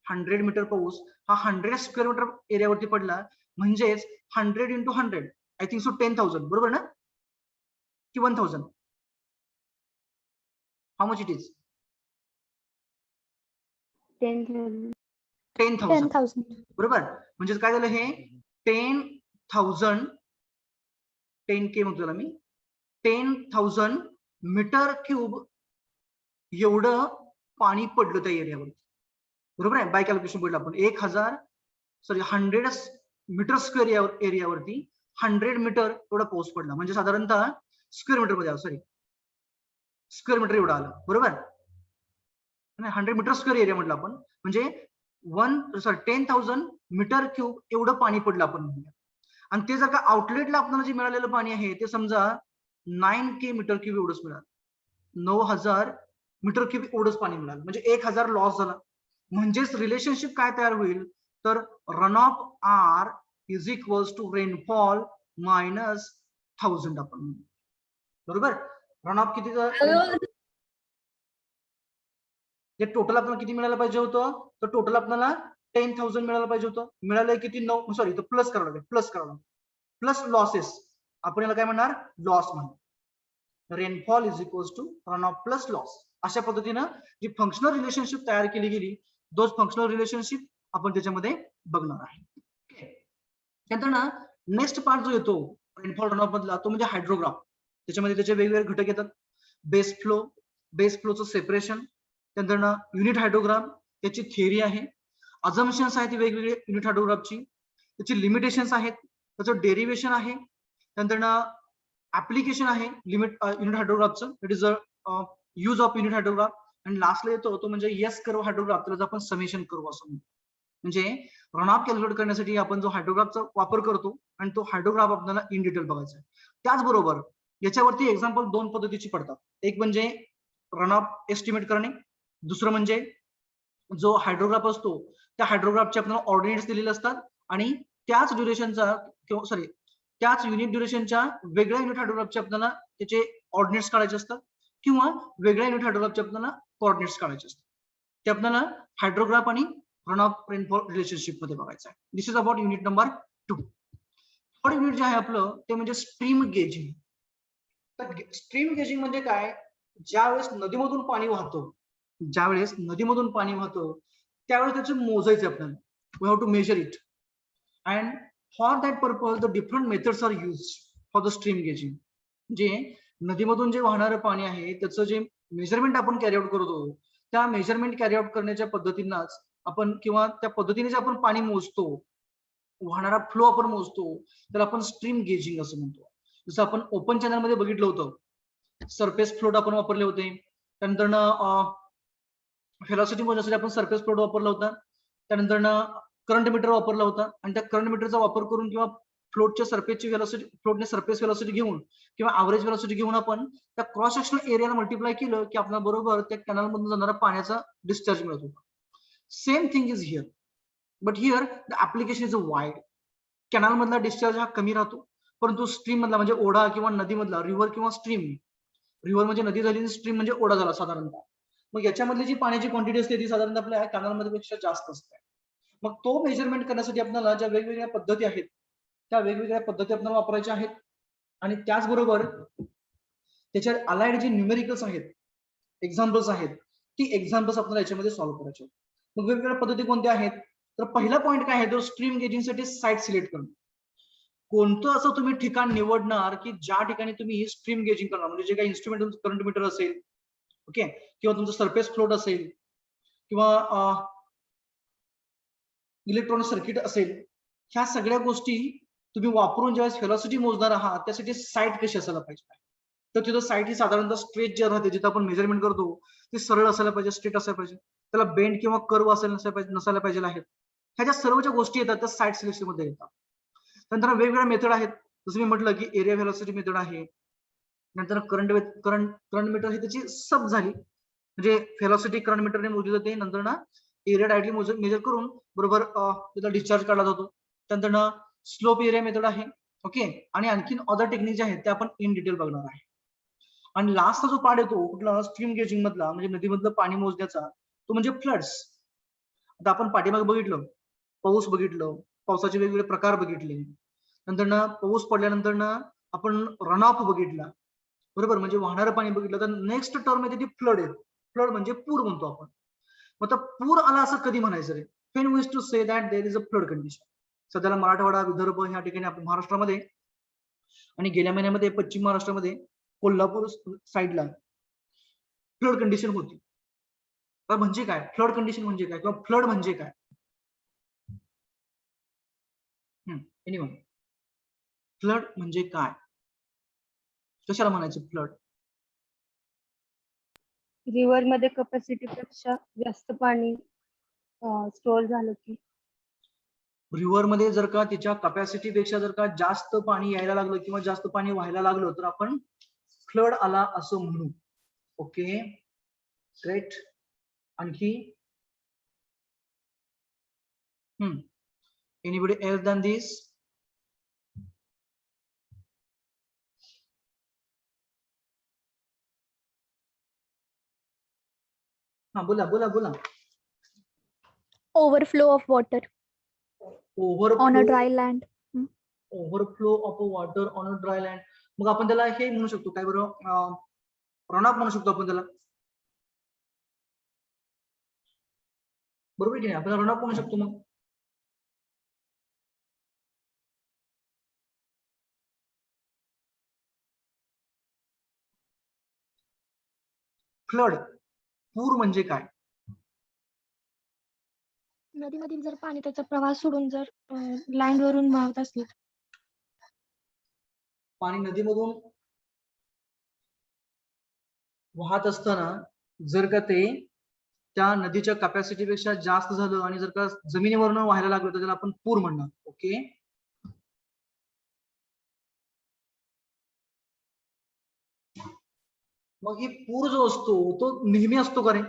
100 मीटर पाऊस हा 100 स्क्वेअर मीटर एरियावरती पडला. म्हणजेच 100 into 100 आय थिंक सो 10,000, बरोबर ना, की 1000? How much it is? 10,000. 10,000, बरोबर. म्हणजे काय झालं हे 10,000 10K म्हणतो मी, 10,000 मीटर क्यूब एवढं पाणी पडलं त्या एरियावर, बरोबर आहे. बाय कॅल्क्युलेशन पडलं आपण 100 मीटर स्क्वेअर एरियावरती 100 मीटर एवढा पाऊस पडला. म्हणजे साधारणतः स्क्वेअर मीटर मध्ये स्क्वेअर मीटर एवढं आलं, बरोबर. 100 मीटर स्क्वेअर एरिया म्हटलं आपण, म्हणजे 10,000 मीटर क्यूब एवढं पाणी पडलं आपण म्हणूया. आणि ते जर का आउटलेटला आपल्याला जे मिळालेलं पाणी आहे ते समजा 9K मीटर क्यूब एवढंच मिळालं, 9,000 मीटर क्यूब एवढंच पाणी मिळालं, म्हणजे 1,000 लॉस झाला. म्हणजेच रिलेशनशिप काय तयार होईल, तर run off R is equals to rainfall minus 1000 आपण म्हणू. बरोबर. रन ऑफ किती हे टोटल आपल्याला किती मिळायला पाहिजे होतं, तर टोटल आपल्याला 10,000 मिळायला पाहिजे होतं. मिळालंय किती 9, सॉरी तर प्लस करावं लागेल, प्लस लॉसेस, आपण याला काय म्हणणार, लॉस म्हणणार. Rainfall is equals to run off plus loss. अशा पद्धतीनं जी फंक्शनल रिलेशनशिप तयार केली गेली, दोन फंक्शनल रिलेशनशिप आपण त्याच्यामध्ये बघणार आहे. नंतर ना नेक्स्ट पार्ट जो येतो रेनफॉल रन ऑफ मधला तो म्हणजे हायड्रोग्राफ. त्याच्यामध्ये त्याचे वेगवेगळे घटक येतात. बेस फ्लोचं सेपरेशन, त्यानंतर ना युनिट हायड्रोग्राम, त्याची थिअरी आहे, अझम्पशन्स आहेत वेगवेगळे युनिट हायड्रोग्राफची, त्याची लिमिटेशन्स आहेत, त्याचं डेरिव्हेशन आहे, त्यानंतर ना ऍप्लिकेशन आहे युनिट हायड्रोग्राफचं, it is a use of unit hydrograph. आणि लास्टला येतो तो म्हणजे येस कर्व हायड्रोग्राफ, त्याला आपण समेशन कर्व असं म्हणतो. म्हणजे रन ऑफ कॅल्क्युलेट करण्यासाठी आपण जो हायड्रोग्राफचा वापर करतो आणि तो हायड्रोग्राफ आपल्याला इन डिटेल बघायचा आहे. त्याचबरोबर याच्यावरती एक्झाम्पल दोन पद्धतीची पडतात. एक म्हणजे रन ऑफ एस्टिमेट करणे, दुसरं म्हणजे जो हायड्रोग्राफ असतो त्या हायड्रोग्राफचे आपल्याला ऑर्डिनेट्स दिलेले असतात आणि त्याच ड्युरेशनचा किंवा सॉरी त्याच युनिट ड्युरेशनच्या वेगळ्या युनिट हायड्रोग्राफचे आपल्याला त्याचे ऑर्डिनेट्स काढायचे असतात किंवा वेगळ्या युनिट हायड्रोग्राफचे आपल्याला कोऑर्डिनेट्स काढायचे असतात. ते आपल्याला हायड्रोग्राफ आणि रन ऑफ रेनफॉल रिलेशनशिप मध्ये बघायचं आहे. This is about unit number 2. Third unit जे आहे आपलं ते म्हणजे स्ट्रीम गेजिंग. तर स्ट्रीम गेजिंग म्हणजे काय, ज्यावेळेस नदीमधून पाणी वाहतो त्यावेळेस त्याचे मोजायचे आपल्याला. We have to measure it and for that purpose the different methods are use for the stream gauging. जे नदीमधून जे वाहणारं पाणी आहे त्याचं जे मेजरमेंट आपण कॅरी आउट करतो, त्या मेजरमेंट कॅरी आउट करण्याच्या पद्धतींनाच आपण किंवा त्या पद्धतीने जे आपण पाणी मोजतो, वाहणारा फ्लो आपण मोजतो, त्याला आपण स्ट्रीम गेजिंग असं म्हणतो. जसं आपण ओपन चॅनल मध्ये बघितलं होतं, सरफेस फ्लोट आपण वापरले होते. त्यानंतर व्हेलॉसिटी मोजण्यासाठी आपण सरफेस फ्लोट वापरला होता. त्यानंतर करंट मीटर वापरला होता आणि त्या करंट मीटरचा वापर करून किंवा फ्लोटच्या सरफेसची व्हेलॉसिटी, फ्लोटने सरफेस व्हेलॉसिटी घेऊन किंवा ऍव्हरेज व्हेलॉसिटी घेऊन आपण त्या क्रॉस सेक्शनल एरियाला मल्टिप्लाय केलं की आपल्याला बरोबर त्या कॅनल मधून जाणारा पाण्याचा डिस्चार्ज मिळत होता. Same thing is here, but here the application is wide. Canal मधला डिस्चार्ज हा कमी राहतो, परंतु स्ट्रीम मधला म्हणजे ओढा किंवा नदीमधला, रिव्हर किंवा स्ट्रीम, रिव्हर म्हणजे नदी झाली, स्ट्रीम म्हणजे ओढा झाला साधारणतः, मग याच्यामधली जी पाण्याची क्वांटिटी असते ती साधारणतः आपल्या कॅनलमध्ये पेक्षा जास्त असते. मग तो मेजरमेंट करण्यासाठी आपल्याला ज्या वेगवेगळ्या पद्धती आहेत त्या वेगवेगळ्या पद्धती आपल्याला वापरायच्या आहेत आणि त्याचबरोबर त्याच्या अलाइड जे न्यूमेरिकल्स आहेत, एक्झाम्पल्स आहेत, ती एक्झाम्पल्स आपल्याला याच्यामध्ये सॉल्व्ह करायचे. मग वेगवेगळ्या पद्धती कोणत्या आहेत, तर पहिला पॉईंट काय आहे, तर स्ट्रीम गेजिंगसाठी साईट सिलेक्ट करणं. कोणतं असं तुम्ही ठिकाण निवडणार की ज्या ठिकाणी तुम्ही स्ट्रीम गेजिंग करणार, म्हणजे जे काही इन्स्ट्रुमेंट करंट मीटर असेल, ओके, किंवा तुमचं सरफेस फ्लोट असेल किंवा इलेक्ट्रॉनिक सर्किट असेल, ह्या सगळ्या गोष्टी तुम्ही वापरून ज्यावेळेस व्हेलॉसिटी मोजणार आहात त्यासाठी साईट कशी असायला पाहिजे. तर तिथं साईट ही साधारणतः स्ट्रेट जे राहते, जिथं आपण मेजरमेंट करतो ते सरळ असायला पाहिजे, स्ट्रेट असायला पाहिजे, त्याला बेंड किंवा कर्व नसायला पाहिजे आहेत. ह्या ज्या सर्व ज्या गोष्टी येतात त्या साईट सिलेक्शन मध्ये येतात. नंतर वेगवेगळ्या मेथड आहेत, जसं मी म्हटलं की एरिया व्हेलॉसिटी मेथड आहे. नंतर करंट मीटर ही त्याची सब झाली, म्हणजे व्हेलॉसिटी करंट मीटरने मोजली जाते. नंतर एरिया डायरेक्टली मेजर करून बरोबर त्याचा डिस्चार्ज काढला जातो. त्यानंतर स्लोप एरिया मेथड आहे, ओके, आणि आणखीन अदर टेक्निक जे आहेत ते आपण इन डिटेल बघणार आहे. आणि लास्टचा जो पार्ट येतो कुठला स्ट्रीम गेजिंग मधला, म्हणजे नदीमधलं पाणी मोजण्याचा, तो म्हणजे फ्लड्स. आता आपण पाठीमागे बघितलं, पाऊस बघितलं, पावसाचे वेगवेगळे प्रकार बघितले. नंतर पाऊस पडल्यानंतर आपण रन ऑफ बघितला, बरोबर, म्हणजे वाहणारं पाणी बघितलं. तर नेक्स्ट टर्म येते ती फ्लड आहे. फ्लड म्हणजे पूर म्हणतो आपण. मग पूर आला असं कधी म्हणायचं रे, when we used to say that there is a flood condition. सध्याला मराठवाडा, विदर्भ ह्या ठिकाणी आपण महाराष्ट्रामध्ये आणि गेल्या महिन्यामध्ये पश्चिम महाराष्ट्रामध्ये कोल्हापूर साईडला फ्लड कंडिशन होती. तर म्हणजे काय फ्लड कंडिशन म्हणजे काय किंवा फ्लड म्हणजे काय? एनिवन, फ्लड म्हणजे काय, कशाला म्हणायचं फ्लड? रिव्हर मध्ये कपॅसिटी पेक्षा जास्त पाणी स्टोअर झालं की रिव्हर मध्ये जर का तिच्या कपॅसिटी पेक्षा जर का जास्त पाणी यायला लागलं किंवा जास्त पाणी व्हायला लागलं तर आपण फ्लड आला असं म्हणू. Okay, great. आणखी एनीबडी एल्स दॅन दिस? हा, बोला बोला बोला. Overflow of water on a dry overflow land. Overflow of water on a dry land. मग आपण त्याला हे म्हणू शकतो काय बरं, रनऑफ म्हणू शकतो आपण त्याला, बरोबर की नाही? आपण रनऑफ म्हणू शकतो. मग फ्लड, पूर म्हणजे काय? नदीमधील जर पाणी त्याचा प्रवाह सोडून जर लँड वरून वाहत असले. पाणी नदीमधून वाहत असताना जर का ते त्या नदीच्या कॅपॅसिटी पेक्षा जास्त झालं आणि जर का जमिनीवरनं व्हायला लागलं तर त्याला आपण पूर म्हणणार. ओके, मग ही पूर जो असतो तो नेहमी असतो का रे?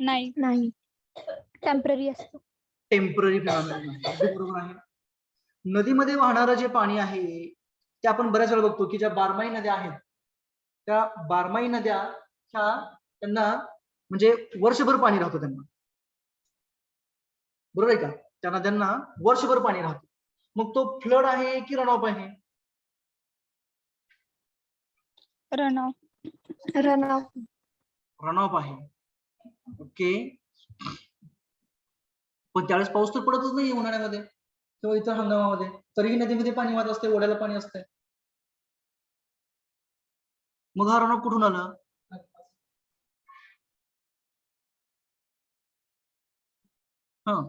नाही. टेम्पररी असतो. टेम्पररी फिनॉमिनन आहे. अगदी बरोबर आहे. नदीमध्ये वाहणारं जे पाणी आहे ते आपण बऱ्याच वेळा बघतो की ज्या बारमाही नद्या आहेत त्या बारमाही नद्या ह्या त्यांना म्हणजे वर्षभर पाणी राहतं त्यांना, बरोबर आहे का? त्या नद्यांना वर्षभर पाणी राहतं. मग तो फ्लड आहे की रनऑफ आहे? रनऑफ. रनऑफ आहे. ओके, पण त्यावेळेस पाऊस तर पडतच नाही उन्हाळ्यामध्ये किंवा इतर हंगामामध्ये, तरीही नदीमध्ये पाणी वाहत असते, ओढ्याला पाणी असते. मग हा रनऑफ कुठून आला? हा,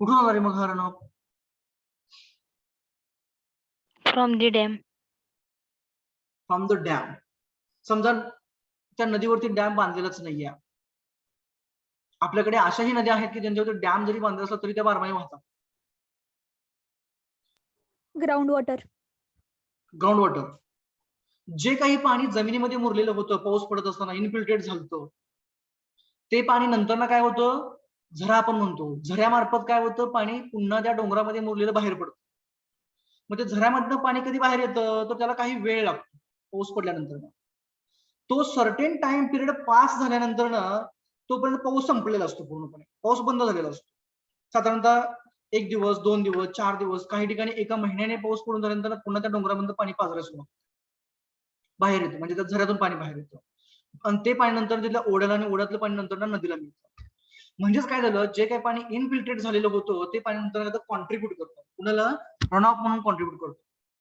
कुठून आला रे मग हा runoff? From the dam. From the dam. समजा त्या नदीवरती डॅम बांधलेलाच नाहीये. आपल्याकडे अशाही नद्या आहेत की ज्यांच्यावरती डॅम जरी बांधला असला तरी त्या बारमाही वाहतात. Ground water. Ground water. जे काही पाणी जमिनीमध्ये मुरलेलं होतं पाऊस पडत असताना इनफिल्ट्रेट झालं ते पाणी नंतर ना काय होतं, झरा आपण म्हणतो, झऱ्यामार्फत काय होतं, पाणी पुन्हा त्या डोंगरामध्ये मुरलेलं बाहेर पडतं. मग ते झऱ्यामधनं पाणी कधी बाहेर येतं तर त्याला काही वेळ लागतो पाऊस पडल्यानंतर. तो सर्टेन टाइम पिरियड पास झाल्यानंतर ना तोपर्यंत पाऊस संपलेला असतो, पूर्णपणे पाऊस बंद झालेला असतो. साधारणतः 1 दिवस, 2 दिवस, 4 दिवस, काही ठिकाणी एका महिन्याने पाऊस पडून झाल्यानंतर पुन्हा त्या डोंगरामधून पाणी पाझरायला सुरू बाहेर येतं, म्हणजे त्या झऱ्यातून पाणी बाहेर येतं आणि ते पाणी नंतर तिथल्या ओढ्याला आणि ओढ्यातलं पाणी नंतर नदीला मिळतं. म्हणजेच काय झालं, जे काही पाणी इनफिल्ट्रेट झालेलं होतं ते पाणी नंतर कॉन्ट्रीब्युट करतो, कुणाला रनऑफ म्हणून कॉन्ट्रीब्युट करतो.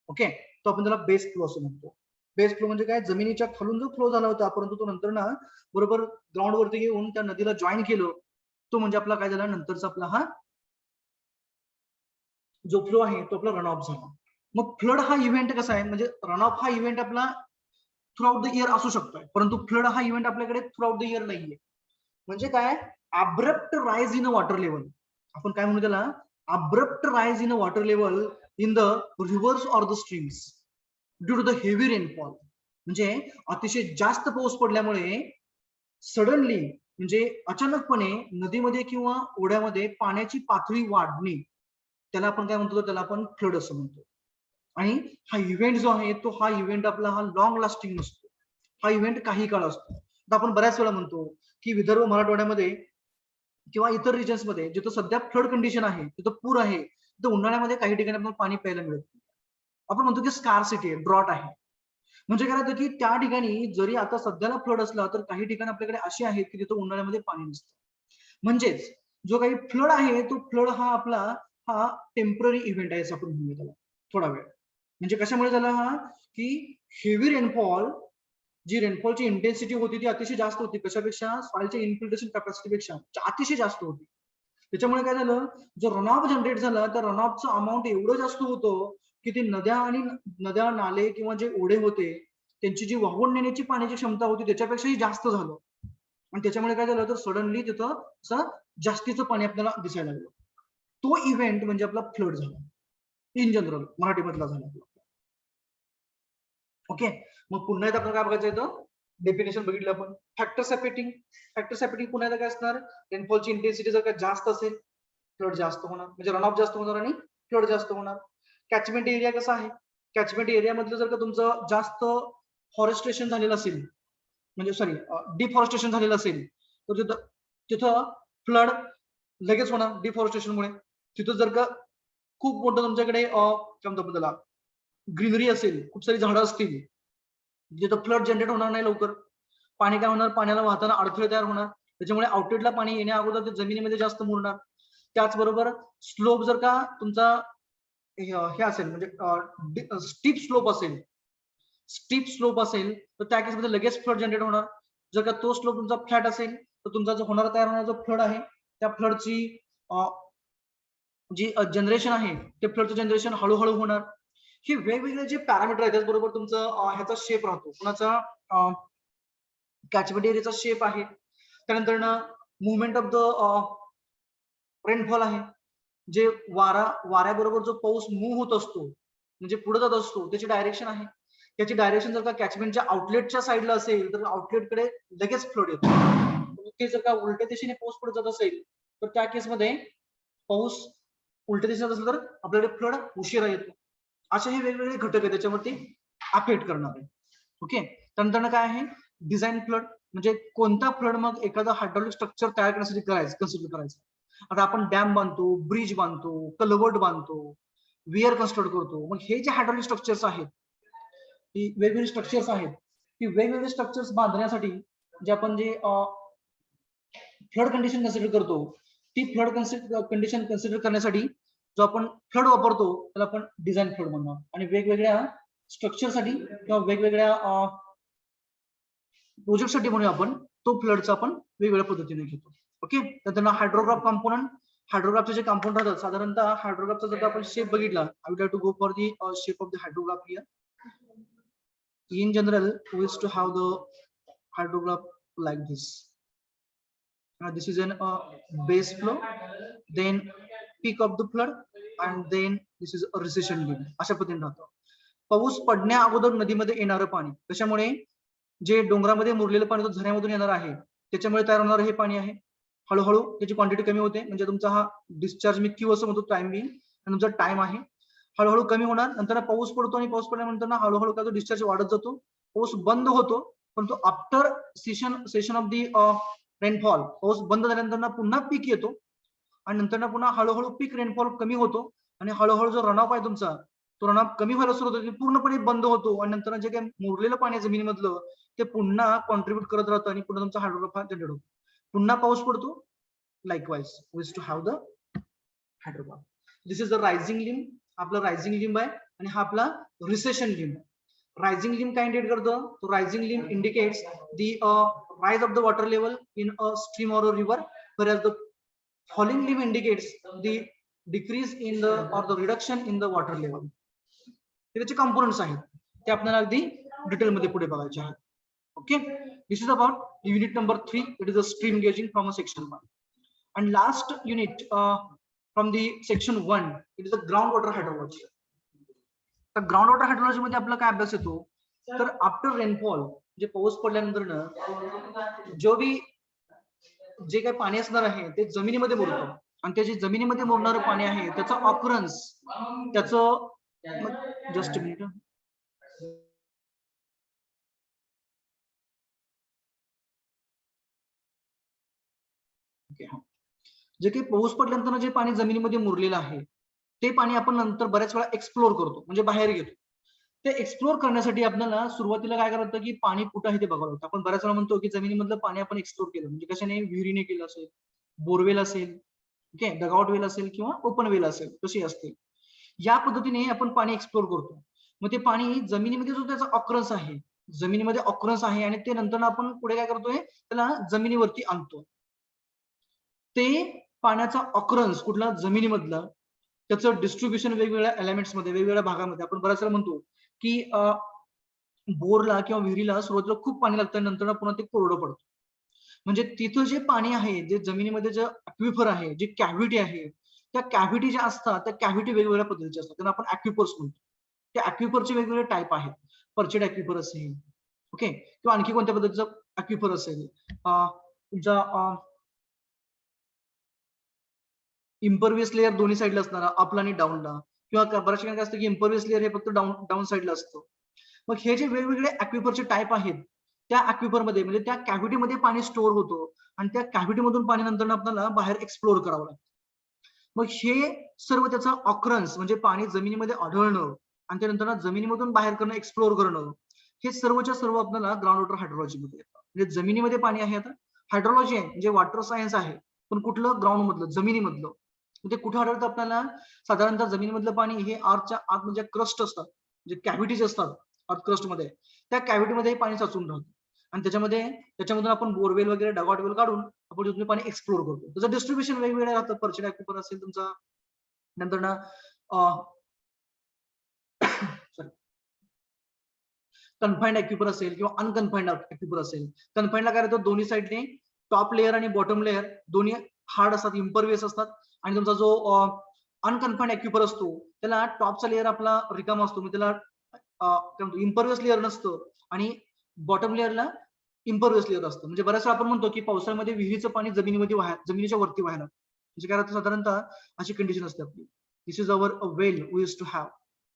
ओके, तो आपण त्याला बेस फ्लो असं म्हणतो. बेस फ्लो म्हणजे काय, जमिनीच्या खालून जो फ्लो झाला होता परंतु तो नंतर ना बरोबर ग्राउंड वरती येऊन त्या नदीला जॉईन केलं, तो म्हणजे आपला काय झाला नंतरचा आपला हा जो फ्लो आहे तो आपला रनऑफ झाला. मग फ्लड हा इव्हेंट कसा आहे, म्हणजे रनऑफ हा इव्हेंट आपला थ्रूआउट द इयर असू शकतोय, परंतु फ्लड हा इव्हेंट आपल्याकडे थ्रूआउट द इयर नाहीये. म्हणजे काय, abrupt rise in a water level. आपण काय म्हणू त्याला, abrupt rise in a water level in the rivers or the streams due to the heavy rainfall. म्हणजे अतिशय जास्त पाऊस पडल्यामुळे सडनली म्हणजे अचानकपणे नदीमध्ये किंवा ओढ्यामध्ये पाण्याची पातळी वाढणे, त्याला आपण काय म्हणतो, त्याला आपण फ्लड असं म्हणतो. आणि हा इव्हेंट जो आहे तो हा इव्हेंट आपला हा लॉंग लास्टिंग नसतो, हा इव्हेंट काही काळ असतो. आता आपण बऱ्याच वेळा म्हणतो की विदर्भ मराठवाड्यामध्ये किंवा इतर रिजन्स मध्ये जिथं सध्या फ्लड कंडिशन आहे, तिथं पूर आहे, तिथं उन्हाळ्यामध्ये काही ठिकाणी आपल्याला पाणी प्यायला मिळत नाही. आपण म्हणतो की स्कार्सिटी आहे, ड्रॉट आहे. म्हणजे काय होतं की त्या ठिकाणी जरी आता सध्याला फ्लड असला तर काही ठिकाणी आपल्याकडे अशी आहेत की तिथं उन्हाळ्यामध्ये पाणी नसतं. म्हणजेच जो काही फ्लड आहे तो फ्लड हा आपला हा टेम्पररी इव्हेंट आहे असं आपण म्हणूया त्याला थोडा वेळ. म्हणजे कशामुळे झाला हा, की हेवी रेनफॉल, जी रेनफॉलची इंटेन्सिटी होती ती अतिशय जास्त होती, कशापेक्षा, सॉइलच्या इन्फिल्ट्रेशन कॅपॅसिटीपेक्षा अतिशय जास्त होती. त्याच्यामुळे काय झालं, जो रनऑफ जनरेट झाला त्या रनऑफचं अमाऊंट एवढं जास्त होतं की ते नद्या नाले किंवा जे ओढे होते त्यांची जी वाहून नेण्याची पाण्याची क्षमता होती त्याच्यापेक्षाही जास्त झालं आणि त्याच्यामुळे काय झालं तर सडनली तिथं असं जास्तीचं पाणी आपल्याला दिसायला लागलं. तो इव्हेंट म्हणजे आपला फ्लड झाला इन जनरल मराठीमधला झाला. ओके, मग पुन्हा एकदा आपल्याला काय बघायचं येतं डेफिनेशन बघितलं आपण. फॅक्टर सॅपिटिंग पुन्हा एकदा काय असणार रेनफॉलची इंटेन्सिटी जर का जास्त असेल फ्लड जास्त होणार म्हणजे रन ऑफ जास्त होणार आणि फ्लड जास्त होणार. कॅचमेंट एरिया कसा आहे कॅचमेंट एरिया मधलं जर का तुमचं जास्त फॉरेस्ट्रेशन झालेलं असेल म्हणजे सॉरी डिफॉरेस्ट्रेशन झालेलं असेल तर तिथं फ्लड लगेच होणार डिफॉरेस्ट्रेशनमुळे. तिथं जर का खूप मोठं तुमच्याकडे काय म्हणतो त्याला ग्रीनरी असेल खूप सारी झाडं असतील जिथं फ्लड जनरेट होणार नाही लवकर. पाणी काय होणार पाण्याला वाहताना अडथळे तयार होणार त्याच्यामुळे आउटलेटला पाणी येण्या अगोदर ते जमिनीमध्ये जास्त मुरणार. त्याचबरोबर स्लोप जर का तुमचा हे असेल म्हणजे स्टीप स्लोप असेल तर त्या केसमध्ये लगेच फ्लड जनरेट होणार. जर का तो स्लोप तुमचा फ्लॅट असेल तर तुमचा जो तयार होणारा जो फ्लड आहे त्या फ्लडची जी जनरेशन आहे ते फ्लडचं जनरेशन हळूहळू होणार. हे वेगवेगळे जे पॅरामीटर आहेत त्याचबरोबर तुमचं ह्याचा शेप राहतो कुणाचा कॅचमेंट एरियाचा शेप आहे. त्यानंतर मुवमेंट ऑफ द रेनफॉल आहे जे वाऱ्याबरोबर जो पाऊस मूव्ह होत असतो म्हणजे पुढे जात असतो त्याची डायरेक्शन आहे. त्याची डायरेक्शन जर का कॅचमेंटच्या आउटलेटच्या साईडला असेल तर आउटलेटकडे लगेच फ्लड येतो. ते जर का उलट्या दिशेने पाऊस पुढे जात असेल तर त्या केसमध्ये पाऊस उलट्या दिशेने असेल तर आपल्याकडे फ्लड उशिरा येतो. असे हे वेगवेगळे घटक आहेत त्याच्यावरती अफेक्ट करणारे. ओके, त्यानंतर काय आहे डिझाईन फ्लड म्हणजे कोणता फ्लड मग एखादा हायड्रॉलिक स्ट्रक्चर तयार करण्यासाठी कन्सिडर करायचं. आता आपण डॅम बांधतो ब्रिज बांधतो कलवर्ट बांधतो विअर कन्स्ट्रक्ट करतो. मग हे जे हायड्रॉलिक स्ट्रक्चर्स आहेत ती वेगवेगळी स्ट्रक्चर्स आहेत ती वेगवेगळे स्ट्रक्चर्स बांधण्यासाठी जे आपण जे फ्लड कंडिशन कन्सिडर करतो ती फ्लड कंडिशन कन्सिडर करण्यासाठी जो आपण फ्लड वापरतो त्याला आपण डिझाईन फ्लड म्हणणार. आणि वेगवेगळ्या स्ट्रक्चरसाठी किंवा वेगवेगळ्या प्रोजेक्टसाठी म्हणून आपण तो फ्लडचा आपण वेगवेगळ्या पद्धतीने घेतो. ओके, तर त्यांना हायड्रोग्राफचे जे कंपाऊंड राहतात साधारणतः हायड्रोग्राफचा जर आपण शेप बघितला I would like to go for the shape of the hydrograph here. In general, we used to have the hydrograph like this. This is an base flow, then peak of the flood, and then this is a recession limit. अशा पद्धतीने राहतो. पाऊस पडण्या अगोदर नदीमध्ये येणारं पाणी त्याच्यामुळे जे डोंगरामध्ये मुरलेलं पाणी तो झऱ्यामधून येणार आहे त्याच्यामुळे तयार होणारं हे पाणी आहे. हळूहळू त्याची क्वांटिटी कमी होते म्हणजे तुमचा हा डिस्चार्ज मी क्यू असं म्हणतो टाइम बिंग आणि तुमचा टाइम आहे हळूहळू कमी होणार. नंतर पाऊस पडतो आणि पाऊस पडल्यानंतर हळूहळू काय तो डिस्चार्ज वाढत जातो पाऊस बंद होतो. परंतु after session of the rainfall पाऊस बंद झाल्यानंतर पुन्हा पीक येतो आणि नंतर पुन्हा हळूहळू पीक रेनफॉल कमी होतो आणि हळूहळू जो रनऑफ आहे तुमचा तो रनऑफ कमी व्हायला सुरुवात होते पूर्णपणे बंद होतो आणि नंतर जे काही मुरलेलं पाणी जमिनीमधलं ते पुन्हा कॉन्ट्रीब्युट करत राहतं आणि पुन्हा तुमचा हायड्रोग्राफ जनरेट होतो. पुन्हा पाऊस पडतो likewise we used to have the hydrograph. This is the rising limb आपला रायझिंग लिंब आहे आणि हा आपला रिसेशन लिंब आहे. रायझिंग लिंब काय इंडिकेट करतो तो रायझिंग लिंब indicates the rise of the water level in a stream or a river, whereas the falling limb indicates the decrease in the or the reduction in the water level. त्याचे components आहेत ते आपल्याला अगदी detail मध्ये पुढे बघायचे आहेत. Okay, this is about unit number 3. It is a stream gauging from a section 1 and last unit from the section 1 it is the groundwater hydrology. तर ग्राउंड वॉटर हायड्रोलॉजी मध्ये आपला काय अभ्यास येतो तर आफ्टर रेनफॉल जे पाऊस पडल्यानंतर जे काही पाणी असणार आहे ते जमिनीमध्ये मुरतं आणि ते जे जमिनीमध्ये मुरणारं पाणी आहे त्याचं ऑकरन्स त्याचं जस्ट मिनिट जे काही पाऊस पडल्यानंतर जे पाणी जमिनीमध्ये मुरलेलं आहे ते पाणी आपण नंतर बऱ्याच वेळा एक्सप्लोर करतो म्हणजे बाहेर घेतो. ते एक्सप्लोर करण्यासाठी आपल्याला सुरुवातीला काय करावं लागतं की पाणी कुठं आहे ते बघावं लागतं. आपण बऱ्याच वेळा म्हणतो की जमिनीमधलं पाणी आपण एक्सप्लोर केलं म्हणजे कशाने विहिरीने केलं असेल बोरवेल असेल ओके डगआउट वेल असेल किंवा ओपन वेल असेल कशी असते या पद्धतीने आपण पाणी एक्सप्लोर करतो. मग ते पाणी जमिनीमध्ये जो त्याचा ऑकरन्स आहे जमिनीमध्ये ऑकरन्स आहे आणि ते नंतर आपण पुढे काय करतोय त्याला जमिनीवरती आणतो. ते पाण्याचा ऑकरन्स कुठला जमिनीमधला त्याचं डिस्ट्रीब्युशन वेगवेगळ्या एलिमेंट्स मध्ये, वेगवेगळ्या भागामध्ये. आपण बऱ्याच वेळा म्हणतो की बोरला किंवा विहिरीला सुरुवातीला खूप पाणी लागतं, नंतर पुन्हा ते कोरडं पडतं. म्हणजे तिथं जे पाणी आहे, जे जमिनीमध्ये जे अक्विफर आहे, जी कॅव्हिटी आहे, त्या कॅव्हिटी ज्या असतात त्या कॅव्हिटी वेगवेगळ्या पद्धतीच्या असतात, त्यांना आपण अक्विफर्स म्हणतो. त्या अक्विफरचे वेगवेगळे टाईप आहेत. पर्चेड अक्विफर असेल, ओके, किंवा आणखी कोणत्या पद्धतीचं अक्विफर असेल, तुमचा इम्परवियस लेअर दोन्ही साईडला असणारा, अपला आणि डाऊनला, किंवा बऱ्याच ठिकाणी काय असतं की इम्परवियस लेअर हे फक्त डाऊन साईडला असतं. मग हे जे वेगवेगळे अक्विफरचे टाईप आहेत, त्या अक्विफर मध्ये म्हणजे त्या कॅव्हिटी मध्ये पाणी स्टोअर होतो आणि त्या कॅव्हिटी मधून पाणी नंतर आपल्याला बाहेर एक्सप्लोर करावं लागतं. मग हे सर्व त्याचा ऑकरन्स म्हणजे पाणी जमिनीमध्ये आढळणं आणि त्यानंतर जमिनीमधून बाहेर करणं, एक्सप्लोर करणं, हे सर्वच्या सर्व आपल्याला ग्राउंड वॉटर हायड्रोलॉजी मध्ये येतं. म्हणजे जमिनीमध्ये पाणी आहे, आता हायड्रोलॉजी आहे म्हणजे वॉटर सायन्स आहे, पण कुठलं? ग्राउंड मधलं, जमिनीमधलं. ते कुठे आढळतं आपल्याला? साधारणतः जमिनीमधलं पाणी हे अर्थच्या आत म्हणजे क्रस्ट असतात, म्हणजे कॅव्हिटीज असतात अर्थ क्रस्ट मध्ये, त्या कॅव्हिटी मध्ये पाणी साचून राहतं आणि त्याच्यामधून आपण बोरवेल वगैरे डगआउट वेल काढून आपण तिथून पाणी एक्सप्लोर करतो. त्याचं डिस्ट्रीब्युशन वेगवेगळं राहतं. पर्चेड अक्विफर असेल तुमचा, नंतर ना कन्फाइंड अक्विफर असेल किंवा अनकन्फाइंड अक्विफर असेल. कन्फाइंडला काय राहतं? दोन्ही साईडने टॉप लेअर आणि बॉटम लेअर दोन्ही हार्ड असतात, इम्परवियस असतात. आणि तुमचा जो अनकन्फाइंड अक्विफर असतो त्याला टॉपचा लेअर आपला रिकामा असतो, म्हणजे त्याला इम्परवियस लेअर नसतं आणि बॉटम लेअरला इम्परवियस लेअर असतं. म्हणजे बऱ्याच वेळा आपण म्हणतो की पावसाळ्यामध्ये विहिरीचं पाणी जमिनीच्या वरती व्हायला, म्हणजे काय राहतं? साधारणतः अशी कंडिशन असते आपली. This is our well we use to have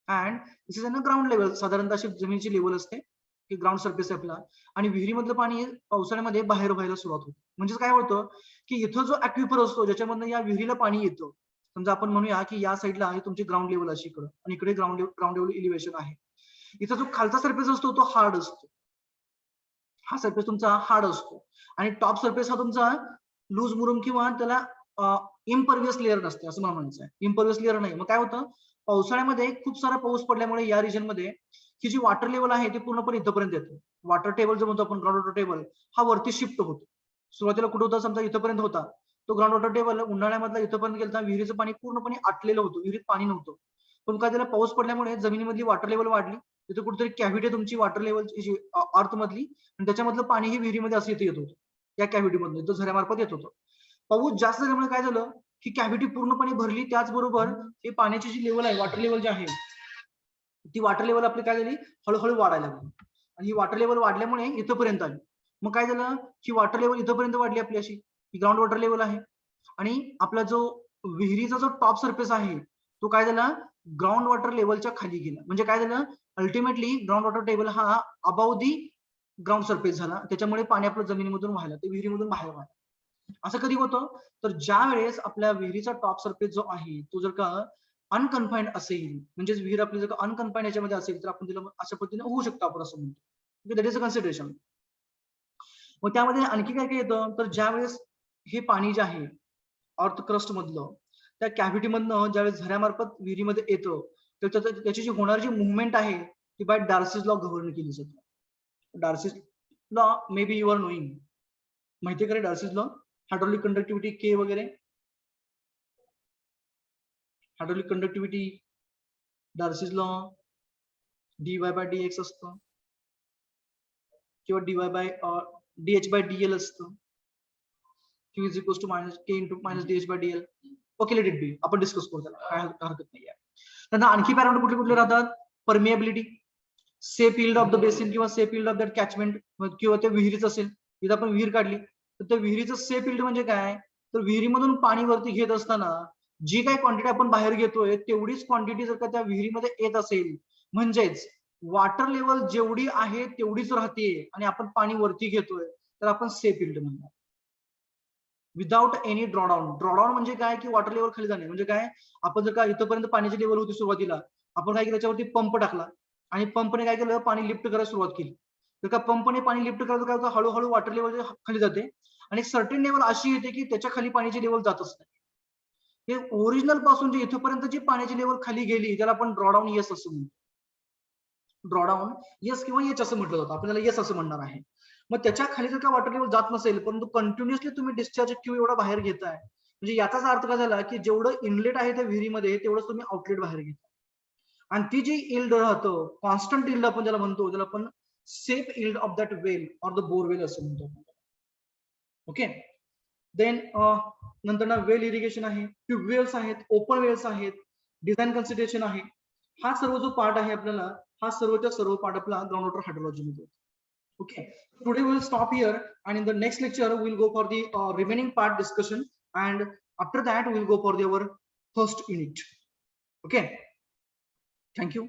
and this is an ground level. साधारणतः अशी जमिनीची लेवल असते की ग्राउंड सरफेस आहे आपला, आणि विहिरीमधलं पाणी पावसाळ्यामध्ये बाहेर व्हायला सुरुवात होते. म्हणजे काय होतं की इथं जो अक्विफर असतो ज्याच्यामधनं या विहिरीला पाणी येतं, समजा आपण म्हणूया की या साईडला आहे तुमची ग्राउंड लेवल अशी इकडं आणि इकडे ग्राउंड लेवल एलिव्हेशन आहे. इथं जो खालचा सरफेस असतो तो हार्ड असतो, हा सरफेस तुमचा हार्ड असतो, आणि टॉप सरफेस हा तुमचा लूज मुरुम किंवा त्याला इम्परवियस लेअर नसते असं मला म्हणायचं आहे. इम्परवियस लेअर नाही. मग काय होतं? पावसाळ्यामध्ये खूप सारा पाऊस पडल्यामुळे या रिजन मध्ये ही जी वॉटर लेवल आहे ते पूर्णपणे इथपर्यंत येतं. वॉटर टेबल जो म्हणतो आपण, ग्राउंड वॉटर टेबल, हा वरती शिफ्ट होतो. सुरुवातीला कुठं होता? समजा इथपर्यंत होता तो ग्राउंड वॉटर टेबल, उन्हाळ्यामधला इथपर्यंत गेला, विहिरीचं पाणी पूर्णपणे आटलेलं होतं, विहिरीत पाणी नव्हतं. पण काय त्याला पाऊस पडल्यामुळे जमिनीमधली वॉटर लेवल वाढली, तिथे कुठेतरी कॅव्हिटी तुमची वॉटर लेवलची अर्थ मधली, आणि त्याच्यामधलं पाणी ही विहिरीमध्ये असं इथे येत होतं, या कॅव्हिटी मधून तो झऱ्यामार्फत येत होतं. पाऊस जास्त झाल्यामुळे काय झालं की कॅव्हिटी पूर्णपणे भरली, त्याचबरोबर हे पाण्याची जी लेवल आहे, वॉटर लेवल जी आहे, ती वॉटर लेवल आपली काय झाली? हळूहळू वाढायला लागली, आणि ही वॉटर लेवल वाढल्यामुळे इथपर्यंत आली. मग काय झालं की वॉटर लेवल इथपर्यंत वाढली आपली, अशी ही ग्राउंड वॉटर लेवल आहे, आणि आपला जो विहिरीचा जो टॉप सरफेस आहे तो काय झाला? ग्राउंड वॉटर लेवलच्या खाली गेला. म्हणजे काय झालं? अल्टिमेटली ग्राउंड वॉटर टेबल हा अबाव दी ग्राउंड सरफेस झाला, त्याच्यामुळे पाणी आपलं जमिनीमधून व्हायला, ते विहिरीमधून बाहेर व्हायला. असं कधी होतं? तर ज्या वेळेस आपल्या विहिरीचा टॉप सरफेस जो आहे तो जर का अनकन्फाइंड असेल, म्हणजे विहीर आपली जर का अनकन्फाइंड याच्यामध्ये असेल, तर आपण तिला अशा पद्धतीने होऊ शकतो आपण असं म्हणतो. That is a consideration. मग त्यामध्ये आणखी काय काय येतं? तर ज्या वेळेस हे पाणी जे आहे अर्थ क्रस्ट मधलं त्या कॅव्हिटी मधनं ज्यावेळेस झऱ्यामार्फत विहिरीमध्ये येतं, तर त्याची जी होणारी जी मुवमेंट आहे ती बाय डार्सीज लॉ गव्हर्न केली जाते. Darcy's law may be you are knowing, माहिती का रे Darcy's law? Hydraulic conductivity K वगैरे, hydraulic conductivity, Darcy's law, dy by dx असतं किंवा dy by dh by dl असतं, q is equal to minus k into minus dh by dl. Okay, let it be, आपण discuss करू त्याला, काय हरकत नाही आहे. नंतर आणखी पॅरामीटर कुठले कुठले राहतात? Permeability, safe yield of the basin किंवा safe yield of that catchment, किंवा ते विहिरीच असेल, इथं आपण विहीर काढली तर त्या विहिरीचं सेफ यील्ड म्हणजे काय? तर विहिरीमधून पाणी वरती घेत असताना जी काही क्वांटिटी आपण बाहेर घेतोय तेवढीच क्वांटिटी जर का त्या विहिरीमध्ये येत असेल, म्हणजेच वॉटर लेवल जेवढी आहे तेवढीच राहते आणि आपण पाणी वरती घेतोय, तर आपण सेफ यील्ड म्हणणार. Without any drawdown. ड्रॉडाऊन म्हणजे काय? की वॉटर लेवल खाली जाणे. म्हणजे काय? आपण जर का इथपर्यंत पाण्याची लेवल होती सुरुवातीला, आपण काय केलं? त्याच्यावरती पंप टाकला आणि पंपने काय केलं? पाणी लिफ्ट करायला सुरुवात केली. तर का पंपने पाणी लिफ्ट करायचं काय होतं? हळूहळू वॉटर लेवल खाली जाते आणि सर्टेन लेवल अशी येते की त्याच्या खाली पाण्याची लेवल जातच नाही. हे ओरिजिनल पासून जे इथपर्यंत जी पाण्याची लेवल खाली गेली त्याला आपण ड्रॉडाऊन येस असं म्हणतो. ड्रॉडाऊन येस किंवा एच असं म्हटलं जातं, आपल्याला येस असं म्हणणार आहे. मग त्याच्या खाली जर का वॉटर लेवल जात नसेल, परंतु कंटिन्युअसली तुम्ही डिस्चार्ज क्यू एवढा बाहेर घेताय, म्हणजे याचाच अर्थ काय झाला की जेवढं इनलेट आहे त्या विहिरीमध्ये तेवढंच तुम्ही आउटलेट बाहेर घेता. आणि ती जी इल्ड राहतं, कॉन्स्टंट इल्ड आपण ज्याला म्हणतो, त्याला आपण safe yield of that well or the borewell असं म्हणतो. ओके. देन नंतर ना वेल इरिगेशन आहे, ट्यूबवेल्स आहेत, ओपन वेल्स आहेत, डिझाईन कन्सिडरेशन आहे. हा सर्व जो पार्ट आहे आपल्याला, हा सर्वच्या सर्व पार्ट आपला ग्राउंड वॉटर हायड्रोलॉजी मध्ये. Okay, today we'll stop here, and in the next lecture we'll go for the remaining part discussion, and after that we'll go for our first unit. Okay, thank you.